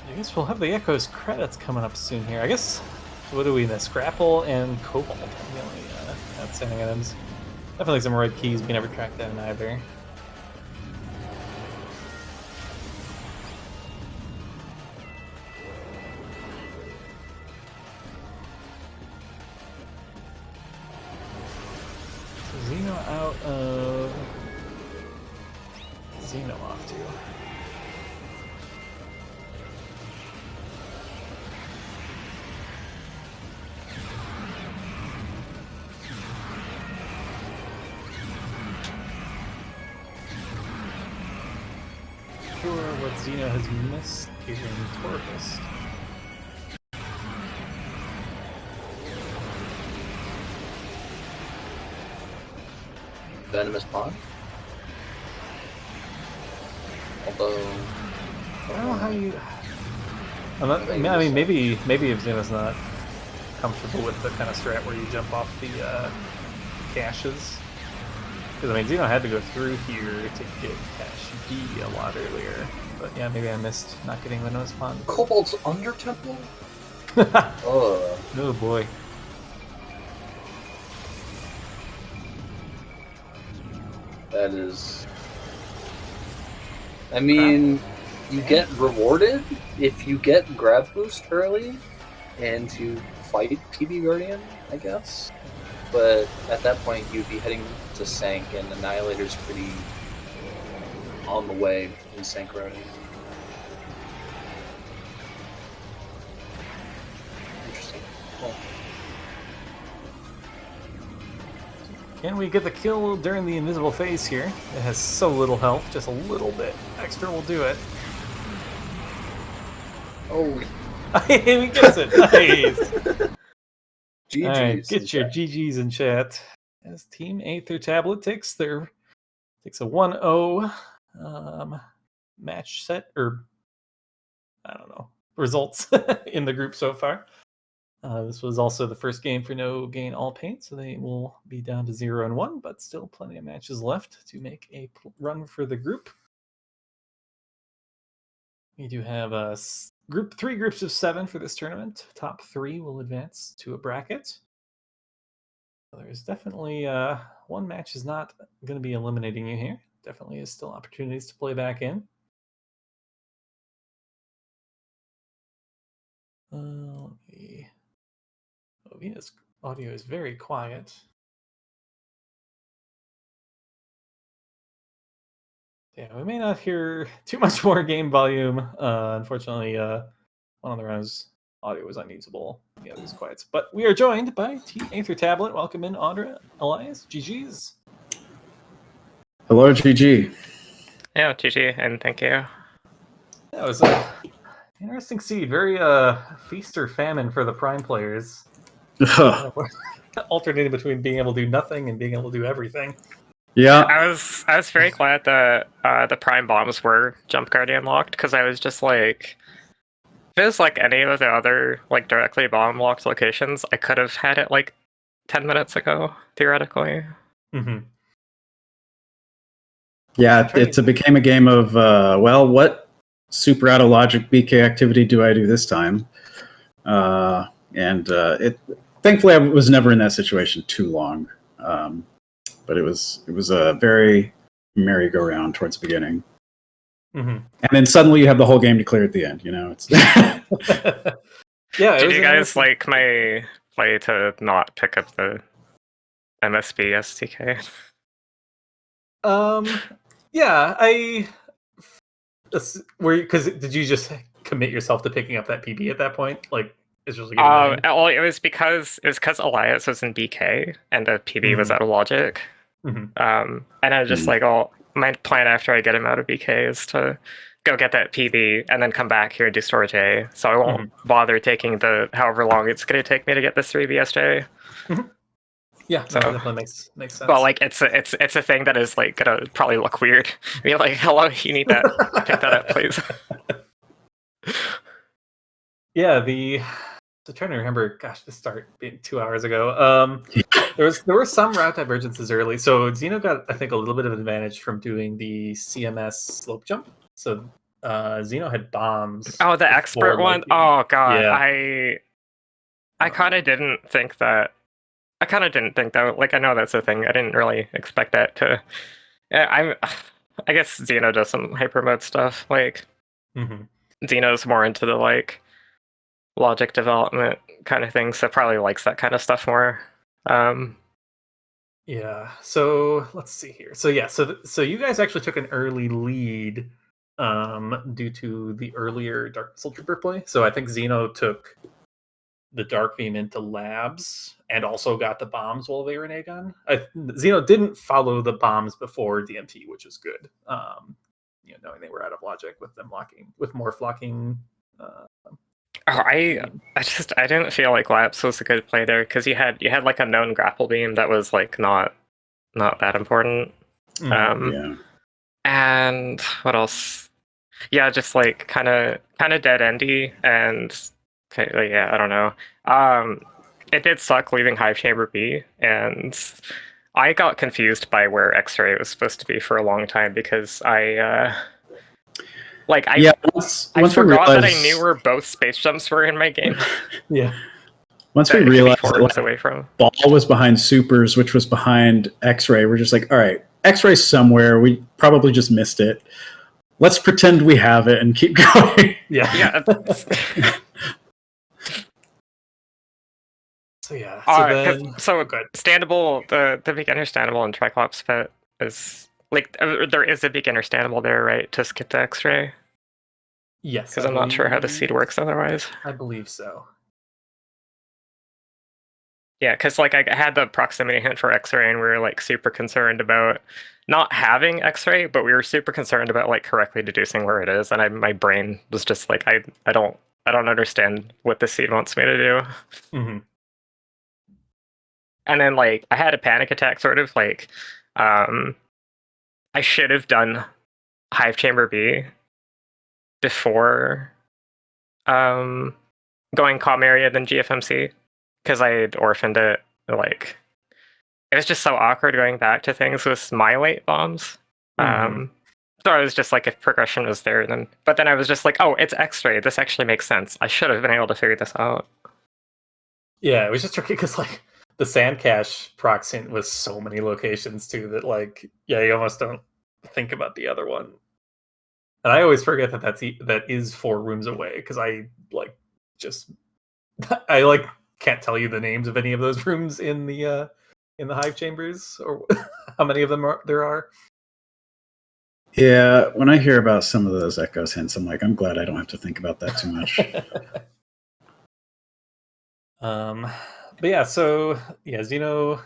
I guess we'll have the Echo's credits coming up soon here. I guess, what do we miss? Grapple and Cobalt. The only outstanding items. Definitely some red keys. We never tracked that in either. So Xeno out of... Xeno off too. Sure what Xeno has missed here in Torvist. Venomous Pond. Although I don't know how you... I mean, maybe if Xeno's not comfortable with the kind of strat where you jump off the caches. Because, I mean, Xeno had to go through here to get cache B a lot earlier. But yeah, maybe I missed not getting Venomous Pond. Cobalt's under temple? Oh boy. That is... I mean, you get rewarded if you get grab boost early and you fight PB Guardian, I guess. But at that point, you'd be heading to Sank, and Annihilator's pretty on the way in Sank already. Interesting. Cool. Can we get the kill during the invisible phase here? It has so little health, just a little bit extra will do it. Oh, We gets it. Nice. GG's. Alright, get your GG's in chat. As Team Aether Tablet takes a 1-0 match set, or I don't know, results in the group so far. This was also the first game for No Gain All Paint, so they will be down to 0-1, but still plenty of matches left to make a run for the group. We do have three groups of 7 for this tournament. Top 3 will advance to a bracket. There's definitely one match is not going to be eliminating you here. Definitely is still opportunities to play back in. Vena's audio is very quiet. Yeah, we may not hear too much more game volume. Unfortunately, one of the rounds audio was unusable. Yeah, it was quiet. But we are joined by Team Aether Tablet. Welcome in, Audra, Elias, GG's. Hello, GG. Yeah, GG, and thank you. That was a interesting seed. Very feast or famine for the Prime players. Alternating between being able to do nothing and being able to do everything. Yeah, I was very glad that the Prime bombs were jump guardian locked, because I was just like, if it was like any of the other like directly bomb locked locations, I could have had it like 10 minutes ago, theoretically. Mm-hmm. yeah. It became a game of what super out of logic BK activity do I do this time? It thankfully I was never in that situation too long, but it was a very merry-go-round towards the beginning, Mm-hmm. and then suddenly you have the whole game to clear at the end. You know, it's Yeah. Did you guys like my play to not pick up the MSB STK? Yeah, because did you just commit yourself to picking up that PB at that point? Like, it's just like Well, it was because Elias was in BK and the PB was out of logic. Mm-hmm. And I was just like, oh, my plan after I get him out of BK is to go get that PB and then come back here and do storage A. So I won't bother taking the however long it's going to take me to get this 3 BSJ. Mm-hmm. Yeah, so that definitely makes sense. But like, it's a thing that is like gonna probably look weird. Be like, hello, you need that? Pick that up, please. Yeah, I'm trying to remember. Gosh, the start being 2 hours ago. There were some route divergences early. So Xeno got, I think, a little bit of advantage from doing the CMS slope jump. So Xeno had bombs. Oh, the expert one. Oh god, yeah. I kind of didn't think that. Like, I know that's a thing. I didn't really expect that to. I guess Xeno does some hyper mode stuff. Like, Xeno's more into the like logic development kind of thing, so probably likes that kind of stuff more. Yeah. So let's see here. So yeah. So you guys actually took an early lead, due to the earlier Dark Missile Trooper play. So I think Xeno took the Dark Beam into labs and also got the bombs while they were in Aegon. Xeno didn't follow the bombs before DMT, which is good. Knowing they were out of logic with them with Morph locking. I didn't feel like Labs was a good play there, because you had like a known grapple beam that was like not that important. yeah. And what else? Yeah, just like kind of dead endy, and yeah, I don't know. It did suck leaving Hive Chamber B, and I got confused by where X-Ray was supposed to be for a long time, because I forgot that I knew where both space jumps were in my game. Yeah. Once we realized that away from Ball was behind Supers, which was behind X-Ray, we're just like, all right, X-Ray's somewhere. We probably just missed it. Let's pretend we have it and keep going. Yeah. So yeah. Standable, the beginner standable and Triclops fit is like, there is a beginner standable there, right? To skip the X-Ray. Yes. Because I'm not sure how the seed works otherwise. I believe so. Yeah, because like I had the proximity hint for X-Ray, and we were like super concerned about not having X-Ray, but we were super concerned about like correctly deducing where it is, and my brain was just like, I don't understand what the seed wants me to do. Mm-hmm. And then like I had a panic attack, sort of like, I should have done Hive Chamber B before going comm area than GFMC, because I had orphaned it. Like, it was just so awkward going back to things with my late bombs. So I was just like, if progression was there, then. But then I was just like, oh, it's X-Ray. This actually makes sense. I should have been able to figure this out. Yeah, it was just tricky because like the sand cache proxint was so many locations too that like, yeah, you almost don't think about the other one. And I always forget that is 4 rooms away, because I like just I like can't tell you the names of any of those rooms in the Hive Chambers, or how many of them there are. Yeah, when I hear about some of those Echoes hints, I'm like, I'm glad I don't have to think about that too much. But yeah, so yeah, Xeno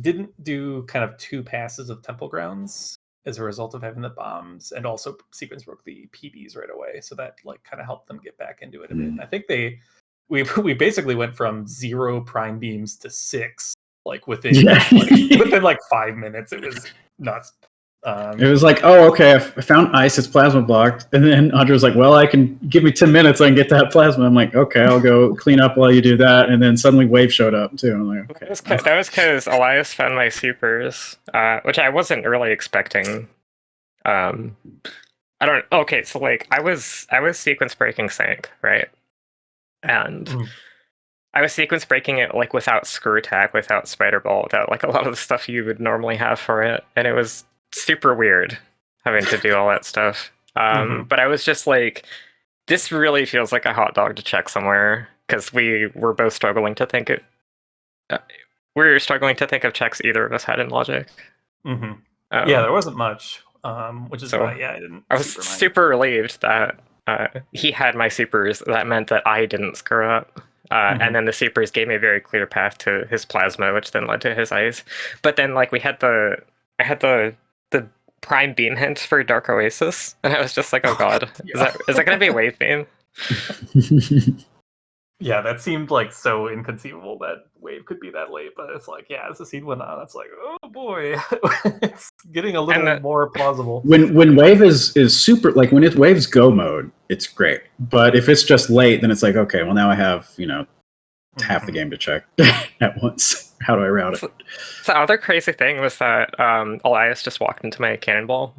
didn't do kind of 2 passes of Temple Grounds as a result of having the bombs, and also sequence broke the PBs right away, so that like kind of helped them get back into it a bit. And I think we basically went from 0 prime beams to 6 like within within like 5 minutes. It was nuts. It was like, oh, okay, I found ice. It's plasma blocked. And then Andre was like, well, I can give me 10 minutes. I can get that plasma. I'm like, okay, I'll go clean up while you do that. And then suddenly Wave showed up too. I'm like, okay. That was because Elias found my supers, which I wasn't really expecting. I don't. Okay, so like I was sequence breaking Sank, right? And I was sequence breaking it like without Screw Attack, without Spider Ball, without like a lot of the stuff you would normally have for it, and it was super weird having to do all that stuff. But I was just like, this really feels like a hot dog to check somewhere, because we were both struggling to think it. We were struggling to think of checks either of us had in Logic. Yeah, there wasn't much, which is why I didn't. I was super relieved that he had my supers. That meant that I didn't screw up. And then the supers gave me a very clear path to his plasma, which then led to his ice. But then like I had the prime beam hint for Dark Oasis, and I was just like, oh god, is that gonna be a wave beam? Yeah, that seemed like so inconceivable that wave could be that late, but it's like, yeah, as the seed went on, it's like, oh boy, it's getting a little more plausible. When wave is super, like when it's wave's go mode, it's great. But if it's just late, then it's like, okay, well now I have, half the game to check at once. How do I route it? The other crazy thing was that Elias just walked into my cannonball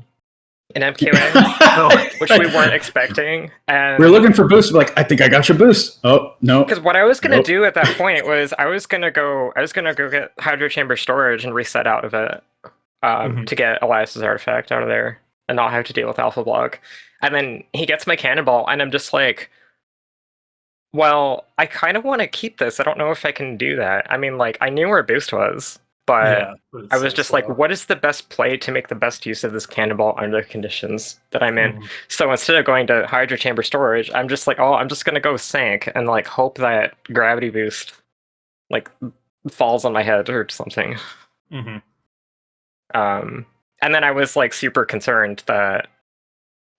in MQA, which we weren't expecting. And we're looking for boosts. Like, I think I got your boost. Oh no! Because what I was gonna do at that point was I was gonna go get Hydro Chamber storage and reset out of it to get Elias's artifact out of there and not have to deal with Alpha Block. And then he gets my cannonball, and I'm just like, well, I kind of want to keep this. I don't know if I can do that. I mean, like, I knew where boost was, but I was just like, what is the best play to make the best use of this cannonball under the conditions that I'm in? So instead of going to Hydro Chamber storage, I'm just like, oh, I'm just going to go Sank and like hope that gravity boost like falls on my head or something. And then I was like super concerned that,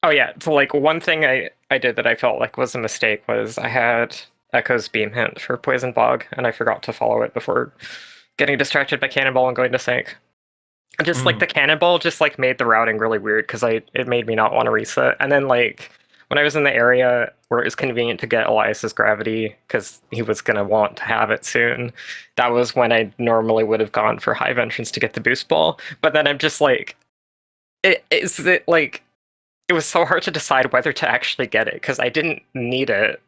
oh yeah, so like one thing I did that I felt like was a mistake was I had Echo's beam hint for Poison Bog, and I forgot to follow it before getting distracted by Cannonball and going to Sank. Just like the Cannonball just like made the routing really weird because it made me not want to reset. And then like when I was in the area where it was convenient to get Elias's gravity because he was gonna want to have it soon, that was when I normally would have gone for Hive Entrance to get the boost ball. But then I'm just like, it was so hard to decide whether to actually get it because I didn't need it.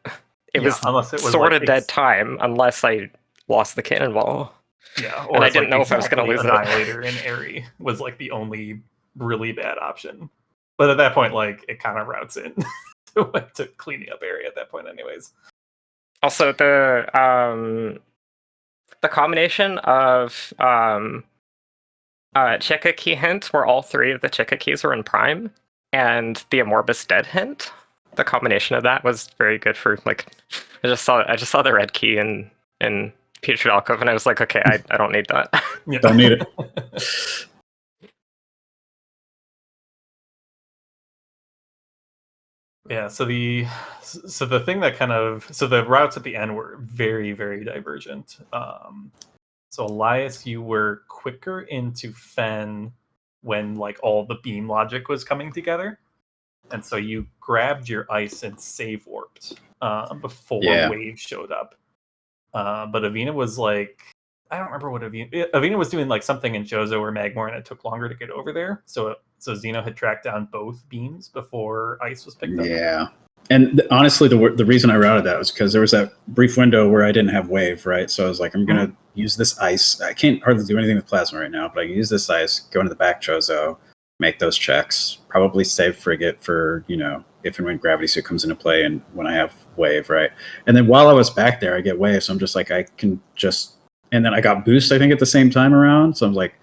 It was sort of dead time unless I lost the cannonball. Yeah, or and I didn't know if I was going to lose it. Annihilator in Airy was like the only really bad option. But at that point, like it kind of routes in to cleaning up Airy at that point, anyways. Also, the combination of Chika key hint, where all 3 of the Chika keys were in prime, and the Amorbus dead hint. The combination of that was very good for like. I just saw the red key in Peter Alcove, and I was like, okay, I don't need that. Yeah. Don't need it. Yeah, so the thing that the routes at the end were very, very divergent. So Elias, you were quicker into Fen when like all the beam logic was coming together, and so you grabbed your ice and save warped before Wave showed up. But Avina was like, I don't remember what Avina was doing, like something in Jozo or Magmore, and it took longer to get over there. So Xeno had tracked down both beams before ice was picked up. Yeah, and honestly, the reason I routed that was because there was that brief window where I didn't have wave, right? So I was like, I'm gonna use this ice. I can't hardly do anything with plasma right now, but I can use this ice, go into the back Jozo, make those checks, probably save Frigate for if and when Gravity Suit comes into play and when I have wave, right? And then while I was back there, I get wave, so I'm just like, I can just. And then I got boost, I think, at the same time around. So I'm like,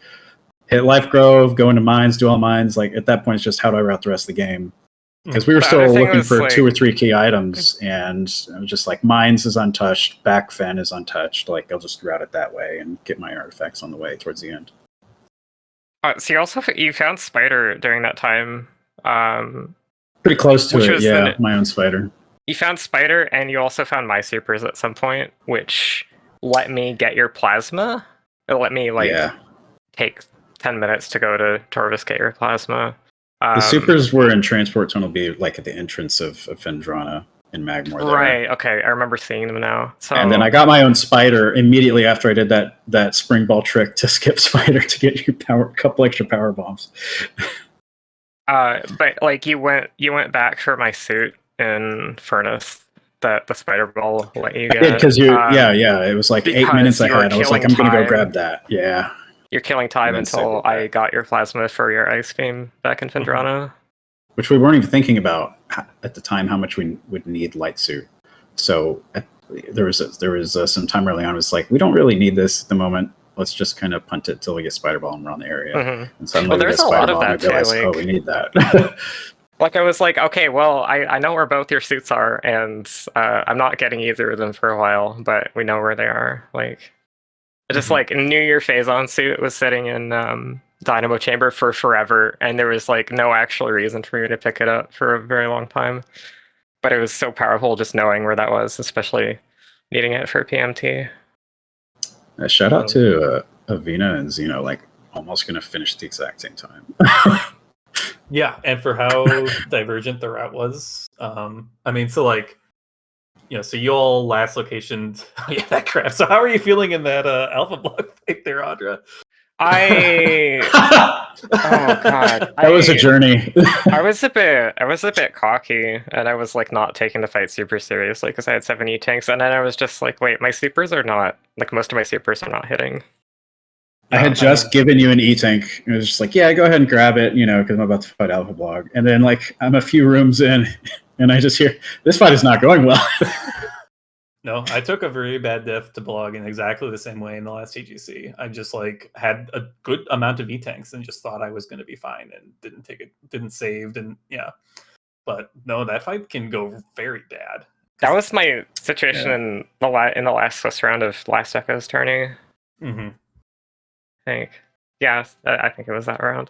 hit Life Grove, go into mines, do all mines. Like at that point, it's just how do I route the rest of the game? Because we were The still other thing looking was, for like- 2 or 3 key items, and I was just like, mines is untouched, back fen is untouched. Like, I'll just route it that way and get my artifacts on the way towards the end. So you found Spider during that time. Pretty close to Which it, was yeah. My own spider. You found Spider, and you also found my supers at some point, which let me get your plasma. It let me take 10 minutes to go to Torvis get your plasma. The supers were in Transport Tunnel B, like at the entrance of Fendrana in Magmore. There. Right. Okay, I remember seeing them now. So and then I got my own spider immediately after I did that spring ball trick to skip spider to get your couple extra power bombs. But like you went back for my suit in Furnace that the spider ball let you get. Because it was like 8 minutes ahead. I was like, I'm gonna go grab that. Yeah. You're killing time until I got your plasma for your ice beam back in Fendrana. Which we weren't even thinking about at the time how much we would need light suit. So there was some time early on. It was like, we don't really need this at the moment. Let's just kind of punt it till we get spider ball and run the area. Mm-hmm. And suddenly there's a lot of that too. Oh, we need that. Like I was like, okay, well, I know where both your suits are, and I'm not getting either of them for a while, but we know where they are. Like, just like New Year Phazon suit was sitting in Dynamo Chamber for forever, and there was like no actual reason for me to pick it up for a very long time. But it was so powerful just knowing where that was, especially needing it for PMT. Shout out to Avina and Zeno, like almost going to finish at the exact same time. Yeah, and for how divergent the route was, I mean, so like, so you all last locationed. Oh, yeah, that crap. So how are you feeling in that alpha block fight there, Audra? Oh god, that was a journey. I was a bit cocky, and I was like not taking the fight super seriously because I had 7 E-tanks, and then I was just like, wait, my supers are not like most of my supers are not hitting. I had just given you an E-tank. It was just like, yeah, go ahead and grab it, because I'm about to fight Alpha Blog. And then like I'm a few rooms in, and I just hear this fight is not going well. No, I took a very bad diff to Blog in exactly the same way in the last TGC. I just like had a good amount of E-tanks and just thought I was going to be fine and didn't save, and yeah. But no, that fight can go very bad. That was my situation in the last Swiss round of Last Echo's tourney. Mm-hmm. I think. Yeah, I think it was that round.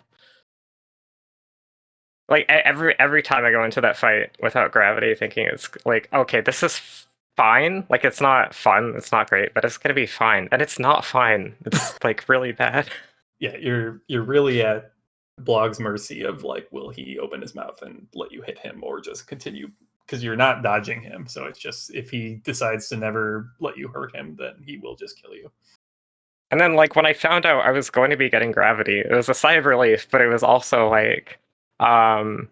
Like every time I go into that fight without gravity, thinking it's like, okay, this is fine. Like it's not fun, it's not great, but it's gonna be fine. And it's not fine. It's like really bad. Yeah, you're really at Blog's mercy of like, will he open his mouth and let you hit him or just continue? Because you're not dodging him. So it's just if he decides to never let you hurt him, then he will just kill you. And then like when I found out I was going to be getting gravity, it was a sigh of relief, but it was also like having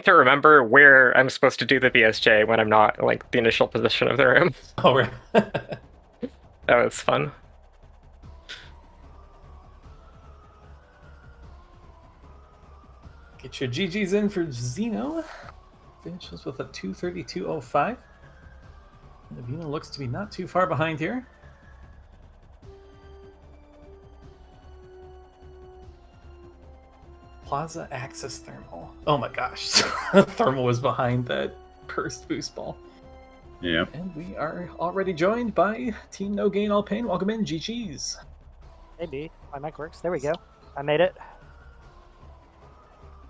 to remember where I'm supposed to do the BSJ when I'm not like the initial position of the room. Oh, right. That was fun. Get your GGs in for Zeno. Finishes with a 232.05. Navina looks to be not too far behind here. Plaza Access Thermal. Oh my gosh. Thermal was behind that cursed boost ball. Yeah. And we are already joined by Team No Gain All Pain. Welcome in, GG's. Maybe. My mic works. There we go. I made it.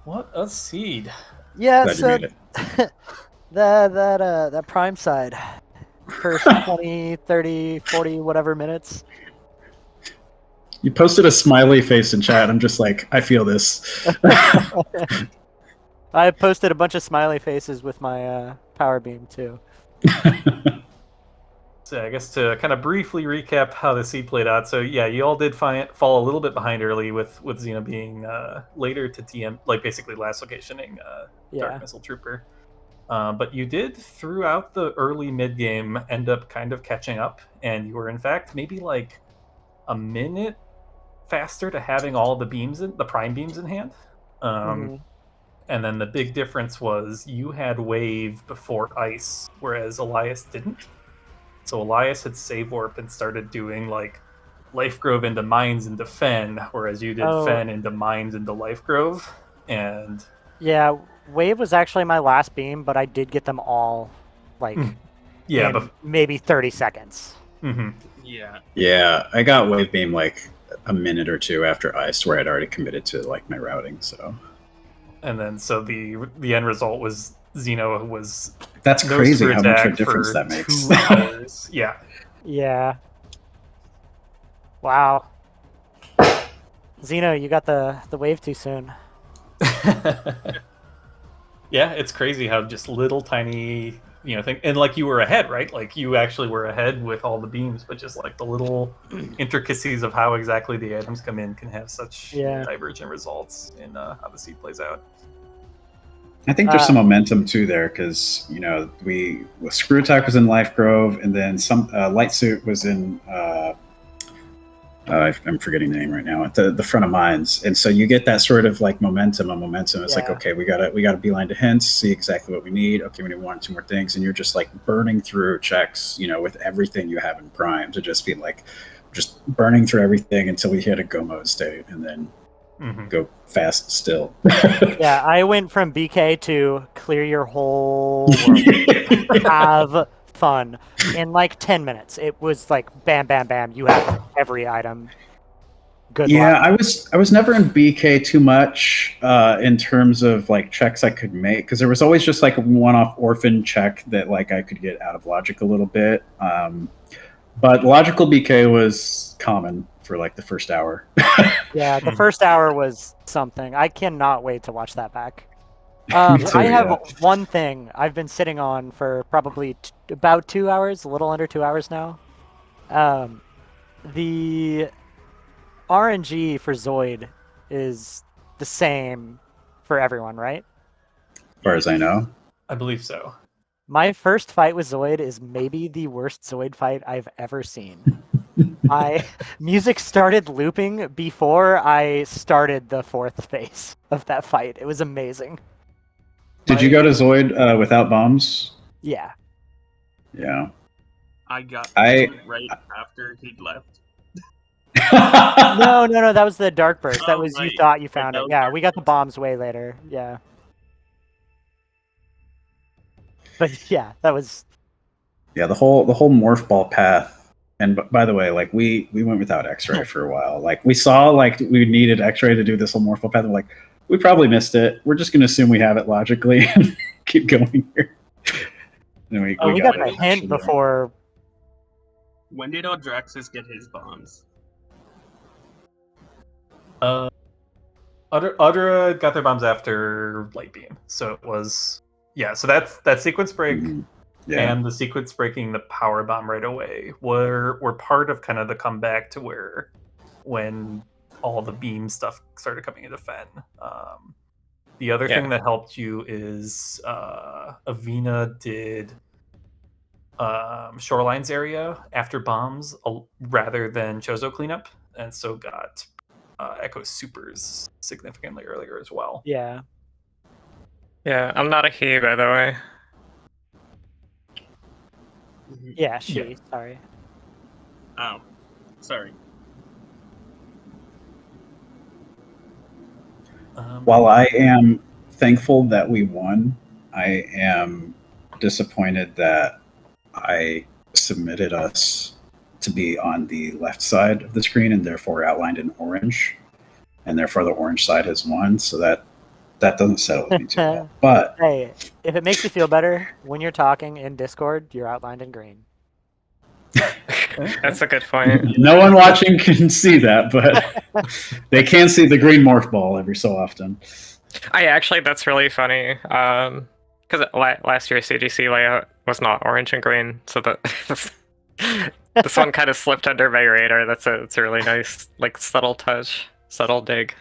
What a seed. Yeah, Glad so you made it. that prime side. First 20, 30, 40, whatever minutes. You posted a smiley face in chat. I'm just like, I feel this. I posted a bunch of smiley faces with my power beam too. So I guess to kind of briefly recap how the seed played out. So yeah, you all did fall a little bit behind early with Xena being later to TM, like basically last locationing Dark Missile Trooper. But you did throughout the early mid game end up kind of catching up, and you were in fact maybe like a minute faster to having all the prime beams in hand. And then the big difference was you had wave before ice, whereas Elias didn't. So Elias had save warped and started doing like Life Grove into mines into Fen, whereas you did Fen into mines into Life Grove. And Yeah, wave was actually my last beam, but I did get them all, like, Yeah, in but maybe 30 seconds. Yeah. Yeah, I got wave beam like a minute or two after ice, where I'd already committed to like my routing. So and then so the end result was Xeno was that's no crazy screw how much of a attack difference for that makes. 2 hours. Yeah. Yeah. Wow. Zeno, you got the wave too soon. Yeah, it's crazy how just little tiny, thing, and like you were ahead, right? Like you actually were ahead with all the beams, but just like the little intricacies of how exactly the items come in can have such Yeah. divergent results in how the seed plays out. I think there's some momentum too there because Screw Attack was in Life Grove, and then some Light Suit was in I'm forgetting the name right now at the front of mines, and so you get that sort of like momentum. It's like, Yeah. okay, we gotta beeline to hints, see exactly what we need. Okay, we need 1 or 2 more things, and you're just like burning through checks, with everything you have in Prime to just be like just burning through everything until we hit a go mode state, and then go fast still. Yeah, I went from BK to clear your whole world. Have fun. In like 10 minutes. It was like bam, bam, bam. You have every item. Good Yeah, luck. I was never in BK too much in terms of like checks I could make because there was always just like a one-off orphan check that like I could get out of logic a little bit. But logical BK was common for like the first hour. Yeah, the first hour was something. I cannot wait to watch that back. Me too, I have yeah. one thing I've been sitting on for probably about 2 hours, a little under 2 hours now. The RNG for Zoid is the same for everyone, right? As far as I know. I believe so. My first fight with Zoid is maybe the worst Zoid fight I've ever seen. My music started looping before I started the 4th phase of that fight. It was amazing. Did you go to Zoid without bombs? Yeah. Yeah. I got I- right after he left. No, that was the Dark Burst. That Oh, was you right. thought you Right, found that it. was Yeah, Dark we got the Burst. bombs way later. Yeah. But yeah, that was Yeah, the whole morph ball path. And by the way, like we went without X-ray for a while. Like we saw like we needed X-ray to do this whole morph ball path. We're like, we probably missed it. We're just gonna assume we have it logically and keep going here. And we got the hint before. When did Aldraxis get his bombs? Udra got their bombs after Light Beam, so it was So that sequence break Yeah. and the sequence breaking the power bomb right away were part of kind of the comeback to where when all the beam stuff started coming into Fen. The other thing that helped you is Avina did Shorelines area after bombs rather than Chozo cleanup, and so got Echo Supers significantly earlier as well. Yeah. Yeah, I'm not a he, by the way. Yeah, she. Yeah. Sorry. Oh, sorry. While I am thankful that we won, I am disappointed that I submitted us to be on the left side of the screen and therefore outlined in orange, and therefore the orange side has won. So that doesn't settle with me too well. But hey, if it makes you feel better, when you're talking in Discord, you're outlined in green. That's a good point. no one watching can see that, but they can see the green morph ball every so often. Actually, that's really funny. Because last year's CGC layout was not orange and green, so this one kind of slipped under my radar. It's a really nice, like, subtle touch, subtle dig.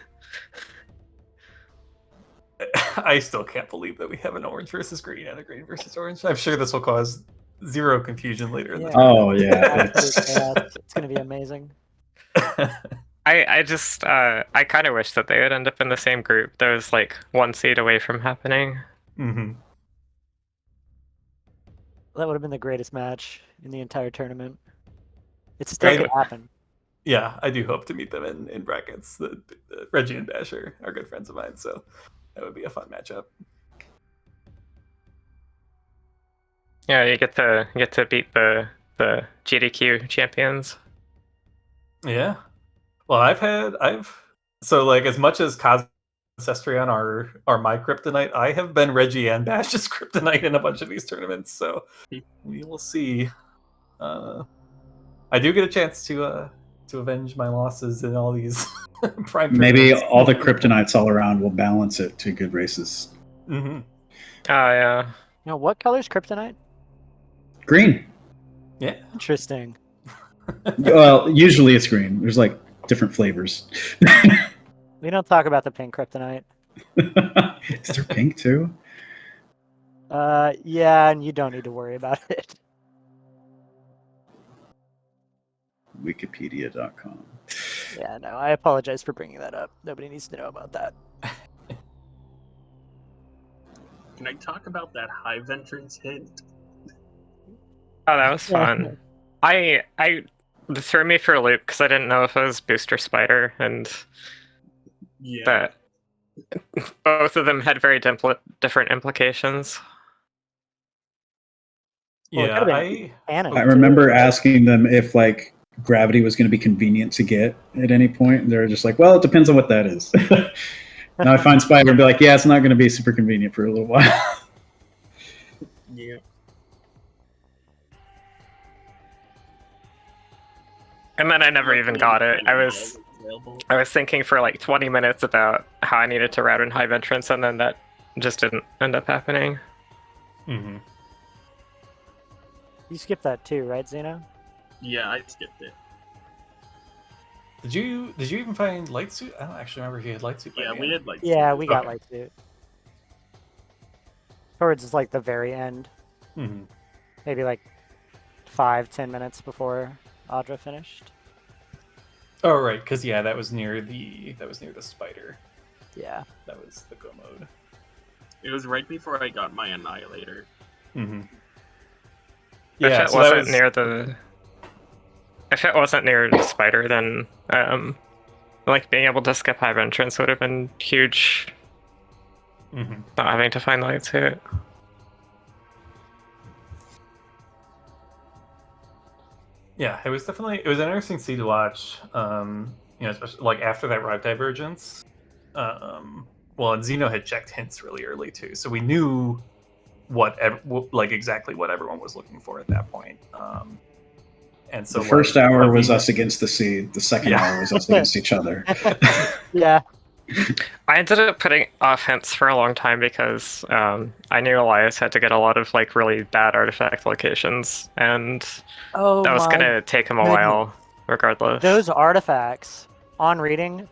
I still can't believe that we have an orange versus green and a green versus orange. I'm sure this will cause zero confusion later in the Oh yeah, it's gonna be amazing. I just I kind of wish that they would end up in the same group. That was like 1 seed away from happening. Mm-hmm. That would have been the greatest match in the entire tournament. It still could happen. Yeah, I do hope to meet them in brackets. The Reggie and Basher are good friends of mine, so That would be a fun matchup. Yeah, you get to beat the GDQ champions. Yeah. Well, so like as much as Sestrion are my kryptonite, I have been Reggie and Bash's kryptonite in a bunch of these tournaments, so we will see. I do get a chance to avenge my losses in all these prime Maybe tournaments. all the kryptonites all around will balance it to good races. Mm-hmm. Oh yeah. Now, what color's kryptonite? Green. Yeah. Interesting. Well, usually it's green. There's like different flavors. We don't talk about the pink kryptonite. Is there pink too? Yeah, and you don't need to worry about it. Wikipedia.com. Yeah, no, I apologize for bringing that up. Nobody needs to know about that. Can I talk about that hive entrance hint? Oh, that was fun. I it threw me for a loop because I didn't know if it was Booster Spider, and Yeah. that both of them had very different implications. Well, it Yeah, could've been canon, I too. remember asking them if like gravity was going to be convenient to get at any point, and they were just like, "Well, it depends on what that is." Now I find Spider and be like, "Yeah, it's not going to be super convenient for a little while." Yeah. And then I never even got it. I was thinking for like 20 minutes about how I needed to route in hive entrance, and then that just didn't end up happening. Mm-hmm. You skipped that too, right, Xeno? Yeah, I skipped it. Did you even find light suit? I don't actually remember if you had light suit. Yeah, we had like. Yeah, we got Okay. light suit. Towards like the very end, Mm-hmm. maybe like 5-10 minutes before Audra finished. Oh right, because yeah, that was near the spider. Yeah. That was the go mode. It was right before I got my Annihilator. Mm-hmm. If Yeah, it so wasn't near the spider, then like being able to skip hive entrance would have been huge. Mm-hmm. Not having to find light suit. Yeah, it was an interesting scene to watch. Especially like after that route divergence. Well, and Xeno had checked hints really early too, so we knew exactly what everyone was looking for at that point. And so The first like, hour when was we- us against the seed. The second Yeah. hour was us against each other. Yeah. I ended up putting off hints for a long time because I knew Elias had to get a lot of like really bad artifact locations, and Oh, that was my gonna take him a goodness. while, regardless. Those artifacts on reading,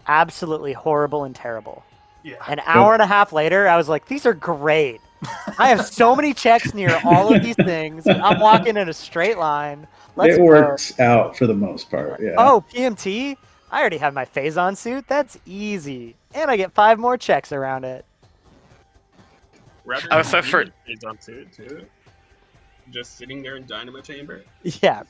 absolutely horrible and terrible. Yeah. An hour and a half later, I was like, these are great. I have so many checks near all of these things. I'm walking in a straight line. Let's It go. worked out for the most part. Yeah. Oh, PMT? I already have my Phazon suit. That's easy. And I get 5 more checks around it. Rather Oh, so for- is on suit too. Just sitting there in Dynamo Chamber. Yeah.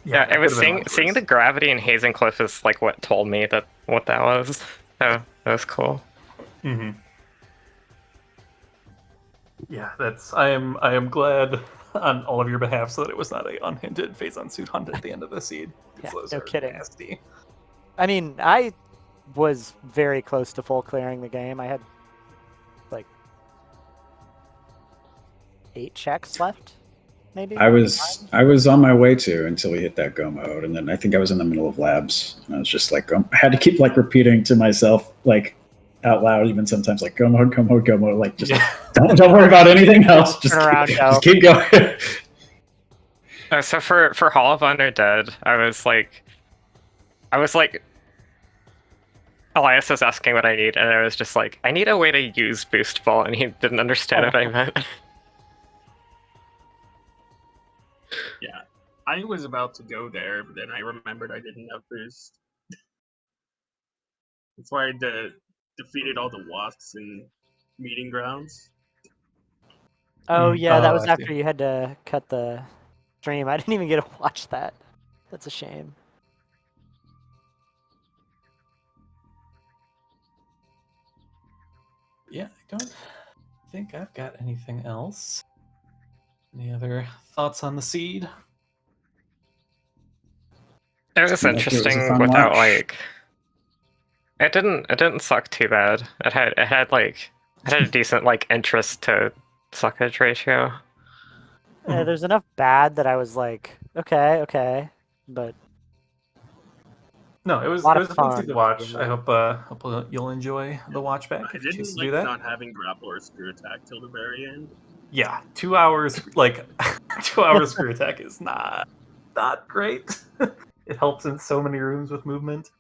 Yeah, that it was could've been much seeing worse. the gravity in Hazen Cliff is like what told me what that was. Oh, that was cool. Mm-hmm. Yeah, I am glad on all of your behalf so that it was not a unhinted Phazon suit hunt at the end of the seed. 'Cause Yeah, those no are kidding. nasty. I mean, I was very close to full clearing the game. I had like 8 checks left, maybe. I was on my way to until we hit that go mode, and then I think I was in the middle of labs, and I was just like, I had to keep like repeating to myself like out loud, even sometimes like go mode, like just don't worry about anything else, just Turn around, keep, go. just keep going. So for Hall of Honor Dead, I was like, Elias was asking what I need, and I was just like, I need a way to use Boost Ball, and he didn't understand what I meant. Yeah, I was about to go there, but then I remembered I didn't have boost. That's why I defeated all the wasps in meeting grounds. Oh, yeah, that Oh, was I see. after you had to cut the stream. I didn't even get to watch that. That's a shame. Yeah, I don't think I've got anything else. Any other thoughts on the seed? It was Seemed like it was a interesting fun without watch. like it didn't suck too bad. It had a decent like interest to suckage ratio. There's enough bad that I was like, okay, but No, it a lot it of was a fun seed fun. to watch. I hope you'll enjoy the watch back I if you choose didn't to do like that. not having grapple or screw attack till the very end. Yeah, 2 hours, like 2 hours screw attack is not great. It helps in so many rooms with movement.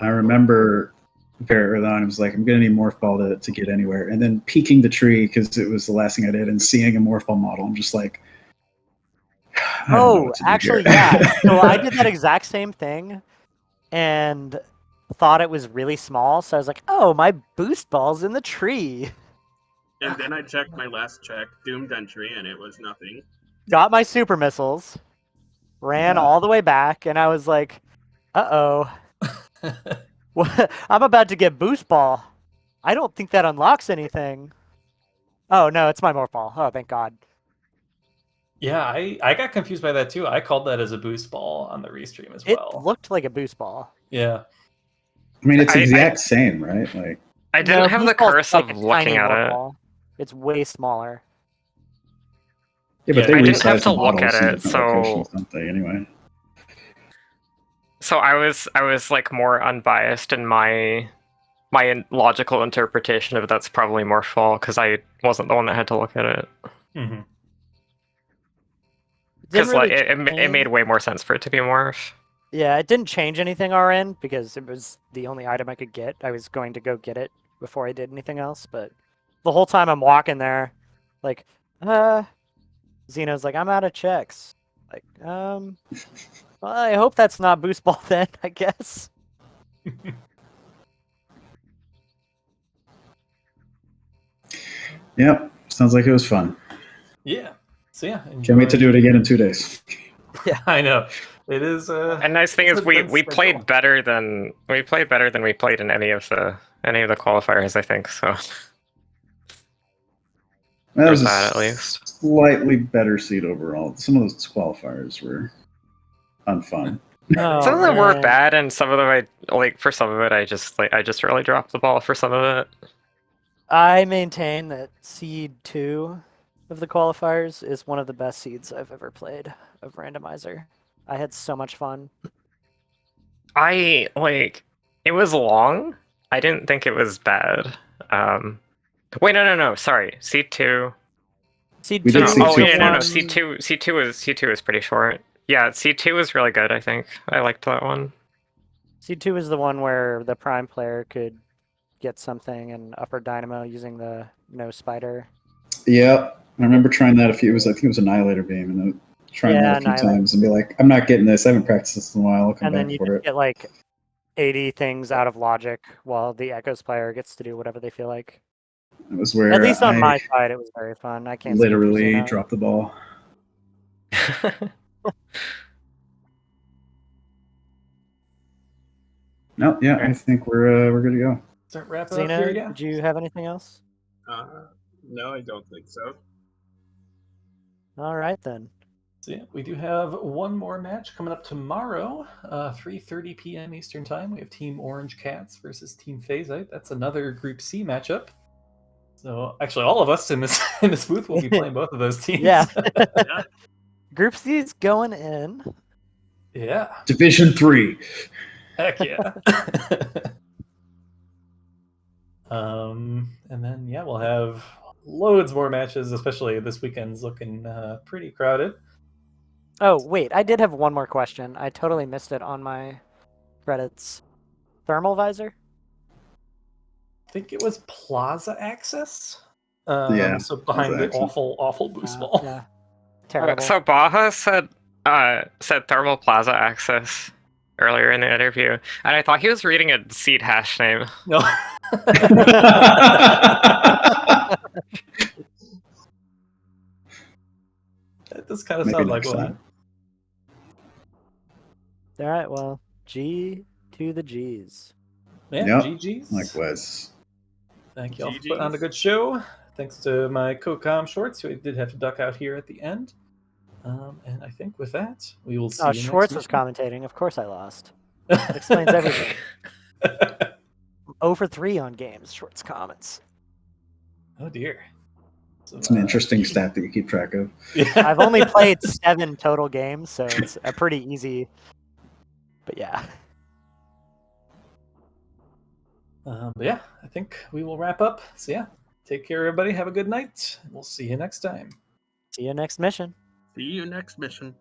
I remember very early on, I was like, I'm going to need Morph Ball to get anywhere. And then peeking the tree, because it was the last thing I did, and seeing a Morph Ball model, I'm just like, I don't know Oh, what to do actually, here. yeah. So I did that exact same thing and thought it was really small. So I was like, oh, my boost ball's in the tree. And then I checked my last check, doomed entry, and it was nothing. Got my super missiles, ran all the way back, and I was like, uh-oh. I'm about to get boost ball. I don't think that unlocks anything. Oh, no, it's my morph ball. Oh, thank God. Yeah, I got confused by that too. I called that as a boost ball on the restream as It well. looked like a boost ball. Yeah. I mean, it's I- exact same, right? Like, I didn't No, have the boost ball's curse like of a looking tiny at morph it. ball. It's way smaller. yeah, but Yeah, they I didn't have resize to the look models at in it, different so- locations, don't they? Anyway, So I was like more unbiased in my logical interpretation of that's probably Morphball because I wasn't the one that had to look at it. Mm-hmm. Because Didn't like really it made change- way more sense for it to be Morph. Yeah, it didn't change anything our end because it was the only item I could get. I was going to go get it before I did anything else, but the whole time I'm walking there, like, Xeno's like, I'm out of checks. Like, well, I hope that's not boost ball then, I guess. yep. Sounds like it was fun. Yeah. So yeah, Can't wait to do it again in 2 days. I know. It is And nice thing it's is a we dense played schedule. better than we played in any of the qualifiers, I think. So That there's was a that at least. slightly better seed overall. Some of those qualifiers were unfun. Oh, Some of them were man. bad, and some of them I like. For some of it, I just really dropped the ball. For some of it, I maintain that seed 2 of the qualifiers is one of the best seeds I've ever played of randomizer. I had so much fun. I like. It was long. I didn't think it was bad. Wait, no. Sorry, C2. Seed We 2 did is C2 Oh the yeah, no. one- C2 is pretty short. Yeah, C2 was really good. I think I liked that one. Seed 2 is the one where the prime player could get something in upper dynamo using the no spider. Yep. I remember trying that I think it was Annihilator Beam, and then trying Yeah, that a few Annihilator. times and be like, I'm not getting this. I haven't practiced this in a while. I'll come And then back you for just it. get like 80 things out of logic while the Echoes player gets to do whatever they feel like. It was where At least on I my side, it was very fun. I can't literally speak for Xeno. dropped the ball. No, yeah, I think we're good to go. Start wrapping up here, Xeno, yeah. did you have anything else? No, I don't think so. All right then. So yeah, we do have one more match coming up tomorrow, 3:30 p.m. Eastern Time. We have Team Orange Cats versus Team Phasite. That's another Group C matchup. So actually, all of us in this booth will be playing both of those teams. Yeah. Yeah. Group C's going in. Yeah. Division 3. Heck yeah. And then yeah, we'll have loads more matches, especially this weekend's looking pretty crowded. Oh, wait. I did have one more question. I totally missed it on my credits. Thermal visor? I think it was Plaza Access. Yeah, So behind Plaza the Access. awful boost ball. Yeah. Terrible. So Baja said thermal plaza access earlier in the interview, and I thought he was reading a seed hash name. No. That does kind of Maybe sound like next one. time. All right. Well, G to the G's. Yeah, Yep. GG's. Likewise. Thank you all for putting on a good show. Thanks to my co-com Shorts, who I did have to duck out here at the end. And I think with that, we will see Oh, you Schwartz next was commentating. Of course I lost. That explains everything. Over 3 on games, Schwartz comments. Oh dear. So, It's an interesting stat that you keep track of. Yeah. I've only played 7 total games, so it's a pretty easy. But yeah. But yeah, I think we will wrap up. So yeah, take care, everybody. Have a good night. We'll see you next time. See you next mission. See you next mission.